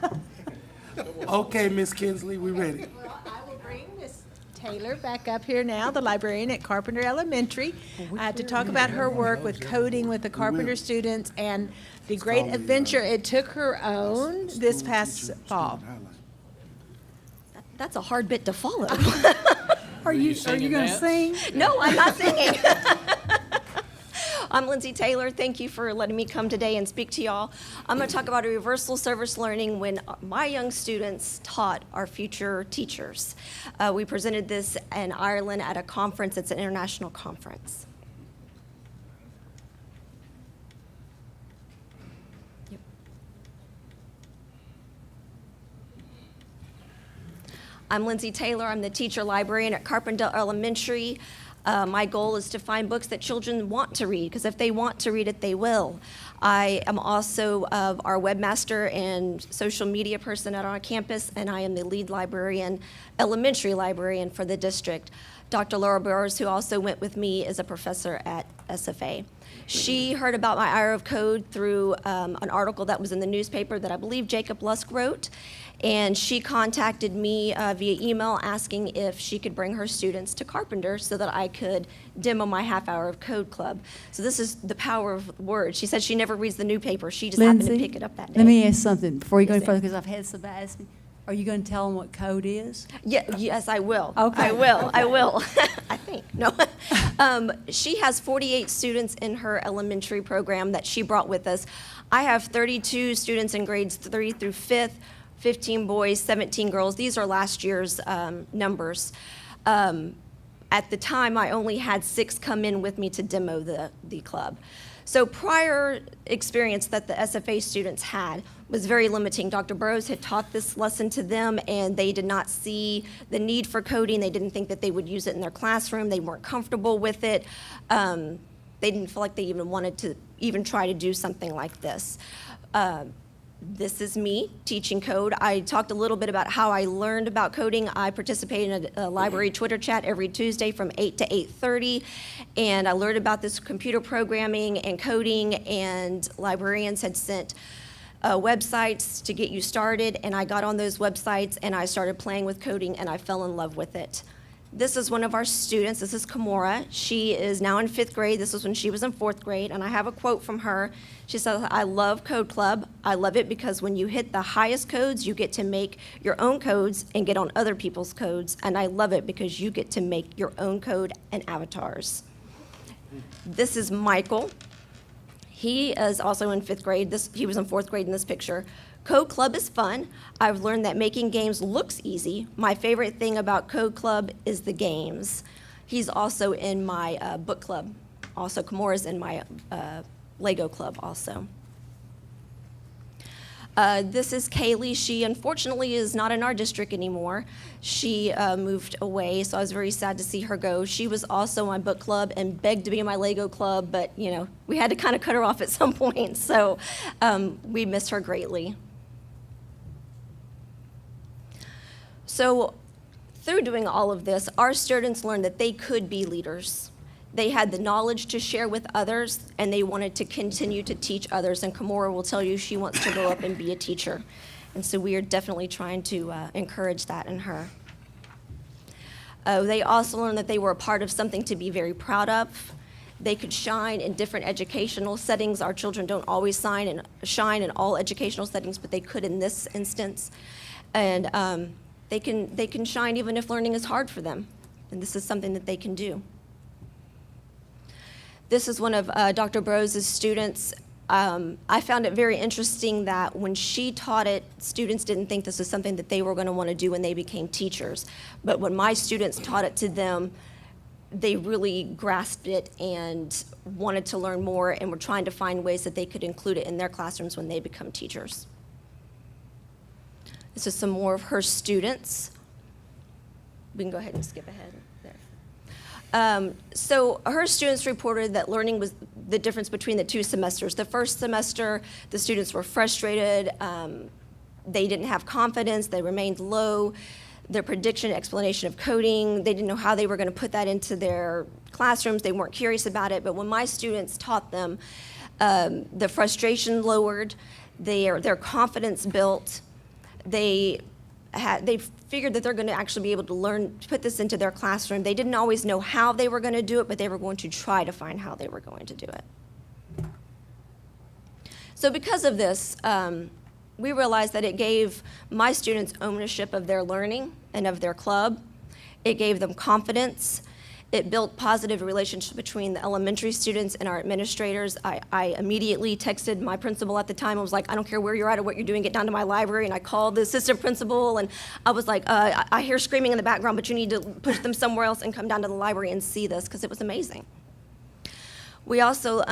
[SPEAKER 1] Okay, Miss Kinsley, we ready.
[SPEAKER 5] Well, I will bring Miss Taylor back up here now, the librarian at Carpenter Elementary, to talk about her work with coding with the Carpenter students and the great adventure it took her own this past fall.
[SPEAKER 18] That's a hard bit to follow.
[SPEAKER 12] Are you
[SPEAKER 21] singing
[SPEAKER 12] going to
[SPEAKER 21] that?
[SPEAKER 12] sing?
[SPEAKER 18] No, I'm not singing. I'm Lindsay Taylor. Thank you for letting me come today and speak to y'all. I'm going to talk about a reversal service learning when my young students taught our future teachers. We presented this in Ireland at a conference. It's an international conference. Yep. I'm Lindsay Taylor. I'm the teacher librarian at Carpenter Elementary. My goal is to find books that children want to read, because if they want to read it, they will. I am also our webmaster and social media person at our campus, and I am the lead librarian, elementary librarian for the district. Dr. Laura Burrows, who also went with me, is a professor at SFA. She heard about my Hour of Code through an article that was in the newspaper that I believe Jacob Lusk wrote. And she contacted me via email asking if she could bring her students to Carpenter so that I could demo my half hour of code club. So this is the power of words. She said she never reads the newspaper. She just happened to pick it up that day.
[SPEAKER 12] Let me ask something before you go any
[SPEAKER 18] Yes,
[SPEAKER 12] further, because I've had somebody ask me, are you going to tell them what code is?
[SPEAKER 18] Yeah, yes, I will.
[SPEAKER 12] Okay.
[SPEAKER 18] I will. I think. No. She has 48 students in her elementary program that she brought with us. I have 32 students in grades 3 through 5th, 15 boys, 17 girls. These are last year's numbers. At the time, I only had 6 come in with me to demo the club. So prior experience that the SFA students had
[SPEAKER 11] was very limiting. Dr. Burrows had taught this lesson to them, and they did not see the need for coding. They didn't think that they would use it in their classroom. They weren't comfortable with it. They didn't feel like they even wanted to even try to do something like this. This is me teaching code. I talked a little bit about how I learned about coding. I participate in a library Twitter chat every Tuesday from 8 to 8:30, and I learned about this computer programming and coding, and librarians had sent websites to get you started, and I got on those websites and I started playing with coding, and I fell in love with it. This is one of our students. This is Kamora. She is now in 5th grade. This was when she was in 4th grade, and I have a quote from her. She says, "I love Code Club. I love it because when you hit the highest codes, you get to make your own codes and get on other people's codes, and I love it because you get to make your own code and avatars." This is Michael. He is also in 5th grade. He was in 4th grade in this picture. Code Club is fun. I've learned that making games looks easy. My favorite thing about Code Club is the games. He's also in my book club. Also, Kamora's in my Lego club also. This is Kaylee. She unfortunately is not in our district anymore. She moved away, so I was very sad to see her go. She was also in my book club and begged to be in my Lego club, but you know, we had to kind of cut her off at some point, so we miss her greatly. So through doing all of this, our students learned that they could be leaders. They had the knowledge to share with others, and they wanted to continue to teach others. And Kamora will tell you she wants to grow up and be a teacher. And so we are definitely trying to encourage that in her. They also learned that they were a part of something to be very proud of. They could shine in different educational settings. Our children don't always shine in all educational settings, but they could in this instance. And they can shine even if learning is hard for them. And this is something that they can do. This is one of Dr. Burrows' students. I found it very interesting that when she taught it, students didn't think this was something that they were going to want to do when they became teachers. But when my students taught it to them, they really grasped it and wanted to learn more and were trying to find ways that they could include it in their classrooms when they become teachers. This is some more of her students. We can go ahead and skip ahead there. So her students reported that learning was the difference between the 2 semesters. The first semester, the students were frustrated. They didn't have confidence. They remained low. Their prediction, explanation of coding, they didn't know how they were going to put that into their classrooms. They weren't curious about it. But when my students taught them, the frustration lowered, their confidence built. They figured that they're going to actually be able to learn to put this into their classroom. They didn't always know how they were going to do it, but they were going to try to find how they were going to do it. So because of this, we realized that it gave my students ownership of their learning and of their club. It gave them confidence. It built positive relationships between the elementary students and our administrators. I immediately texted my principal at the time. I was like, I don't care where you're at or what you're doing, get down to my library. And I called the assistant principal, and I was like, I hear screaming in the background, but you need to push them somewhere else and come down to the library and see this, because it was amazing. We also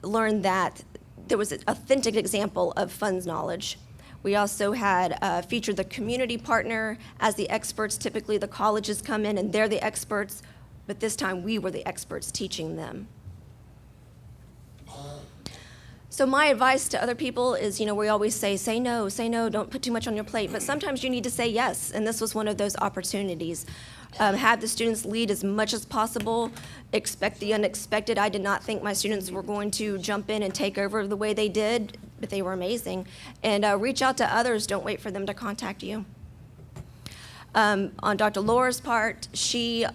[SPEAKER 11] learned that there was an authentic example of funds knowledge. We also had featured the community partner as the experts. Typically, the colleges come in and they're the experts, but this time we were the experts teaching them. So my advice to other people is, we always say no, don't put too much on your plate, but sometimes you need to say yes, and this was one of those opportunities. Have the students lead as much as possible, expect the unexpected. I did not think my students were going to jump in and take over the way they did, but they were amazing. And reach out to others, don't wait for them to contact you. On Dr. Laura's part, she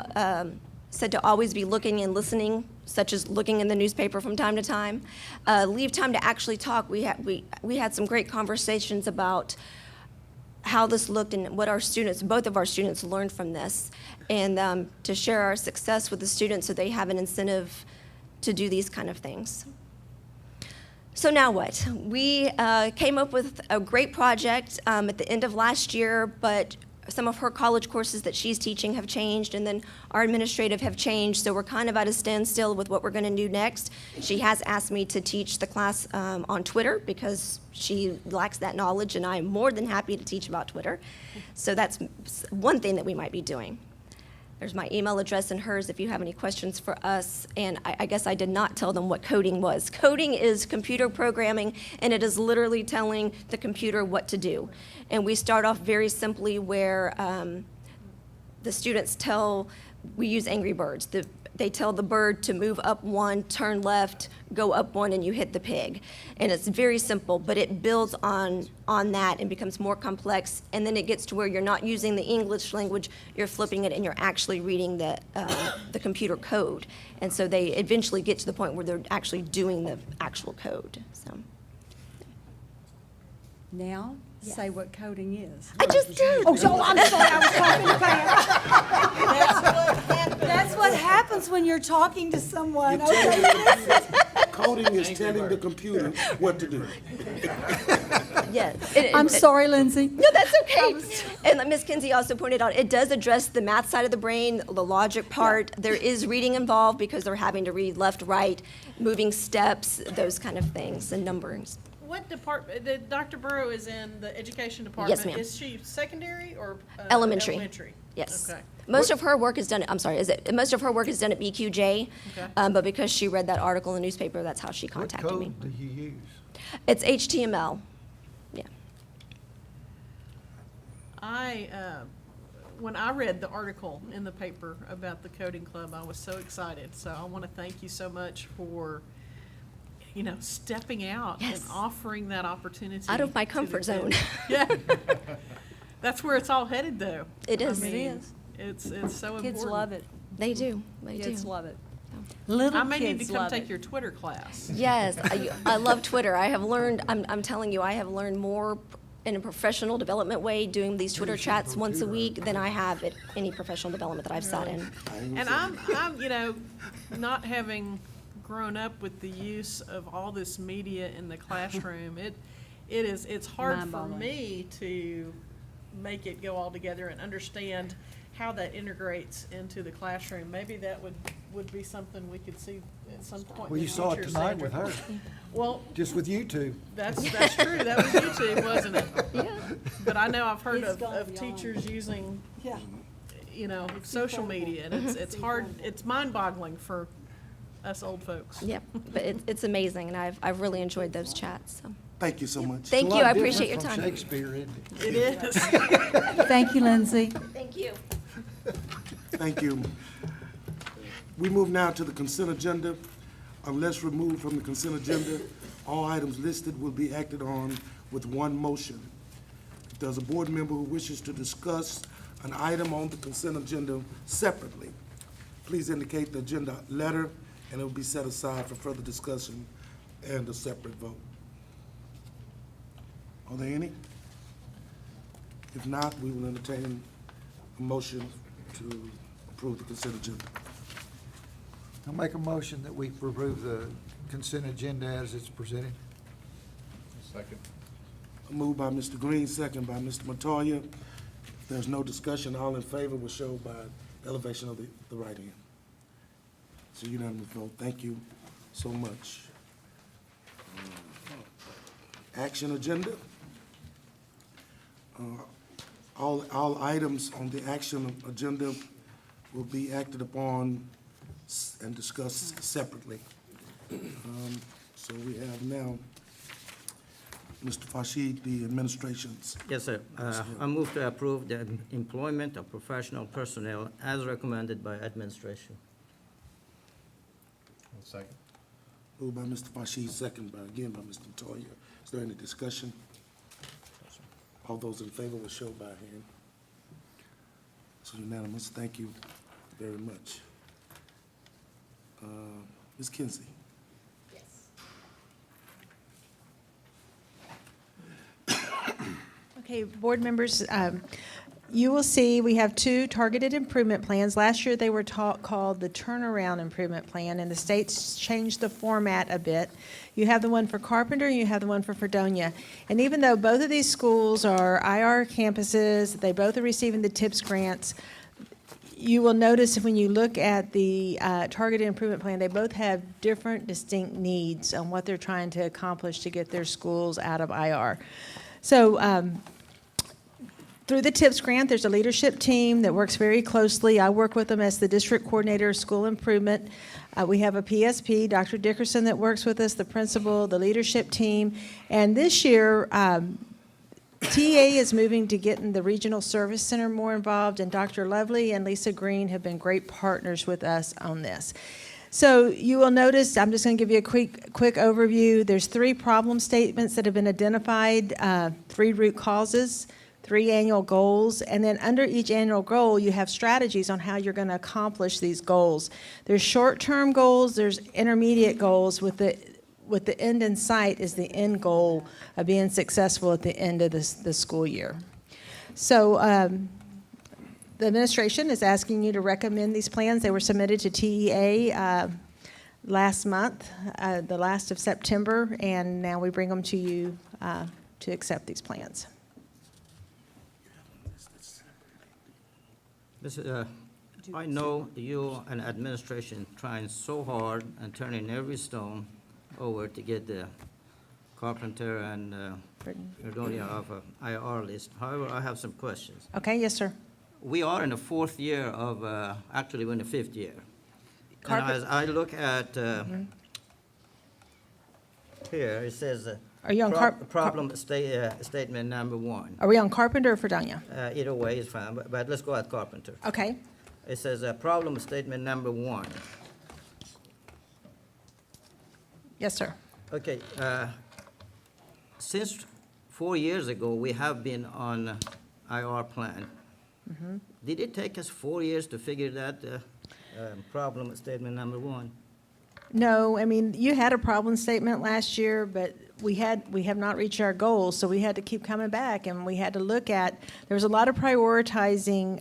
[SPEAKER 11] said to always be looking and listening, such as looking in the newspaper from time to time. Leave time to actually talk. We had some great conversations about how this looked and what both of our students learned from this, and to share our success with the students so they have an incentive to do these kind of things. So now what? We came up with a great project at the end of last year, but some of her college courses that she's teaching have changed, and then our administrative have changed, so we're kind of at a standstill with what we're going to do next. She has asked me to teach the class on Twitter because she lacks that knowledge, and I'm more than happy to teach about Twitter. So that's one thing that we might be doing. There's my email address and hers if you have any questions for us. And I guess I did not tell them what coding was. Coding is computer programming, and it is literally telling the computer what to do. And we start off very simply where the students we use Angry Birds. They tell the bird to move up one, turn left, go up one, and you hit the pig. And it's very simple, but it builds on that and becomes more complex. And then it gets to where you're not using the English language, you're flipping it, and you're actually reading the computer code. And so they eventually get to the point where they're actually doing the actual code. So.
[SPEAKER 12] Now, say what coding is.
[SPEAKER 11] I just did.
[SPEAKER 12] Oh, so I'm sorry, I was talking to Pam. That's what happens when you're talking to someone. Okay.
[SPEAKER 1] Coding is telling the computer what to do.
[SPEAKER 11] Yes.
[SPEAKER 12] I'm sorry, Lindsay.
[SPEAKER 11] No, that's okay. And Ms. Kinsey also pointed out, it does address the math side of the brain, the logic part. There is reading involved because they're having to read left, right, moving steps, those kind of things, and numberings.
[SPEAKER 8] What department, Dr. Burrow is in the education department?
[SPEAKER 11] Yes, ma'am.
[SPEAKER 8] Is she secondary or
[SPEAKER 11] Elementary.
[SPEAKER 8] Elementary?
[SPEAKER 11] Yes.
[SPEAKER 8] Okay.
[SPEAKER 11] Most of her work is done, most of her work is done at BQJ,
[SPEAKER 8] Okay.
[SPEAKER 11] But because she read that article in the newspaper, that's how she contacted me.
[SPEAKER 16] What code do you use?
[SPEAKER 11] It's HTML. Yeah.
[SPEAKER 8] When I read the article in the paper about the coding club, I was so excited. So I want to thank you so much for, stepping out and offering that opportunity.
[SPEAKER 11] Out of my
[SPEAKER 8] to the
[SPEAKER 11] comfort zone.
[SPEAKER 8] kids. Yeah. That's where it's all headed, though.
[SPEAKER 11] It is.
[SPEAKER 8] I mean,
[SPEAKER 11] It is.
[SPEAKER 8] It's so important.
[SPEAKER 12] Kids love it.
[SPEAKER 11] They do. They
[SPEAKER 12] Kids
[SPEAKER 11] do.
[SPEAKER 12] love it.
[SPEAKER 8] I may need to come take your Twitter class.
[SPEAKER 11] Yes, I love Twitter. I have learned, I'm telling you, I have learned more in a professional development way doing these Twitter chats once a week than I have at any professional development that I've sat in.
[SPEAKER 8] And I'm, not having grown up with the use of all this media in the classroom, it's hard for
[SPEAKER 12] Mind-boggling.
[SPEAKER 8] me to make it go all together and understand how that integrates into the classroom. Maybe that would be something we could see at some point.
[SPEAKER 16] Well,
[SPEAKER 8] in
[SPEAKER 16] you
[SPEAKER 8] the
[SPEAKER 16] saw it
[SPEAKER 8] future,
[SPEAKER 16] tonight
[SPEAKER 8] Sandra.
[SPEAKER 16] with her,
[SPEAKER 8] Well,
[SPEAKER 16] just with you two.
[SPEAKER 8] that's true. That was YouTube, wasn't it?
[SPEAKER 11] Yeah.
[SPEAKER 8] But I know I've heard
[SPEAKER 12] It's
[SPEAKER 8] of
[SPEAKER 12] gone beyond.
[SPEAKER 8] teachers using,
[SPEAKER 12] Yeah.
[SPEAKER 8] social media, and it's hard, it's mind-boggling for us old folks.
[SPEAKER 11] Yeah, but it's amazing, and I've really enjoyed those chats. So.
[SPEAKER 1] Tk you so much.
[SPEAKER 11] Thank
[SPEAKER 16] It's a
[SPEAKER 11] you.
[SPEAKER 16] lot
[SPEAKER 11] I appreciate your
[SPEAKER 16] different
[SPEAKER 11] time.
[SPEAKER 16] from Shakespeare, isn't it?
[SPEAKER 8] It is.
[SPEAKER 12] Thank you, Lindsay.
[SPEAKER 11] Thank you.
[SPEAKER 1] Thank you. We move now to the consent agenda. Unless removed from the consent agenda, all items listed will be acted on with one motion. If there's a board member who wishes to discuss an item on the consent agenda separately, please indicate the agenda letter, and it will be set aside for further discussion and a separate vote. Are there any? If not, we will entertain a motion to approve the consent agenda.
[SPEAKER 16] I'll make a motion that we approve the consent agenda as it's presented.
[SPEAKER 17] Second.
[SPEAKER 1] Moved by Mr. Green, second by Mr. Montoya. If there's no discussion, all in favor will show by elevation of the right hand. So unanimous vote. Thank you so much. Action agenda. All items on the action agenda will be acted upon and discussed separately. So we have now Mr. Fashid, the administration's.
[SPEAKER 2] Yes, sir. I move to approve the employment of professional personnel as recommended by administration.
[SPEAKER 17] Second.
[SPEAKER 1] Moved by Mr. Fashid, second again by Mr. Montoya. Is there any discussion? All those in favor will show by hand. So unanimous. Thank you very much. Ms. Kinsey.
[SPEAKER 5] Okay, board members, You will see we have two targeted improvement plans. Last year, they were called the Turnaround Improvement Plan, and the state's changed the format a bit. You have the one for Carpenter, and you have the one for Fredonia. And even though both of these schools are IR campuses, they both are receiving the TIPS grants, you will notice when you look at the targeted improvement plan, they both have different distinct needs on what they're trying to accomplish to get their schools out of IR. So through the TIPS grant, there's a leadership team that works very closely. I work with them as the district coordinator of school improvement. We have a PSP, Dr. Dickerson, that works with us, the principal, the leadership team. And this year, TA is moving to getting the Regional Service Center more involved, and Dr. Lovely and Lisa Green have been great partners with us on this. So you will notice, I'm just going to give you a quick overview. There's 3 problem statements that have been identified, 3 root causes, 3 annual goals, and then under each annual goal, you have strategies on how you're going to accomplish these goals. There's short-term goals, there's intermediate goals, with the end in sight is the end goal of being successful at the end of the school year. So the administration is asking you to recommend these plans. They were submitted to TEA last month, the last of September, and now we bring them to you to accept these plans.
[SPEAKER 2] I know you and administration trying so hard and turning every stone over to get the Carpenter and Fredonia off of IR list. However, I have some questions.
[SPEAKER 5] Okay, yes, sir.
[SPEAKER 2] We are in the 4th year of, actually we're in the 5th year. And as I look at here, it says
[SPEAKER 5] Are you on
[SPEAKER 2] problem statement number 1.
[SPEAKER 5] Are we on Carpenter or Fredonia?
[SPEAKER 2] Either way is fine, but let's go at Carpenter.
[SPEAKER 5] Okay.
[SPEAKER 2] It says problem statement number 1.
[SPEAKER 5] Yes, sir.
[SPEAKER 2] Okay, since 4 years ago, we have been on IR plan. Did it take us 4 years to figure that problem statement number 1?
[SPEAKER 5] No, I mean, you had a problem statement last year, but we have not reached our goals, so we had to keep coming back, and we had to look at, there was a lot of prioritizing.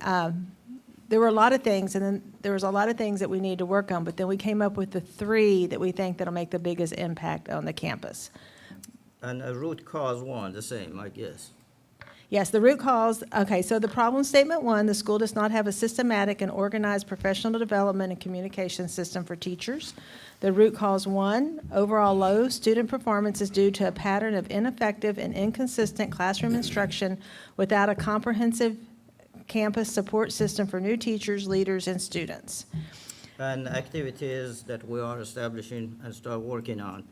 [SPEAKER 5] There were a lot of things, and then there was a lot of things that we needed to work on, but then we came up with the 3 that we think that'll make the biggest impact on the campus.
[SPEAKER 2] And root cause 1, the same, I guess.
[SPEAKER 5] Yes, the root cause, okay, so the problem statement 1, the school does not have a systematic and organized professional development and communication system for teachers. The root cause 1, overall low student performance is due to a pattern of ineffective and inconsistent classroom instruction without a comprehensive campus support system for new teachers, leaders, and students.
[SPEAKER 2] And activities that we are establishing and start working on.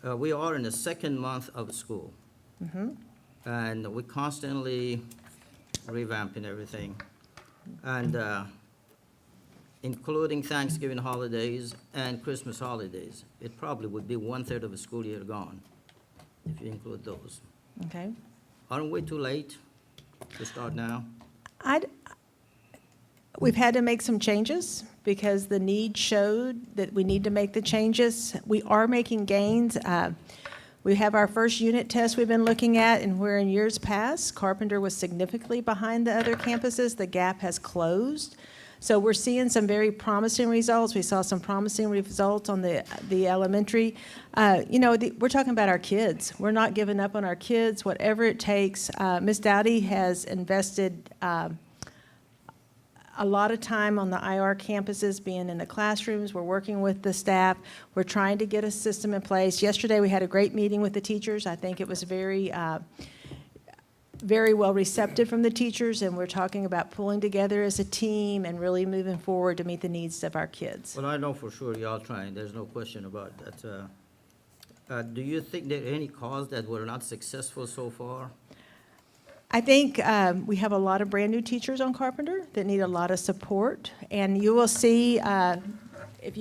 [SPEAKER 2] We are in the 2nd month of school. And we're constantly revamping everything. And including Thanksgiving holidays and Christmas holidays, it probably would be 1/3 of the school year gone, if you include those.
[SPEAKER 5] Okay.
[SPEAKER 2] Aren't we too late to start now?
[SPEAKER 5] We've had to make some changes because the need showed that we need to make the changes. We are making gains. We have our first unit test we've been looking at, and where in years past, Carpenter was significantly behind the other campuses, the gap has closed. So we're seeing some very promising results. We saw some promising results on the elementary. We're talking about our kids. We're not giving up on our kids, whatever it takes. Ms. Dowdy has invested a lot of time on the IR campuses, being in the classrooms. We're working with the staff. We're trying to get a system in place. Yesterday, we had a great meeting with the teachers. I think it was very well receptive from the teachers, and we're talking about pulling together as a team and really moving forward to meet the needs of our kids.
[SPEAKER 2] Well, I know for sure y'all trying. There's no question about that. Do you think there are any cause that were not successful so far?
[SPEAKER 5] I think we have a lot of brand-new teachers on Carpenter that need a lot of support, and you will see if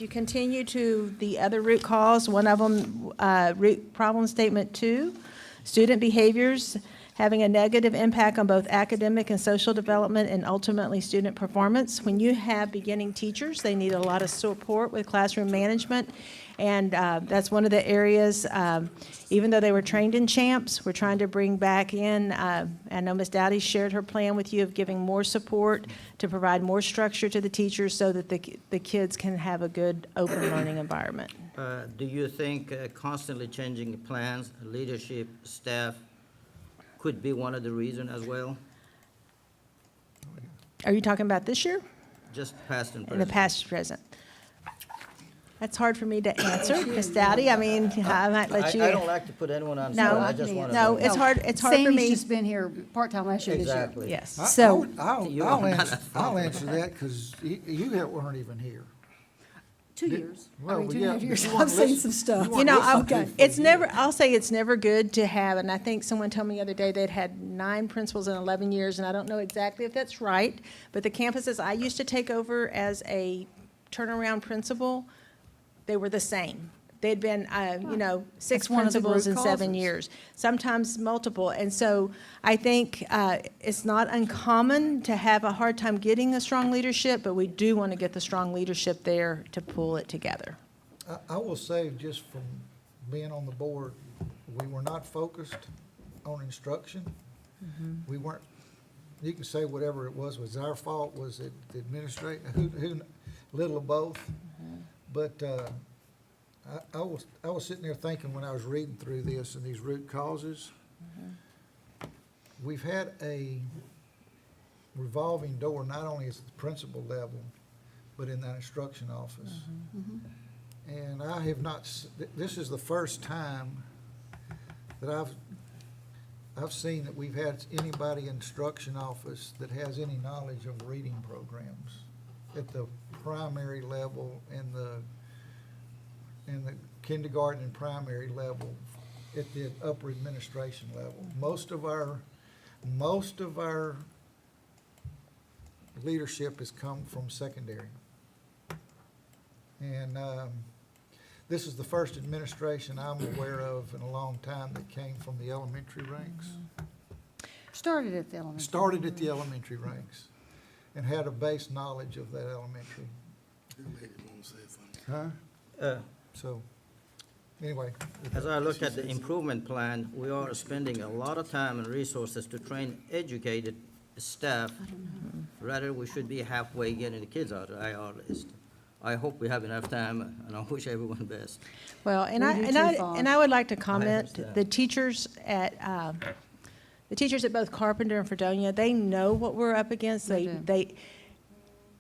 [SPEAKER 5] you continue to the other root cause, one of them, root problem statement 2, student behaviors having a negative impact on both academic and social development and ultimately student performance. When you have beginning teachers, they need a lot of support with classroom management, And that's one of the areas, even though they were trained in CHAMPS, we're trying to bring back in, I know Ms. Dowdy shared her plan with you of giving more support to provide more structure to the teachers so that the kids can have a good open learning environment.
[SPEAKER 2] Do you think constantly changing plans, leadership, staff could be one of the reasons as well?
[SPEAKER 5] Are you talking about this year?
[SPEAKER 2] Just past and
[SPEAKER 5] In the
[SPEAKER 2] present.
[SPEAKER 5] past and present? That's hard for me to answer, Ms. Dowdy. I mean, I might let you.
[SPEAKER 2] I don't like to put anyone on
[SPEAKER 5] No,
[SPEAKER 2] spot. I just want to
[SPEAKER 5] no,
[SPEAKER 2] know.
[SPEAKER 5] it's hard for
[SPEAKER 12] Sammy's
[SPEAKER 5] me.
[SPEAKER 12] just been here part-time last year this year.
[SPEAKER 2] Exactly.
[SPEAKER 5] Yes.
[SPEAKER 12] So-
[SPEAKER 16] I'll answer that, because you weren't even here.
[SPEAKER 12] 2 years.
[SPEAKER 16] Well,
[SPEAKER 12] I mean,
[SPEAKER 16] but
[SPEAKER 12] 2.5
[SPEAKER 16] but
[SPEAKER 12] years.
[SPEAKER 16] you
[SPEAKER 12] I've
[SPEAKER 16] weren't
[SPEAKER 12] seen
[SPEAKER 16] listening-
[SPEAKER 12] some stuff.
[SPEAKER 16] you
[SPEAKER 5] You
[SPEAKER 16] weren't
[SPEAKER 5] know,
[SPEAKER 16] listening to
[SPEAKER 5] it's never, I'll say it's never good to have, and I think someone told me the other day they'd had 9 principals in 11 years, and I don't know exactly if that's right, but the campuses I used to take over as a turnaround principal, they were the same. They'd been, 6
[SPEAKER 12] That's one of the
[SPEAKER 5] principals in
[SPEAKER 12] root
[SPEAKER 5] 7
[SPEAKER 12] causes.
[SPEAKER 5] years, sometimes multiple. And so I think it's not uncommon to have a hard time getting a strong leadership, but we do want to get the strong leadership there to pull it together.
[SPEAKER 16] I will say, just from being on the board, we were not focused on instruction. We weren't, you can say whatever it was our fault, was it the administrator, who, little of both. But I was sitting there thinking when I was reading through this and these root causes, we've had a revolving door, not only at the principal level, but in that instruction office. And I have not, this is the first time that I've seen that we've had anybody in instruction office that has any knowledge of reading programs at the primary level and the kindergarten and primary level, at the upper administration level. Most of our leadership has come from secondary. And this is the first administration I'm aware of in a long time that came from the elementary ranks.
[SPEAKER 12] Started at the elementary.
[SPEAKER 16] Started at the elementary ranks and had a base knowledge of that elementary. So, anyway.
[SPEAKER 2] As I look at the improvement plan, we are spending a lot of time and resources to train educated staff. Rather, we should be halfway getting the kids out of the IR list. I hope we have enough time, and I wish everyone best.
[SPEAKER 5] Well, and I would like to comment, the teachers at both Carpenter and Fredonia, they know what we're up against.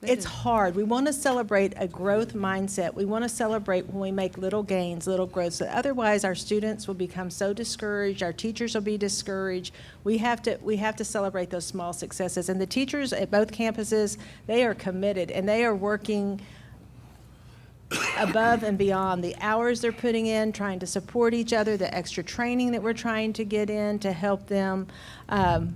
[SPEAKER 5] It's hard. We want to celebrate a growth mindset. We want to celebrate when we make little gains, little growth. So otherwise, our students will become so discouraged. Our teachers will be discouraged. We have to celebrate those small successes. And the teachers at both campuses, they are committed, and they are working above and beyond the hours they're putting in, trying to support each other, the extra training that we're trying to get in to help them. I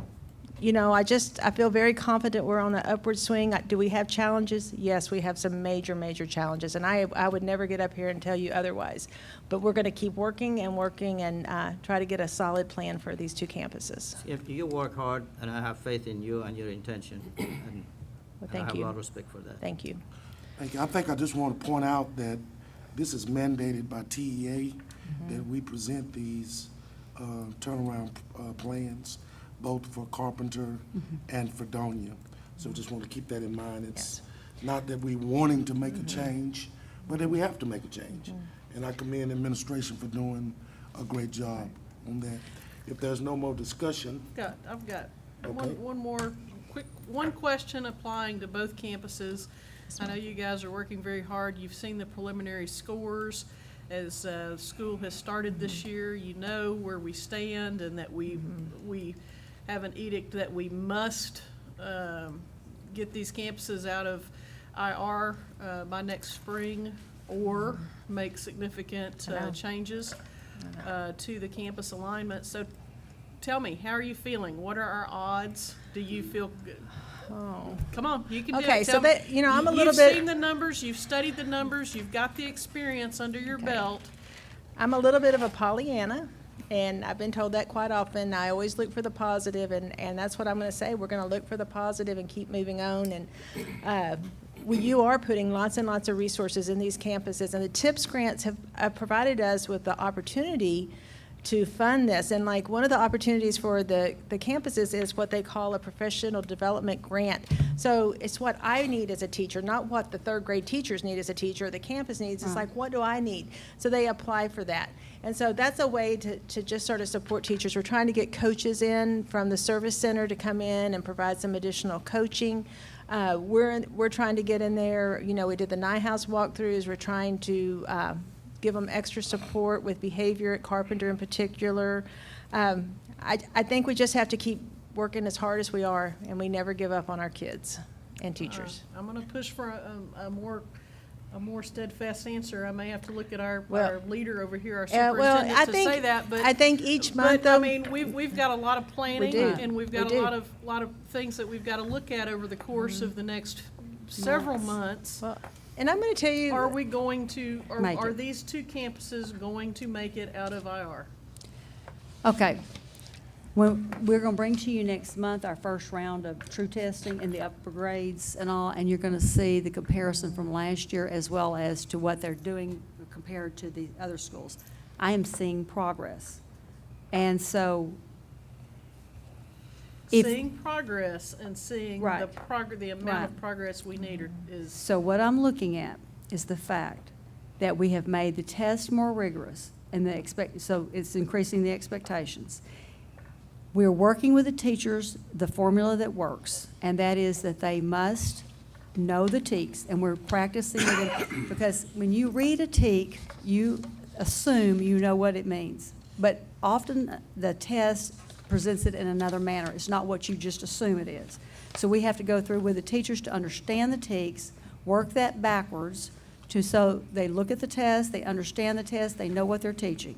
[SPEAKER 5] feel very confident we're on an upward swing. Do we have challenges? Yes, we have some major, major challenges, and I would never get up here and tell you otherwise. But we're going to keep working and try to get a solid plan for these 2 campuses.
[SPEAKER 2] If you work hard, and I have faith in you and your intention, and I
[SPEAKER 5] thank
[SPEAKER 2] have a
[SPEAKER 5] you.
[SPEAKER 2] lot of respect for that.
[SPEAKER 5] Thank you.
[SPEAKER 1] Thank you. I think I just want to point out that this is mandated by TEA, that we present these turnaround plans, both for Carpenter and Fredonia. So just want to keep that in mind. It's not that we wanting to make a change, but that we have to make a change. And I commend administration for doing a great job on that. If there's no more discussion.
[SPEAKER 8] I've got
[SPEAKER 1] Okay.
[SPEAKER 8] one more one question applying to both campuses. I know you guys are working very hard. You've seen the preliminary scores as school has started this year. You know where we stand, and that we have an edict that we must get these campuses out of IR by next spring, or make significant changes to the campus alignment. So tell me, how are you feeling? What are our odds? Do you feel good?
[SPEAKER 5] Oh.
[SPEAKER 8] Come on, you can do
[SPEAKER 5] Okay,
[SPEAKER 8] it.
[SPEAKER 5] so that, I'm a little
[SPEAKER 8] You've
[SPEAKER 5] bit.
[SPEAKER 8] seen the numbers, you've studied the numbers, you've got the experience under your belt.
[SPEAKER 5] I'm a little bit of a Pollyanna, and I've been told that quite often. I always look for the positive, and that's what I'm going to say. We're going to look for the positive and keep moving on. And you are putting lots and lots of resources in these campuses, and the TIPS grants have provided us with the opportunity to fund this. And like one of the opportunities for the campuses is what they call a professional development grant. So it's what I need as a teacher, not what the third grade teachers need as a teacher, or the campus needs. It's like, what do I need? So they apply for that. And so that's a way to just sort of support teachers. We're trying to get coaches in from the service center to come in and provide some additional coaching. We're trying to get in there. You know, we did the NIHouse walkthroughs. We're trying to give them extra support with behavior at Carpenter in particular. I think we just have to keep working as hard as we are, and we never give up on our kids and teachers.
[SPEAKER 8] I'm going to push for a more steadfast answer. I may have to look at our leader over here, our superintendent, to say that. But
[SPEAKER 5] I think each month,
[SPEAKER 8] I mean, we've got a lot of planning,
[SPEAKER 5] do.
[SPEAKER 8] and we've got a lot of things that we've got to look at over the course of the next several months.
[SPEAKER 5] Well, and I'm going to tell you,
[SPEAKER 8] are we going to?
[SPEAKER 12] Make
[SPEAKER 8] Are
[SPEAKER 12] it.
[SPEAKER 8] these two campuses going to make it out of IR?
[SPEAKER 12] Okay. Well, we're going to bring to you next month our first round of true testing in the upper grades and all, and you're going to see the comparison from last year as well as to what they're doing compared to the other schools. I am seeing progress. And so
[SPEAKER 8] Seeing progress and seeing
[SPEAKER 12] Right.
[SPEAKER 8] the amount
[SPEAKER 12] Right.
[SPEAKER 8] of progress we need is.
[SPEAKER 12] So what I'm looking at is the fact that we have made the test more rigorous and so it's increasing the expectations. We're working with the teachers, the formula that works, and that is that they must know the TEKS, and we're practicing with them, because when you read a TEK, you assume you know what it means. But often the test presents it in another manner. It's not what you just assume it is. So we have to go through with the teachers to understand the TEKS, work that backwards, so they look at the test, they understand the test, they know what they're teaching.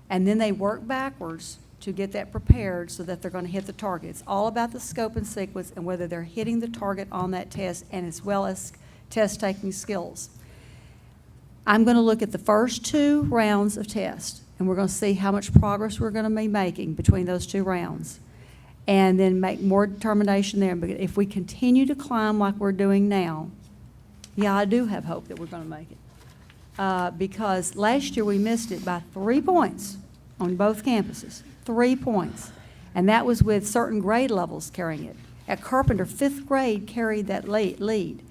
[SPEAKER 12] And then they work backwards to get that prepared so that they're going to hit the target. It's all about the scope and sequence and whether they're hitting the target on that test, and as well as test-taking skills. I'm going to look at the first 2 rounds of tests, and we're going to see how much progress we're going to be making between those 2 rounds, and then make more determination there. But if we continue to climb like we're doing now, yeah, I do have hope that we're going to make it. Because last year we missed it by 3 points on both campuses. 3 points. And that was with certain grade levels carrying it. At Carpenter, 5th grade carried that lead.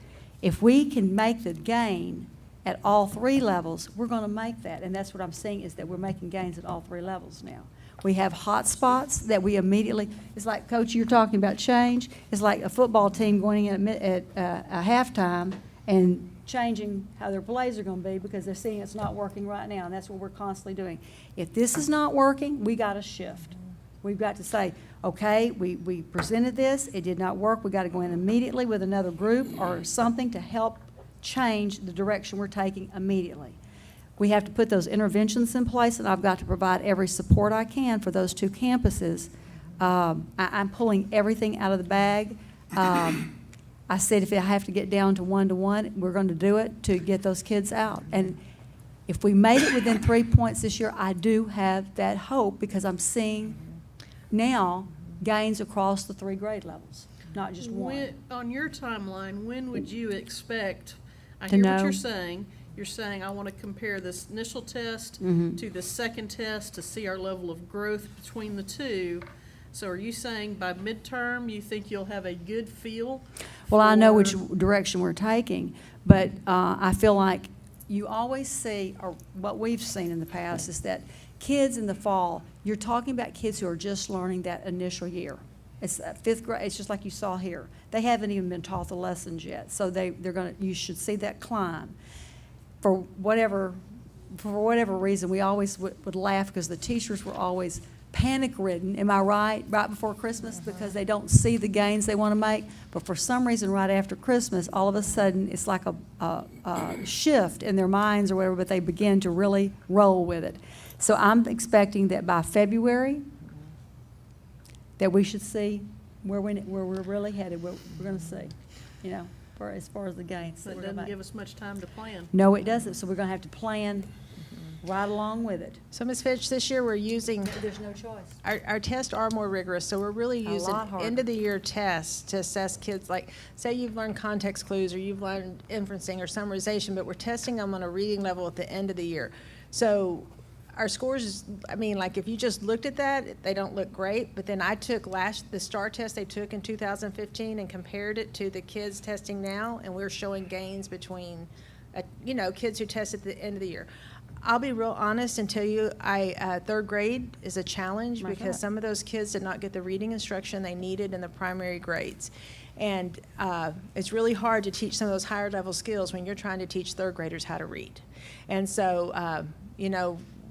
[SPEAKER 12] If we can make the gain at all 3 levels, we're going to make that. And that's what I'm seeing, is that we're making gains at all 3 levels now. We have hot spots that we immediately, it's like, Coach, you're talking about change. It's like a football team going in at a halftime and changing how their plays are going to be because they're seeing it's not working right now, and that's what we're constantly doing. If this is not working, we got to shift. We've got to say, okay, we presented this, it did not work, we got to go in immediately with another group or something to help change the direction we're taking immediately. We have to put those interventions in place, and I've got to provide every support I can for those 2 campuses. I'm pulling everything out of the bag. I said if I have to get down to 1-to-1, we're going to do it to get those kids out. And if we made it within 3 points this year, I do have that hope because I'm seeing now gains across the 3 grade levels, not just one.
[SPEAKER 8] On your timeline, when would you expect, I
[SPEAKER 12] To
[SPEAKER 8] hear
[SPEAKER 12] know.
[SPEAKER 8] what you're saying. You're saying, I want to compare this initial test
[SPEAKER 12] Mhm.
[SPEAKER 8] to the second test to see our level of growth between the 2. So are you saying by midterm, you think you'll have a good feel?
[SPEAKER 12] Well, I know
[SPEAKER 8] for-
[SPEAKER 12] which direction we're taking, but I feel like you always see, or what we've seen in the past, is that kids in the fall, you're talking about kids who are just learning that initial year. It's 5th grade, it's just like you saw here. They haven't even been taught the lessons yet, so you should see that climb. For whatever reason, we always would laugh because the teachers were always panic-ridden, am I right before Christmas, because they don't see the gains they want to make. But for some reason, right after Christmas, all of a sudden, it's like a shift in their minds or whatever, but they begin to really roll with it. So I'm expecting that by February, that we should see where we're really headed, what we're going to see, as far as the gains.
[SPEAKER 8] That doesn't give us much time to plan.
[SPEAKER 12] No, it doesn't. So we're going to have to plan right along with it.
[SPEAKER 5] So, Ms. Fitch, this year we're using,
[SPEAKER 12] There's no choice.
[SPEAKER 5] our tests are more rigorous, so we're really
[SPEAKER 12] A
[SPEAKER 5] using
[SPEAKER 12] lot harder.
[SPEAKER 5] end-of-the-year tests to assess kids, like, say you've learned context clues, or you've learned inferencing or summarization, but we're testing them on a reading level at the end of the year. So our scores, I mean, like, if you just looked at that, they don't look great, but then I took the STAR test they took in 2015 and compared it to the kids testing now, and we're showing gains between, kids who test at the end of the year. I'll be real honest and tell you, third grade is a challenge
[SPEAKER 12] My
[SPEAKER 5] because
[SPEAKER 12] God.
[SPEAKER 5] some of those kids did not get the reading instruction they needed in the primary grades. And it's really hard to teach some of those higher level skills when you're trying to teach third graders how to read. And so,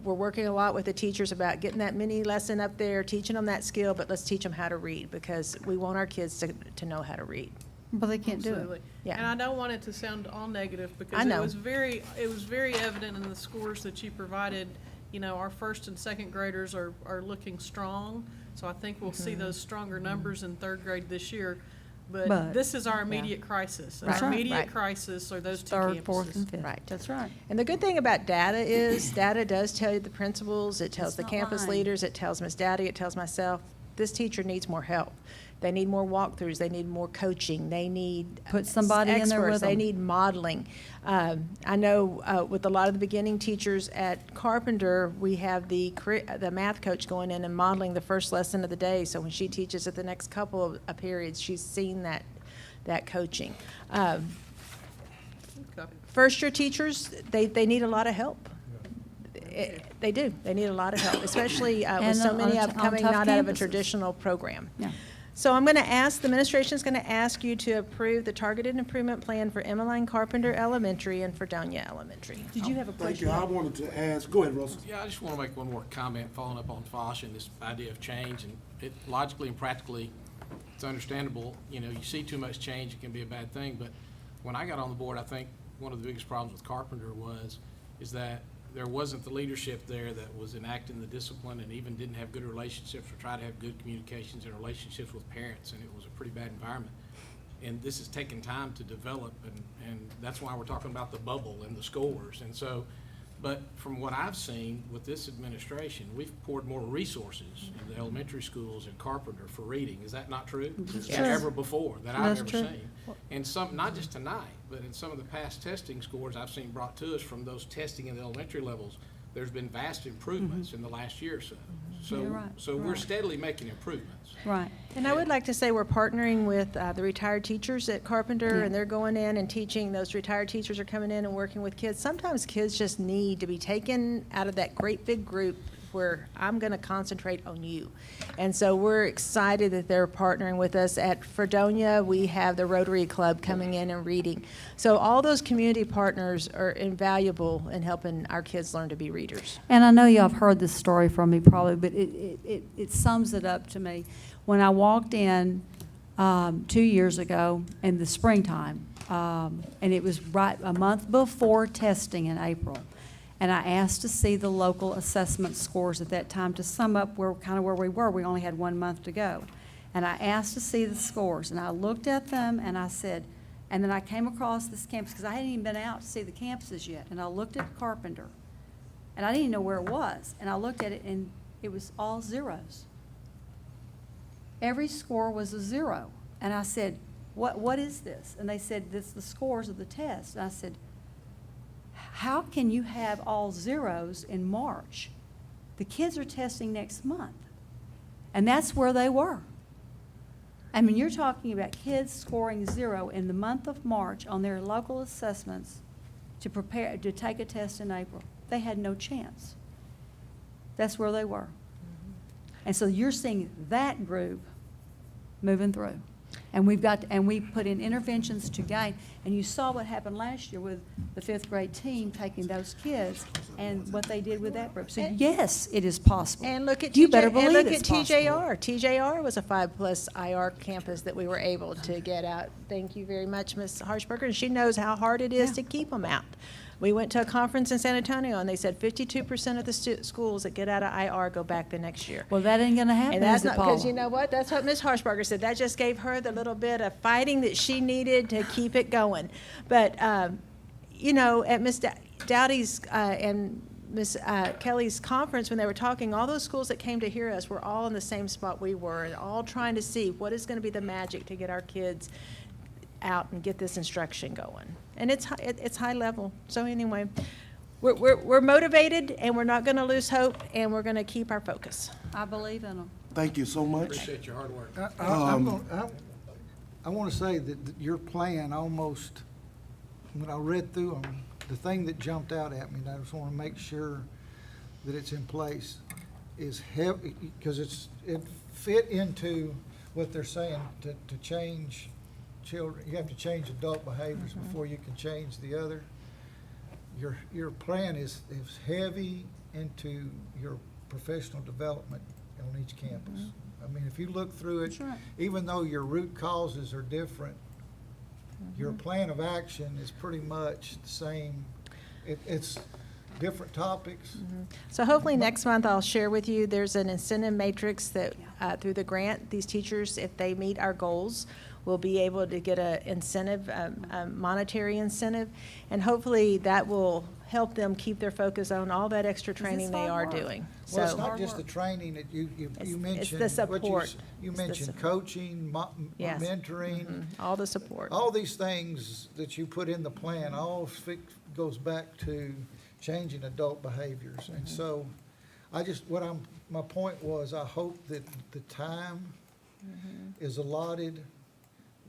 [SPEAKER 5] we're working a lot with the teachers about getting that mini lesson up there, teaching them that skill, but let's teach them how to read because we want our kids to know how to read.
[SPEAKER 12] But they can't do
[SPEAKER 8] Absolutely.
[SPEAKER 12] it.
[SPEAKER 5] Yeah.
[SPEAKER 8] And I don't want it to sound all negative
[SPEAKER 5] I
[SPEAKER 8] because
[SPEAKER 5] know.
[SPEAKER 8] it was very evident in the scores that you provided. Our first and second graders are looking strong. So I think we'll see those stronger numbers in third grade this year. But this is our immediate crisis.
[SPEAKER 5] Right.
[SPEAKER 8] Our
[SPEAKER 5] Right.
[SPEAKER 8] immediate crisis are those two
[SPEAKER 12] Third,
[SPEAKER 8] campuses.
[SPEAKER 12] fourth, and fifth.
[SPEAKER 5] Right.
[SPEAKER 12] That's right.
[SPEAKER 5] And the good thing about data is data does tell you the principals, it tells
[SPEAKER 12] It's
[SPEAKER 5] the
[SPEAKER 12] not
[SPEAKER 5] campus
[SPEAKER 12] lying.
[SPEAKER 5] leaders, it tells Ms. Dowdy, it tells myself, this teacher needs more help. They need more walkthroughs, they need more coaching, they need
[SPEAKER 12] Put somebody in there
[SPEAKER 5] experts,
[SPEAKER 12] with
[SPEAKER 5] they
[SPEAKER 12] them.
[SPEAKER 5] need modeling. I know with a lot of the beginning teachers at Carpenter, we have the math coach going in and modeling the first lesson of the day. So when she teaches at the next couple of periods, she's seen that coaching. First year teachers, they need a lot of help. They do. They need a lot of help, especially with
[SPEAKER 12] And
[SPEAKER 5] so
[SPEAKER 12] on
[SPEAKER 5] many
[SPEAKER 12] a
[SPEAKER 5] of
[SPEAKER 12] t-
[SPEAKER 5] them
[SPEAKER 12] on
[SPEAKER 5] coming
[SPEAKER 12] tough
[SPEAKER 5] not out of a
[SPEAKER 12] campuses.
[SPEAKER 5] traditional program.
[SPEAKER 12] Yeah.
[SPEAKER 5] So I'm going to ask, the administration's going to ask you to approve the targeted improvement plan for Emmeline Carpenter Elementary and Fredonia Elementary.
[SPEAKER 12] Did you have a
[SPEAKER 1] Thank
[SPEAKER 12] question?
[SPEAKER 1] you. I wanted to ask, go ahead, Russell.
[SPEAKER 21] Yeah, I just want to make one more comment following up on Fosh and this idea of change. And it logically and practically, it's understandable, you see too much change, it can be a bad thing. But when I got on the board, I think one of the biggest problems with Carpenter is that there wasn't the leadership there that was enacting the discipline and even didn't have good relationships or try to have good communications and relationships with parents, and it was a pretty bad environment. And this has taken time to develop, and that's why we're talking about the bubble and the scores. And so, but from what I've seen with this administration, we've poured more resources into elementary schools in Carpenter for reading. Is that not true?
[SPEAKER 12] That's
[SPEAKER 21] Than
[SPEAKER 12] true.
[SPEAKER 21] ever before that I've
[SPEAKER 12] That's
[SPEAKER 21] ever
[SPEAKER 12] true.
[SPEAKER 21] seen. And some, not just tonight, but in some of the past testing scores I've seen brought to us from those testing in the elementary levels, there's been vast improvements in the last year or so.
[SPEAKER 12] You're right,
[SPEAKER 21] So we're
[SPEAKER 12] right.
[SPEAKER 21] steadily making improvements.
[SPEAKER 12] Right.
[SPEAKER 5] And I would like to say we're partnering with the retired teachers at Carpenter,
[SPEAKER 12] Yeah.
[SPEAKER 5] and they're going in and teaching. Those retired teachers are coming in and working with kids. Sometimes kids just need to be taken out of that great big group where I'm going to concentrate on you. And so we're excited that they're partnering with us. At Fredonia, we have the Rotary Club coming in and reading. So all those community partners are invaluable in helping our kids learn to be readers.
[SPEAKER 12] And I know y'all have heard this story from me probably, but it sums it up to me. When I walked in 2 years ago in the springtime, and it was right a month before testing in April, and I asked to see the local assessment scores at that time to sum up where we were. We only had 1 month to go. And I asked to see the scores, and I looked at them, and I said, and then I came across this campus, because I hadn't even been out to see the campuses yet, and I looked at Carpenter, and I didn't even know where it was, and I looked at it, and it was all zeros. Every score was a zero, and I said, what is this? And they said, this the scores of the test. And I said, how can you have all zeros in March? The kids are testing next month. And that's where they were. I mean, you're talking about kids scoring zero in the month of March on their local assessments to take a test in April. They had no chance. That's where they were. And so you're seeing that group moving through. And we put in interventions to gain. And you saw what happened last year with the fifth grade team taking those kids and what they did with that group. So yes, it is possible.
[SPEAKER 5] And look at
[SPEAKER 12] You better believe
[SPEAKER 5] look
[SPEAKER 12] it's
[SPEAKER 5] at TJR.
[SPEAKER 12] possible.
[SPEAKER 5] TJR was a 5+ IR campus that we were able to get out. Thank you very much, Ms. Harshberger. And she knows how hard it is to keep them out. We went to a conference in San Antonio, and they said 52% of the schools that get out of IR go back the next year.
[SPEAKER 12] Well, that ain't going to happen,
[SPEAKER 5] And that's
[SPEAKER 12] is it,
[SPEAKER 5] not, because
[SPEAKER 12] Paula?
[SPEAKER 5] you know what? That's what Ms. Harshberger said. That just gave her the little bit of fighting that she needed to keep it going. But, at Ms. Dowdy's and Ms. Kelly's conference, when they were talking, all those schools that came to hear us were all in the same spot we were, and all trying to see what is going to be the magic to get our kids out and get this instruction going. And it's high level. So anyway, we're motivated, and we're not going to lose hope, and we're going to keep our focus.
[SPEAKER 12] I believe in them.
[SPEAKER 1] Thank you so much.
[SPEAKER 21] Appreciate your hard work.
[SPEAKER 16] I want to say that your plan almost, when I read through them, the thing that jumped out at me, and I just want to make sure that it's in place, is heavy, because it fit into what they're saying, to change children, you have to change adult behaviors before you can change the other. Your plan is heavy into your professional development on each campus. I mean, if you look through it, even though your root causes are different, your plan of action is pretty much the same. It's different topics.
[SPEAKER 5] So hopefully next month I'll share with you, there's an incentive matrix that through the grant, these teachers, if they meet our goals, will be able to get a incentive, a monetary incentive, and hopefully that will help them keep their focus on all that extra training they are doing.
[SPEAKER 16] Well, it's
[SPEAKER 5] So
[SPEAKER 16] not just the training that you mentioned.
[SPEAKER 5] it's the support.
[SPEAKER 16] You
[SPEAKER 5] It's the
[SPEAKER 16] mentioned
[SPEAKER 5] support.
[SPEAKER 16] coaching,
[SPEAKER 5] Yes.
[SPEAKER 16] mentoring.
[SPEAKER 5] All the support.
[SPEAKER 16] All these things that you put in the plan, all goes back to changing adult behaviors. And so my point was, I hope that the time is allotted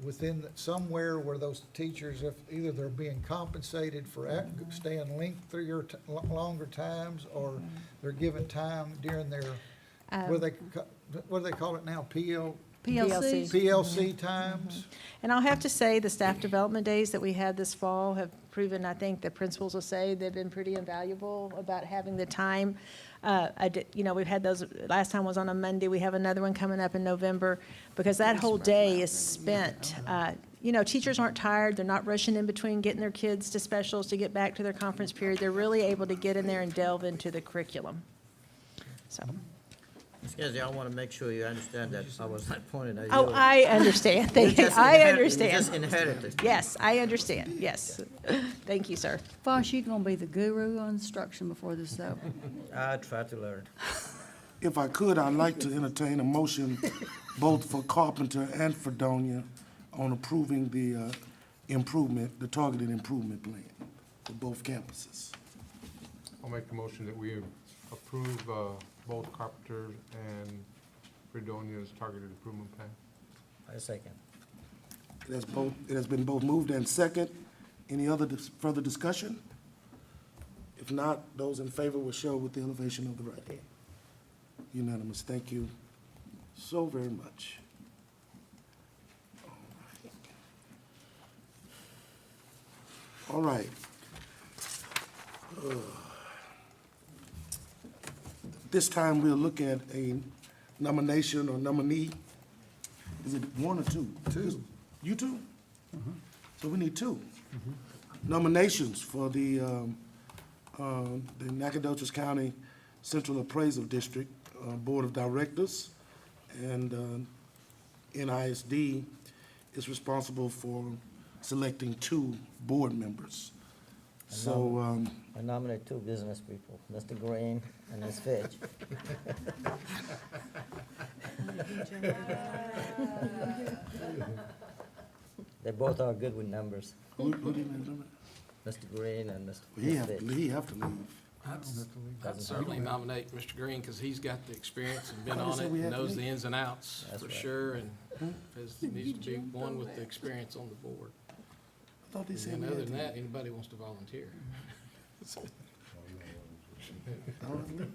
[SPEAKER 16] within somewhere where those teachers, if either they're being compensated for staying lengthier, longer times, or they're given time during their, what do they call it now,
[SPEAKER 5] PLC.
[SPEAKER 16] PLC times.
[SPEAKER 5] And I'll have to say, the staff development days that we had this fall have proven, I think the principals will say, they've been pretty invaluable about having the time. We've had those, last time was on a Monday, we have another one coming up in November, because that whole day is spent. Teachers aren't tired, they're not rushing in between getting their kids to specials to get back to their conference period. They're really able to get in there and delve into the curriculum. So.
[SPEAKER 2] Excuse me, I want to make sure you understand that I was not pointing at you.
[SPEAKER 5] Oh, I understand. I understand.
[SPEAKER 2] You just inherited.
[SPEAKER 5] Yes, I understand, yes. Thank you, sir.
[SPEAKER 12] Fosh, you gonna be the guru on instruction before this is over.
[SPEAKER 2] I try to learn.
[SPEAKER 1] If I could, I'd like to entertain a motion both for Carpenter and Fredonia on approving the the targeted improvement plan for both campuses.
[SPEAKER 17] I'll make the motion that we approve both Carpenter and Fredonia's targeted improvement plan.
[SPEAKER 2] I second.
[SPEAKER 1] It has been both moved and second. Any other further discussion? If not, those in favor will show with the elevation of the right hand. Unanimous. Thank you so very much. All right. This time we'll look at a nomination or nominee. Is it one or two?
[SPEAKER 16] Two.
[SPEAKER 1] You two? So we need two. Nominations for the Nacogdoches County Central Appraisal District Board of Directors, and NISD is responsible for selecting two board members. So,
[SPEAKER 2] I nominate two business people, Mr. Green and Ms. Fitch. They both are good with numbers.
[SPEAKER 1] who do you nominate?
[SPEAKER 2] Mr. Green and Mr.
[SPEAKER 1] He have
[SPEAKER 2] Fitch.
[SPEAKER 1] he have to leave.
[SPEAKER 21] I'd certainly nominate Mr. Green, because he's got the experience and been
[SPEAKER 1] Why
[SPEAKER 21] on
[SPEAKER 1] did
[SPEAKER 21] it,
[SPEAKER 1] we
[SPEAKER 21] and
[SPEAKER 1] have to
[SPEAKER 21] knows the
[SPEAKER 1] leave?
[SPEAKER 21] ins and outs,
[SPEAKER 2] That's
[SPEAKER 21] for
[SPEAKER 2] right.
[SPEAKER 21] sure, and needs to be one with the experience on the board.
[SPEAKER 1] I thought they said
[SPEAKER 21] And
[SPEAKER 1] we
[SPEAKER 21] other
[SPEAKER 1] had
[SPEAKER 21] than
[SPEAKER 1] to.
[SPEAKER 21] that, anybody wants to volunteer.
[SPEAKER 1] All right, leave.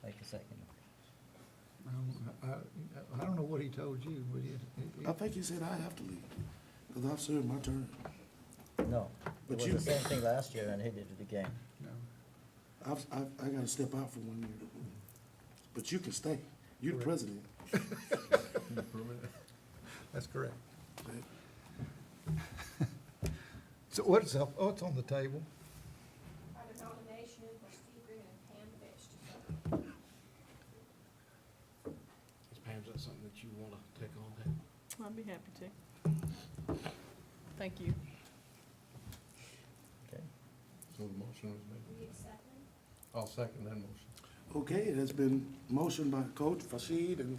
[SPEAKER 2] Take a second.
[SPEAKER 16] I don't know what he told you, but
[SPEAKER 1] I think he said I have to leave, because I've served my term.
[SPEAKER 2] No,
[SPEAKER 1] But
[SPEAKER 2] it was
[SPEAKER 1] you-
[SPEAKER 2] the same thing last year, and he did it again.
[SPEAKER 1] I gotta step out for 1 year. But you can stay. You're the president.
[SPEAKER 16] that's correct. So what's on the table?
[SPEAKER 21] Is Pam, is that something that you want to take on, Pam?
[SPEAKER 8] I'd be happy to. Thank you.
[SPEAKER 2] Okay.
[SPEAKER 17] So the motion was made. I'll second that motion.
[SPEAKER 1] Okay, it has been motioned by Coach Rashid and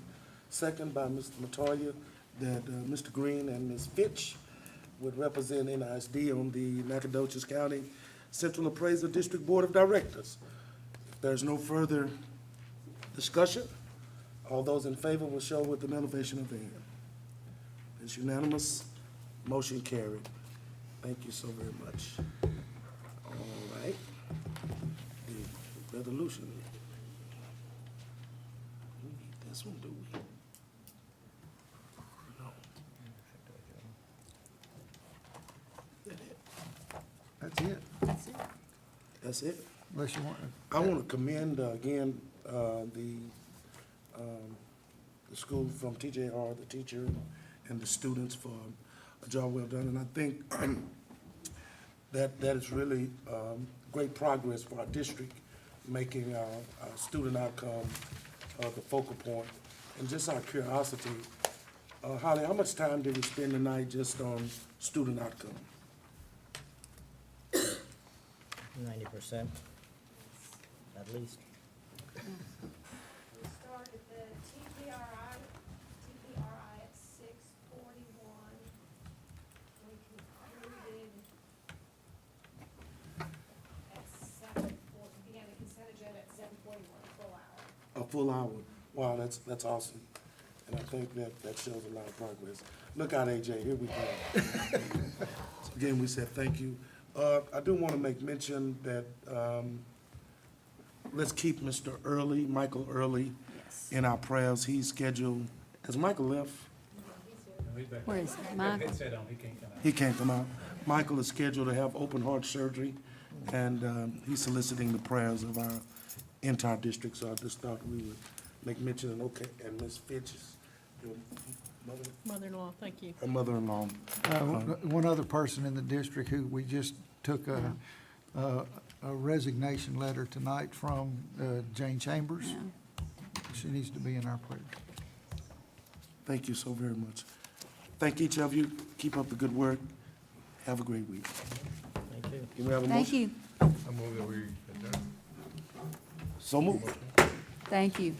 [SPEAKER 1] second by Mr. Matoya that Mr. Green and Ms. Fitch would represent NISD on the Nacogdoches County Central Appraiser District Board of Directors. If there's no further discussion, all those in favor will show with an elevation of the hand. It's unanimous, motion carried. Thank you so very much. All right, the resolution. We need this one, do we? No.
[SPEAKER 16] That's it,
[SPEAKER 1] That's it?
[SPEAKER 16] unless you want.
[SPEAKER 1] I want to commend again the school from TJR, the teacher and the students for a job well done. And I think that is really great progress for our district, making our student outcome the focal point. And just out of curiosity, Holly, how much time did we spend tonight just on student outcome?
[SPEAKER 2] 90%, at least.
[SPEAKER 5] We started the TPRI at 6:41. We concluded at 7:40, began the consent agenda at 7:41, full hour.
[SPEAKER 1] A full hour. Wow, that's awesome. And I think that shows a lot of progress. Look out, AJ, here we go. So again, we said thank you. I do want to make mention that, let's keep Mr. Early, Michael Early, in our prayers. He's scheduled, has Michael left?
[SPEAKER 12] Where is Michael?
[SPEAKER 1] He can't come out. Michael is scheduled to have open heart surgery, and he's soliciting the prayers of our entire district. So I just thought we would make mention, and okay, and Ms. Fitch is your
[SPEAKER 8] Mother-in-law, thank you.
[SPEAKER 1] her mother-in-law.
[SPEAKER 16] One other person in the district who we just took a resignation letter tonight from, Jane Chambers. She needs to be in our prayers.
[SPEAKER 1] Thank you so very much. Thank each of you. Keep up the good work. Have a great week.
[SPEAKER 2] Thank you.
[SPEAKER 1] Can we have a
[SPEAKER 12] Thank
[SPEAKER 1] motion?
[SPEAKER 12] you.
[SPEAKER 17] I move that we adjourn.
[SPEAKER 1] So moved.
[SPEAKER 12] Thank you.